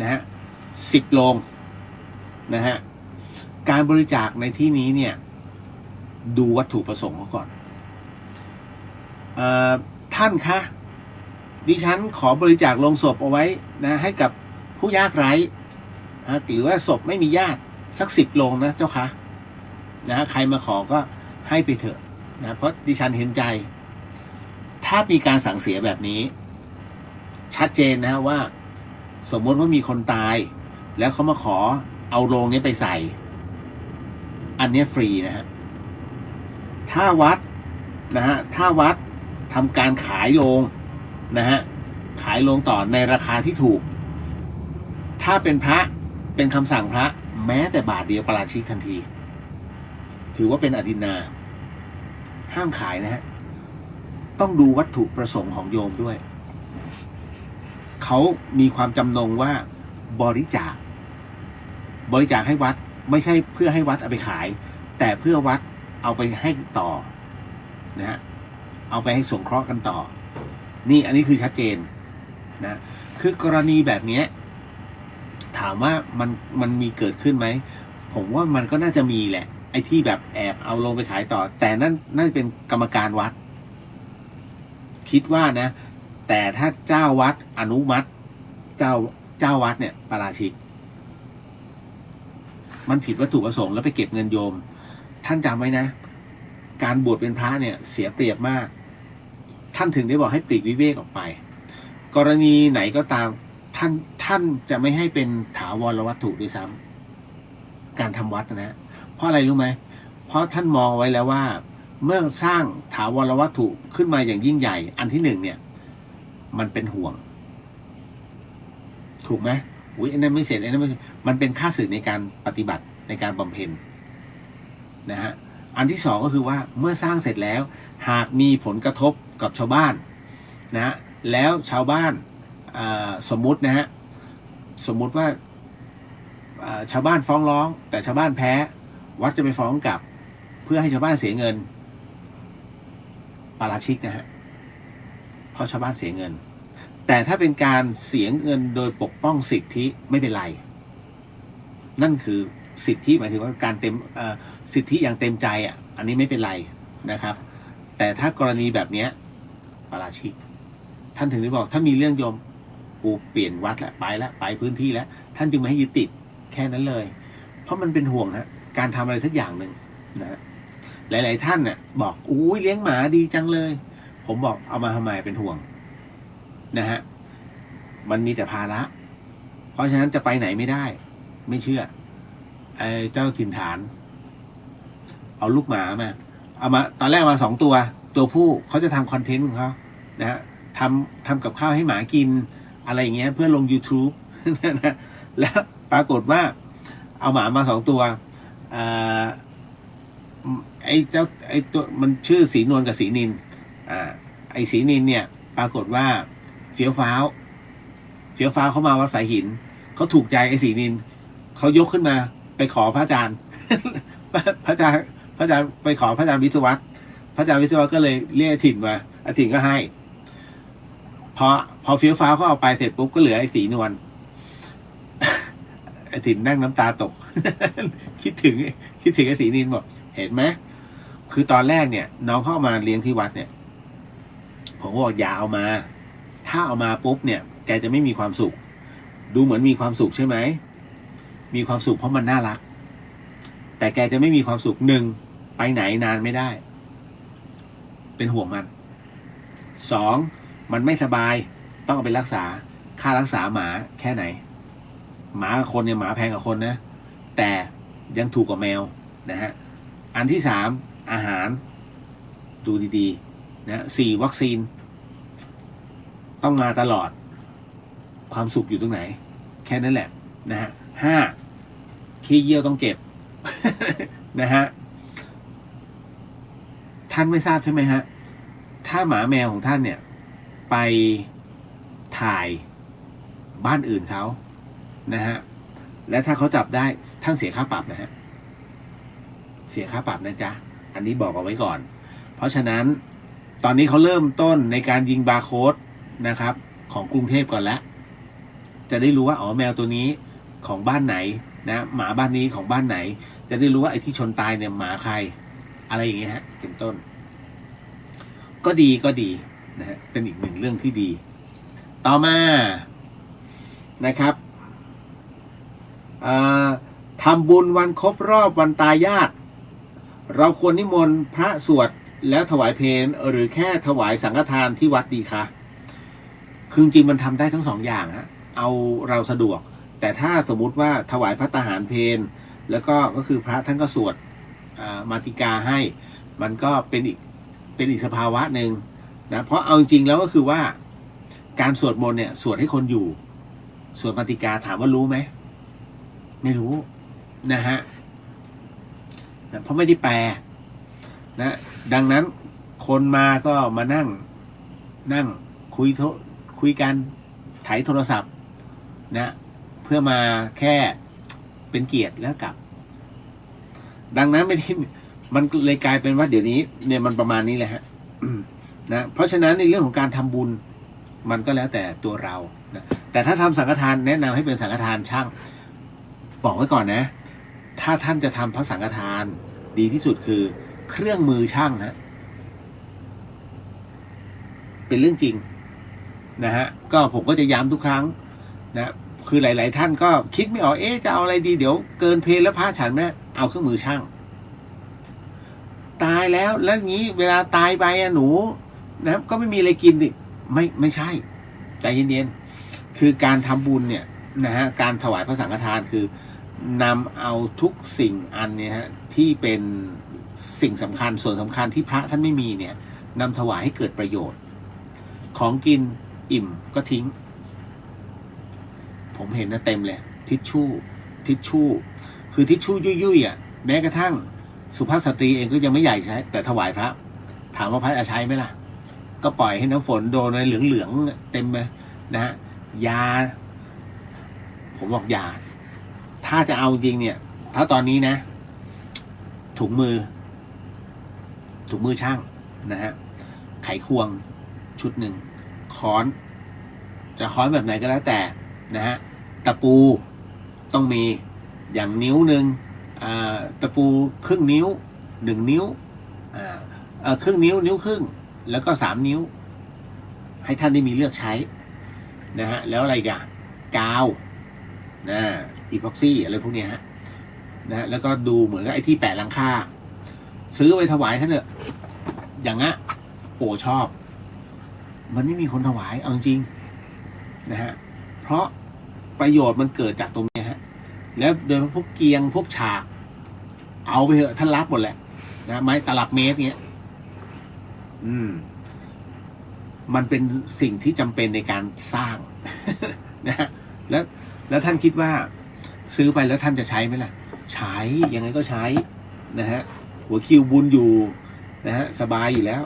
นะฮะ10 โรงนะฮะการบริจาคในที่นี้เนี่ยดูวัตถุประสงค์เขาก่อนท่านคะดิฉันขอบริจาคโลงศพเอาไว้นะให้กับผู้ยากไร้นะหรือว่าศพไม่มีญาติสัก10 โรงนะเจ้าคะนะใครมาขอก็ให้ไปเถอะนะเพราะดิฉันเห็นใจถ้ามีการสั่งเสียแบบนี้ชัดเจนนะว่าสมมติว่ามีคนตายแล้วเขามาขอเอาโรงนี้ไปใส่อันนี้ฟรีนะฮะถ้าวัดทำการขายโรงนะฮะขายโรงต่อในราคาที่ถูกถ้าเป็นพระเป็นคำสั่งพระแม้แต่บาทเดียวปาราชิกทันทีถือว่าเป็นอดินนาห้ามขายนะฮะต้องดูวัตถุประสงค์ของโยมด้วยเขามีความจำนงว่าบริจาคให้วัดไม่ใช่เพื่อให้วัดเอาไปขายแต่เพื่อวัดเอาไปให้ต่อนะฮะเอาไปให้สงเคราะห์กันต่อนี่อันนี้คือชัดเจนนะคือกรณีแบบนี้ถามว่ามันมีเกิดขึ้นไหมผมว่ามันก็น่าจะมีแหละไอ้ที่แบบแอบเอาลงไปขายต่อแต่นั่นน่าจะเป็นกรรมการวัดคิดว่านะแต่ถ้าเจ้าวัดอนุมัติเจ้าวัดเนี่ยปาราชิกมันผิดวัตถุประสงค์แล้วไปเก็บเงินโยมท่านจำไว้นะการบวชเป็นพระเนี่ยเสียเปรียบมากท่านถึงได้บอกให้ปลีกวิเวกออกไปกรณีไหนก็ตามท่านจะไม่ให้เป็นถาวรวัตถุด้วยซ้ำการทำวัดนะเพราะอะไรรู้ไหมเพราะท่านมองไว้แล้วว่าเมื่อสร้างถาวรวัตถุขึ้นมาอย่างยิ่งใหญ่อันที่1เนี่ยมันเป็นห่วงถูกไหมอุ้ยอันนั้นไม่เสร็จอันนั้นไม่มันเป็นค่าศึกในการปฏิบัติในการบำเพ็ญนะฮะอันที่2ก็คือว่าเมื่อสร้างเสร็จแล้วหากมีผลกระทบกับชาวบ้านนะแล้วชาวบ้านสมมุตินะฮะสมมุติว่าชาวบ้านฟ้องร้องแต่ชาวบ้านแพ้วัดจะไปฟ้องกลับเพื่อให้ชาวบ้านเสียเงินปาราชิกนะฮะเพราะชาวบ้านเสียเงินแต่ถ้าเป็นการเสียเงินโดยปกป้องสิทธิไม่เป็นไรนั่นคือสิทธิหมายถึงว่าการสิทธิอย่างเต็มใจอันนี้ไม่เป็นไรนะครับแต่ถ้ากรณีแบบนี้ปาราชิกท่านถึงได้บอกถ้ามีเรื่องโยมกูเปลี่ยนวัดแล้วไปพื้นที่แล้วท่านจึงไม่ให้ยึดติดแค่นั้นเลยเพราะมันเป็นห่วงฮะการทำอะไรสักอย่างหนึ่งนะหลายๆท่านเนี่ยบอกอุ้ยเลี้ยงหมาดีจังเลยผมบอกเอามาทำไมเป็นห่วงนะฮะมันมีแต่ภาระเพราะฉะนั้นจะไปไหนไม่ได้ไม่เชื่อไอ้เจ้าถิ่นฐานเอาลูกหมาเอามาตอนแรกมา2 ตัวผู้เขาจะทำคอนเทนต์ของเขานะฮะทำกับข้าวให้หมากินอะไรอย่างเงี้ยเพื่อลง YouTube นะแล้วปรากฏว่าเอาหมามา2 ตัวไอ้ตัวมันชื่อสีนวลกับสีนินไอ้สีนินเนี่ยปรากฏว่าเฟี้ยวฟ้าวเขามาวัดสายหินเขาถูกใจไอ้สีนินเขายกขึ้นมาไปขอพระอาจารย์ ไป พระอาจารย์ไปขอพระอาจารย์วิศวัตพระอาจารย์วิศวัตก็เลยเรียกถิ่นมาถิ่นก็ให้พอเฟี้ยวฟ้าวเขาเอาไปเสร็จปุ๊บก็เหลือไอ้สีนวลไอ้ถิ่นนั่งน้ำตาตก คิดถึงไอ้สีนินบอกเห็นไหมคือตอนแรกเนี่ยน้องเข้ามาเลี้ยงที่วัดเนี่ยผมบอกอย่าเอามาถ้าเอามาปุ๊บเนี่ยแกจะไม่มีความสุขดูเหมือนมีความสุขใช่ไหมมีความสุขเพราะมันน่ารักแต่แกจะไม่มีความสุขหนึ่งไปไหนนานไม่ได้เป็นห่วงมันสองมันไม่สบายต้องเอาไปรักษาค่ารักษาหมาแค่ไหนหมากับคนเนี่ยหมาแพงกว่าคนนะแต่ยังถูกกว่าแมวนะฮะอันที่สามอาหารดูดีๆนะสี่วัคซีนต้องมาตลอดความสุขอยู่ตรงไหนแค่นั้นแหละนะฮะห้าขี้เยี่ยวต้องเก็บ นะฮะท่านไม่ทราบใช่ไหมฮะถ้าหมาแมวของท่านเนี่ยไปถ่ายบ้านอื่นเขานะฮะและถ้าเขาจับได้ท่านเสียค่าปรับนะฮะเสียค่าปรับนะจ๊ะอันนี้บอกเอาไว้ก่อนเพราะฉะนั้นตอนนี้เขาเริ่มต้นในการยิงบาร์โค้ดนะครับของกรุงเทพก่อนแล้วจะได้รู้ว่าอ๋อแมวตัวนี้ของบ้านไหนนะหมาบ้านนี้ของบ้านไหนจะได้รู้ว่าไอ้ที่ชนตายเนี่ยหมาใครอะไรอย่างเงี้ยฮะเป็นต้นก็ดีนะฮะเป็นอีกหนึ่งเรื่องที่ดีต่อมานะครับทำบุญวันครบรอบวันตายญาติเราควรนิมนต์พระสวดแล้วถวายเพลหรือแค่ถวายสังฆทานที่วัดดีคะคือจริงมันทำได้ทั้งสองอย่างฮะเอาเราสะดวกแต่ถ้าสมมุติว่าถวายพระตาหารเพลแล้วก็คือพระท่านก็สวดมาติกาให้มันก็เป็นอีกสภาวะหนึ่งนะเพราะเอาจริงแล้วก็คือว่าการสวดมนต์เนี่ยสวดให้คนอยู่สวดมาติกาถามว่ารู้ไหมไม่รู้นะฮะเพราะไม่ได้แปลนะดังนั้นคนมาก็มานั่งคุยกันถ่ายโทรศัพท์นะเพื่อมาแค่เป็นเกียรติแล้วกลับดังนั้นไม่ได้มันเลยกลายเป็นว่าเดี๋ยวนี้เนี่ยมันประมาณนี้แหละฮะนะเพราะฉะนั้นในเรื่องของการทำบุญมันก็แล้วแต่ตัวเรานะแต่ถ้าทำสังฆทานแนะนำให้เป็นสังฆทานช่างบอกไว้ก่อนนะถ้าท่านจะทำพระสังฆทานดีที่สุดคือเครื่องมือช่างฮะเป็นเรื่องจริงนะฮะก็ผมก็จะย้ำทุกครั้งนะคือหลายๆท่านก็คิดไม่ออกจะเอาอะไรดีเดี๋ยวเกินเพลแล้วพระฉันไม่เอาเครื่องมือช่างตายแล้วงี้เวลาตายไปหนูนะก็ไม่มีอะไรกินดิไม่ใช่ใจเย็นๆคือการทำบุญเนี่ยนะฮะการถวายพระสังฆทานคือนำเอาทุกสิ่งอันเนี่ยฮะที่เป็นสิ่งสำคัญส่วนสำคัญที่พระท่านไม่มีเนี่ยนำถวายให้เกิดประโยชน์ของกินอิ่มก็ทิ้งผมเห็นนะเต็มเลยทิชชู่คือทิชชู่ยุ่ยๆแม้กระทั่งสุภาพสตรีเองก็ยังไม่ใหญ่ใช้แต่ถวายพระถามว่าพระจะใช้ไหมล่ะก็ปล่อยให้น้ำฝนโดนอะไรเหลืองๆเต็มไปนะฮะยาผมบอกยาถ้าจะเอาจริงเนี่ยถ้าตอนนี้นะถุงมือช่างนะฮะไขควงชุดหนึ่งค้อนจะค้อนแบบไหนก็แล้วแต่นะฮะตะปูต้องมีอย่างนิ้วหนึ่งตะปูครึ่งนิ้ว1 นิ้วครึ่งนิ้วครึ่งแล้วก็3 นิ้วให้ท่านได้มีเลือกใช้นะฮะแล้วอะไรกันกาวนะอีพ็อกซี่อะไรพวกนี้ฮะนะแล้วก็ดูเหมือนกับไอ้ที่แปะหลังคาซื้อไปถวายท่านเถอะอย่างงี้โอ้ชอบมันไม่มีคนถวายเอาจริงนะฮะเพราะประโยชน์มันเกิดจากตรงนี้ฮะแล้วโดยพวกเกียงพวกฉากเอาไปเถอะท่านรับหมดแหละนะไม้ตลับเมตรเงี้ยมันเป็นสิ่งที่จำเป็นในการสร้าง นะฮะแล้วท่านคิดว่าซื้อไปแล้วท่านจะใช้ไหมล่ะใช้ยังไงก็ใช้นะฮะหัวคิวบุญอยู่นะฮะสบายอยู่แล้ว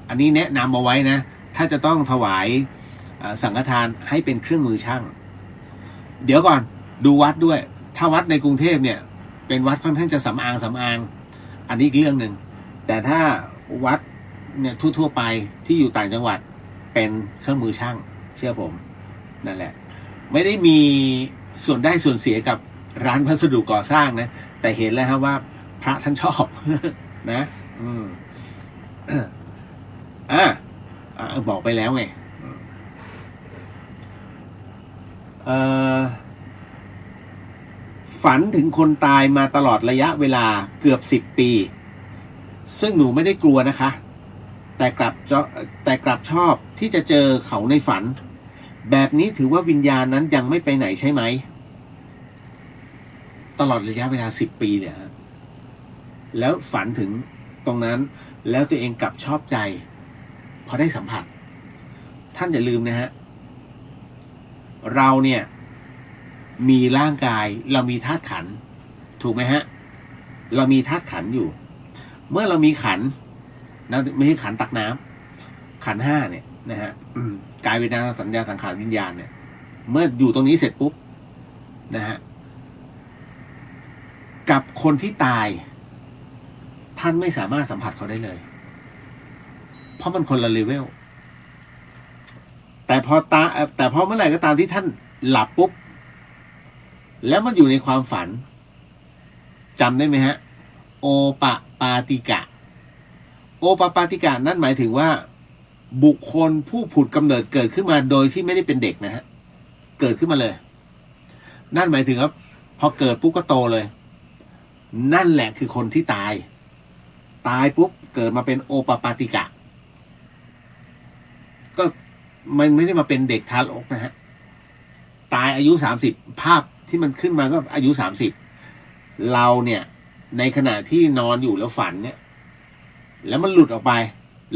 อันนี้แนะนำเอาไว้นะถ้าจะต้องถวายสังฆทานให้เป็นเครื่องมือช่างเดี๋ยวก่อนดูวัดด้วยถ้าวัดในกรุงเทพเนี่ย เป็นวัดค่อนข้างจะสำอางอันนี้อีกเรื่องหนึ่งแต่ถ้าวัดเนี่ยทั่วๆไปที่อยู่ต่างจังหวัดเป็นเครื่องมือช่างเชื่อผมนั่นแหละไม่ได้มีส่วนได้ส่วนเสียกับร้านวัสดุก่อสร้างนะแต่เห็นแล้วครับว่าพระท่านชอบ นะบอกไปแล้วไงฝันถึงคนตายมาตลอดระยะเวลาเกือบ10 ปีซึ่งหนูไม่ได้กลัวนะคะแต่กลับชอบที่จะเจอเขาในฝันแบบนี้ถือว่าวิญญาณนั้นยังไม่ไปไหนใช่ไหมตลอดระยะเวลา10 ปีเนี่ยแล้วฝันถึงตรงนั้นแล้วตัวเองกลับชอบใจพอได้สัมผัสท่านอย่าลืมนะฮะเราเนี่ยมีร่างกายเรามีธาตุขันธ์ถูกไหมฮะเรามีธาตุขันธ์อยู่เมื่อเรามีขันธ์นะไม่ใช่ขันธ์ตักน้ำขันธ์5เนี่ยนะฮะกายเวทนาสัญญาสังขารวิญญาณเนี่ยเมื่ออยู่ตรงนี้เสร็จปุ๊บนะฮะกับคนที่ตายท่านไม่สามารถสัมผัสเขาได้เลยเพราะมันคนละเลเวลแต่พอเมื่อไหร่ก็ตามที่ท่านหลับปุ๊บแล้วมันอยู่ในความฝันจำได้ไหมฮะโอปปาติกะโอปปาติกะนั่นหมายถึงว่าบุคคลผู้ผุดกำเนิดเกิดขึ้นมาโดยที่ไม่ได้เป็นเด็กนะฮะเกิดขึ้นมาเลยนั่นหมายถึงครับพอเกิดปุ๊บก็โตเลยนั่นแหละคือคนที่ตายปุ๊บเกิดมาเป็นโอปปาติกะก็มันไม่ได้มาเป็นเด็กทารกนะฮะตายอายุ30ภาพที่มันขึ้นมาก็อายุ30เราเนี่ยในขณะที่นอนอยู่แล้วฝันเนี่ยแล้วมันหลุดออกไป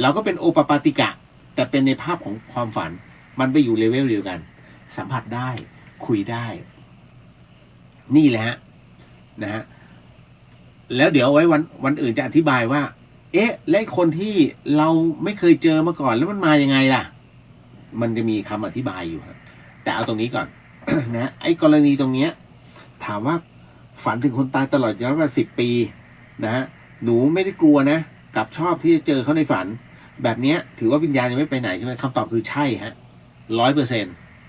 เราก็เป็นโอปปาติกะแต่เป็นในภาพของความฝันมันไปอยู่เลเวลเดียวกันสัมผัสได้คุยได้นี่แหละฮะนะฮะแล้วเดี๋ยวไว้วันอื่นจะอธิบายว่าและคนที่เราไม่เคยเจอมาก่อนแล้วมันมายังไงล่ะมันจะมีคำอธิบายอยู่ครับแต่เอาตรงนี้ก่อน นะไอ้กรณีตรงเนี้ยถามว่าฝันถึงคนตายตลอดระยะเวลา10 ปีนะฮะหนูไม่ได้กลัวนะกลับชอบที่จะเจอเขาในฝันแบบนี้ถือว่าวิญญาณยังไม่ไปไหนใช่ไหมคำตอบคือใช่ฮะ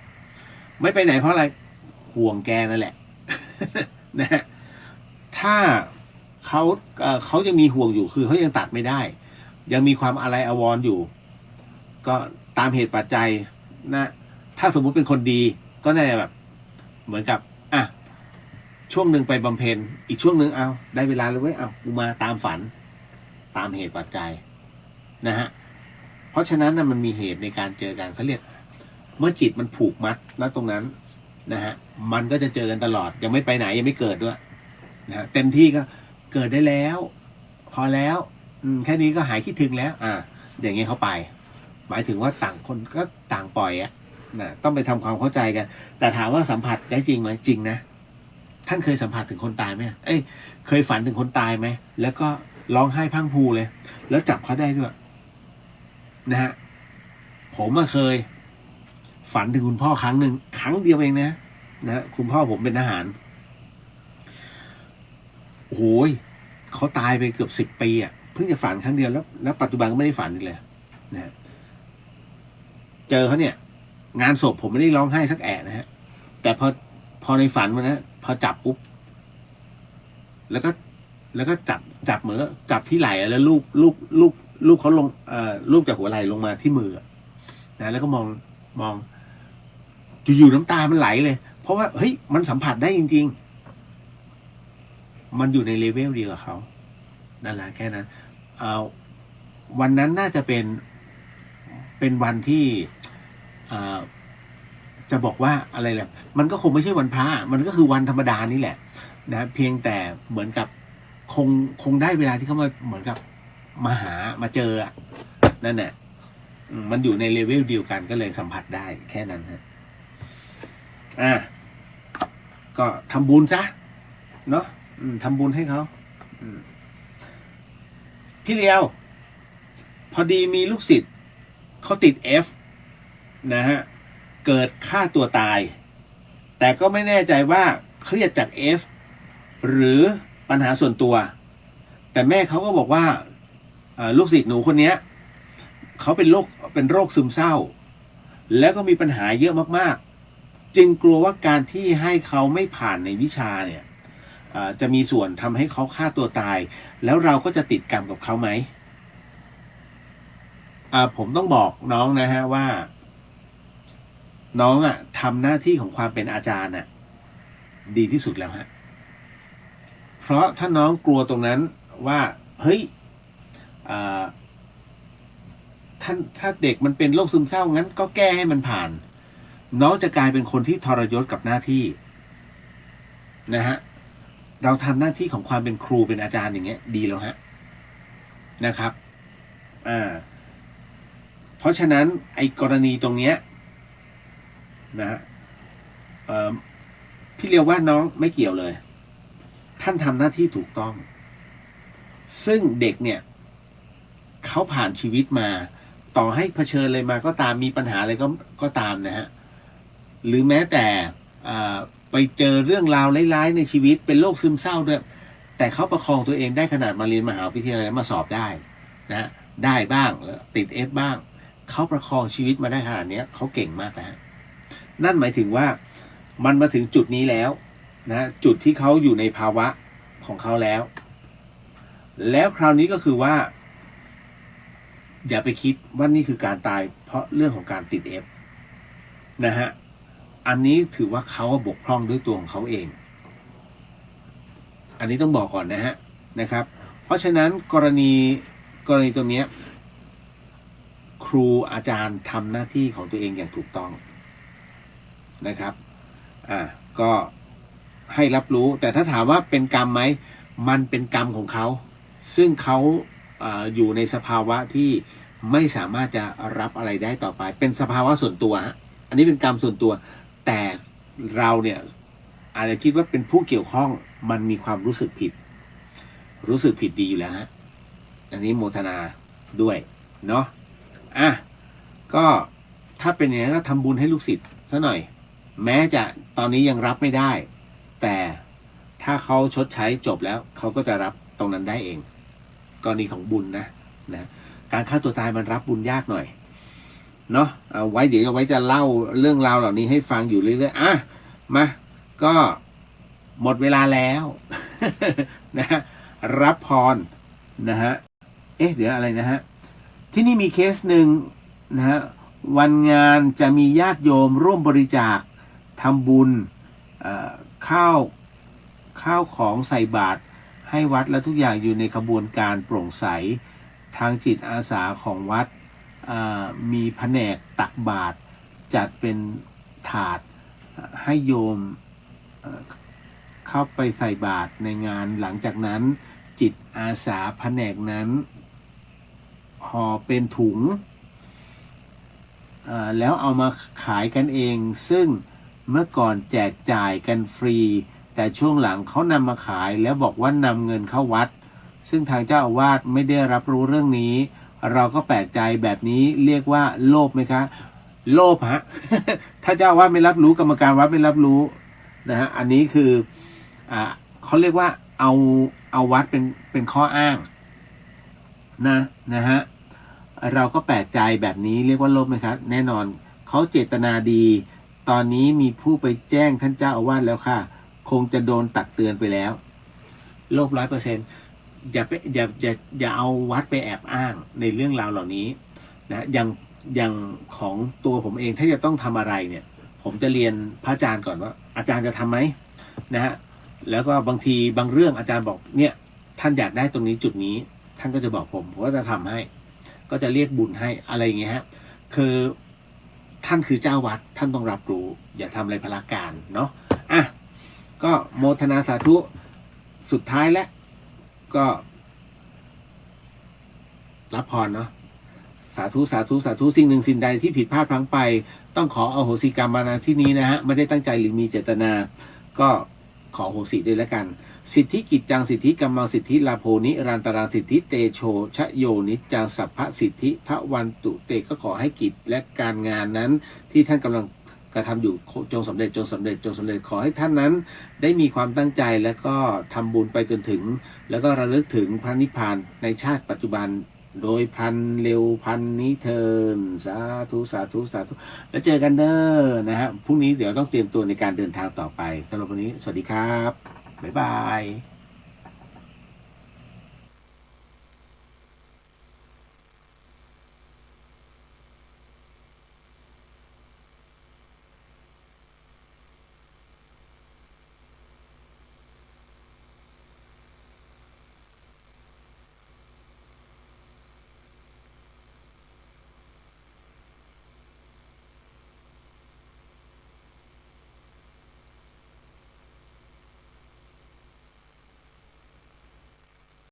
100%ไม่ไปไหนเพราะอะไรห่วงแกนั่นแหละ นะฮะถ้าเขายังมีห่วงอยู่คือเขายังตัดไม่ได้ยังมีความอะไรอาวรณ์อยู่ก็ตามเหตุปัจจัยนะถ้าสมมุติเป็นคนดีก็น่าจะแบบเหมือนกับช่วงหนึ่งไปบำเพ็ญอีกช่วงหนึ่งได้เวลาเลยเว้ยกูมาตามฝันตามเหตุปัจจัยนะฮะเพราะฉะนั้นมันมีเหตุในการเจอกันเขาเรียกเมื่อจิตมันผูกมัดแล้วตรงนั้นนะฮะมันก็จะเจอกันตลอดยังไม่ไปไหนยังไม่เกิดด้วยนะเต็มที่ก็เกิดได้แล้วพอแล้วแค่นี้ก็หายคิดถึงแล้วอย่างเงี้ยเขาไปหมายถึงว่าต่างคนก็ต่างปล่อยนะต้องไปทำความเข้าใจกันแต่ถามว่าสัมผัสได้จริงไหมจริงนะท่านเคยสัมผัสถึงคนตายไหมเคยฝันถึงคนตายไหมแล้วก็ร้องไห้พังพูเลยแล้วจับเขาได้ด้วยนะฮะผมเคยฝันถึงคุณพ่อครั้งเดียวเองนะคุณพ่อผมเป็นทหารโอ้ยเขาตายไปเกือบ10 ปีเพิ่งจะฝันครั้งเดียวแล้วปัจจุบันก็ไม่ได้ฝันอีกเลยนะเจอเขาเนี่ยงานศพผมไม่ได้ร้องไห้สักนะฮะแต่พอในฝันมันนะพอจับปุ๊บแล้วก็จับเหมือนจับที่ไหล่แล้วลูบเขาลงลูบจากหัวไหล่ลงมาที่มือนะแล้วก็มองอยู่ๆน้ำตามันไหลเลยเพราะว่าเฮ้ยมันสัมผัสได้จริงๆมันอยู่ในเลเวลเดียวกับเขานั่นแหละแค่นั้นวันนั้นน่าจะเป็นวันที่จะบอกว่าอะไรแหละมันก็คงไม่ใช่วันพระมันก็คือวันธรรมดานี่แหละนะเพียงแต่เหมือนกับคงได้เวลาที่เขามาเหมือนกับมาเจอนั่นแหละมันอยู่ในเลเวลเดียวกันก็เลยสัมผัสได้แค่นั้นฮะก็ทำบุญซะเนาะทำบุญให้เขาพี่เลียวพอดีมีลูกศิษย์เขาติด F นะฮะเกิดฆ่าตัวตายแต่ก็ไม่แน่ใจว่าเครียดจาก F หรือ ปัญหาส่วนตัว แต่แม่เขาก็บอกว่าลูกศิษย์หนูคนนี้เขาเป็นโรคซึมเศร้าแล้วก็มีปัญหาเยอะมากๆจึงกลัวว่าการที่ให้เขาไม่ผ่านในวิชาเนี่ยจะมีส่วนทำให้เขาฆ่าตัวตายแล้วเราก็จะติดกรรมกับเขาไหมผมต้องบอกน้องนะฮะว่าน้องทำหน้าที่ของความเป็นอาจารย์ดีที่สุดแล้วฮะเพราะถ้าน้องกลัวตรงนั้นว่าเฮ้ยถ้าเด็กมันเป็นโรคซึมเศร้างั้นก็แก้ให้มันผ่านน้องจะกลายเป็นคนที่ทรยศกับหน้าที่นะฮะเราทำหน้าที่ของความเป็นครูเป็นอาจารย์อย่างเงี้ยดีแล้วฮะนะครับเพราะฉะนั้นไอ้กรณีตรงเนี้ยนะฮะพี่เรียกว่าน้องไม่เกี่ยวเลยท่านทำหน้าที่ถูกต้องซึ่งเด็กเนี่ยเขาผ่านชีวิตมาต่อให้เผชิญอะไรมาก็ตามมีปัญหาอะไรก็ตามนะฮะหรือแม้แต่ไปเจอเรื่องราวร้ายๆในชีวิตเป็นโรคซึมเศร้าด้วยแต่เขาประคองตัวเองได้ขนาดมาเรียนมหาวิทยาลัยมาสอบได้นะได้บ้างแล้วติด F บ้างเขาประคองชีวิตมาได้ขนาดนี้เขาเก่งมากนะนั่นหมายถึงว่ามันมาถึงจุดนี้แล้วนะจุดที่เขาอยู่ในภาวะของเขาแล้วคราวนี้ก็คือว่าอย่าไปคิดว่านี่คือการตายเพราะเรื่องของการติด F นะฮะอันนี้ถือว่าเขาบกพร่องด้วยตัวของเขาเองอันนี้ต้องบอกก่อนนะครับเพราะฉะนั้นกรณีตรงนี้ครูอาจารย์ทำหน้าที่ของตัวเองอย่างถูกต้องนะครับก็ให้รับรู้แต่ถ้าถามว่าเป็นกรรมไหมมันเป็นกรรมของเขาซึ่งเขาอยู่ในสภาวะที่ไม่สามารถจะรับอะไรได้ต่อไปเป็นสภาวะส่วนตัวฮะอันนี้เป็นกรรมส่วนตัวแต่เราเนี่ยอาจจะคิดว่าเป็นผู้เกี่ยวข้องมันมีความรู้สึกผิดดีอยู่แล้วฮะอันนี้โมทนาด้วยเนาะก็ถ้าเป็นอย่างนั้นก็ทำบุญให้ลูกศิษย์ซะหน่อยแม้จะตอนนี้ยังรับไม่ได้แต่ถ้าเขาชดใช้จบแล้วเขาก็จะรับตรงนั้นได้เองกรณีของบุญนะการฆ่าตัวตายมันรับบุญยากหน่อยเนาะเอาไว้เดี๋ยวเอาไว้จะเล่าเรื่องราวเหล่านี้ให้ฟังอยู่เรื่อยๆมาก็หมดเวลาแล้วนะรับพรนะฮะเดี๋ยวอะไรนะฮะที่นี่มีเคสหนึ่งนะฮะวันงานจะมีญาติโยมร่วมบริจาคทำบุญข้าวของใส่บาตรให้วัดและทุกอย่างอยู่ในขบวนการโปร่งใสทางจิตอาสาของวัดมีแผนกตักบาตรจัดเป็นถาดให้โยมเข้าไปใส่บาตรในงานหลังจากนั้นจิตอาสาแผนกนั้นห่อเป็นถุงแล้วเอามาขายกันเองซึ่งเมื่อก่อนแจกจ่ายกันฟรีแต่ช่วงหลังเขานำมาขายแล้วบอกว่านำเงินเข้าวัดซึ่งทางเจ้าอาวาสไม่ได้รับรู้เรื่องนี้เราก็แปลกใจแบบนี้เรียกว่าโลภไหมคะโลภฮะ ถ้าเจ้าอาวาสไม่รับรู้กรรมการวัดไม่รับรู้นะฮะอันนี้คือเขาเรียกว่าเอาวัดเป็นข้ออ้างนะฮะเราก็แปลกใจแบบนี้เรียกว่าโลภไหมครับแน่นอนเขาเจตนาดีตอนนี้มีผู้ไปแจ้งท่านเจ้าอาวาสแล้วค่ะคงจะโดนตักเตือนไปแล้วโลภ100%อย่าเอาวัดไปแอบอ้างในเรื่องราวเหล่านี้นะอย่างของตัวผมเองถ้าจะต้องทำอะไรเนี่ยผมจะเรียนพระอาจารย์ก่อนว่าอาจารย์จะทำไหมนะฮะแล้วก็บางทีบางเรื่องอาจารย์บอกเนี่ยท่านอยากได้ตรงนี้จุดนี้ท่านก็จะบอกผมก็จะทำให้ก็จะเรียกบุญให้อะไรอย่างเงี้ยฮะคือท่านคือเจ้าวัดท่านต้องรับรู้อย่าทำอะไรพลาการเนาะก็โมทนาสาธุสุดท้ายแล้วก็รับพรเนาะสาธุสิ่งหนึ่งสิ่งใดที่ผิดพลาดพลั้งไปต้องขออโหสิกรรมมาณที่นี้นะฮะไม่ได้ตั้งใจหรือมีเจตนาก็ขอโหสิด้วยแล้วกันสิทธิกิจจังสิทธิกรรมังสิทธิลาโภนิรันตราสิทธิเตโชชโยนิจจังสัพพสิทธิพระวันตุเตก็ขอให้กิจและการงานนั้นที่ท่านก กระทำอยู่จงสำเร็จจงสำเร็จจงสำเร็จขอให้ท่านนั้นได้มีความตั้งใจและก็ทำบุญไปจนถึงแล้วก็ระลึกถึงพระนิพพานในชาติปัจจุบันโดยพลันเร็วพลันนี้เทินสาธุสาธุสาธุแล้วเจอกันเด้อนะฮะพรุ่งนี้เดี๋ยวต้องเตรียมตัวในการเดินทางต่อไปสำหรับวันนี้สวัสดีครับบ๊ายบาย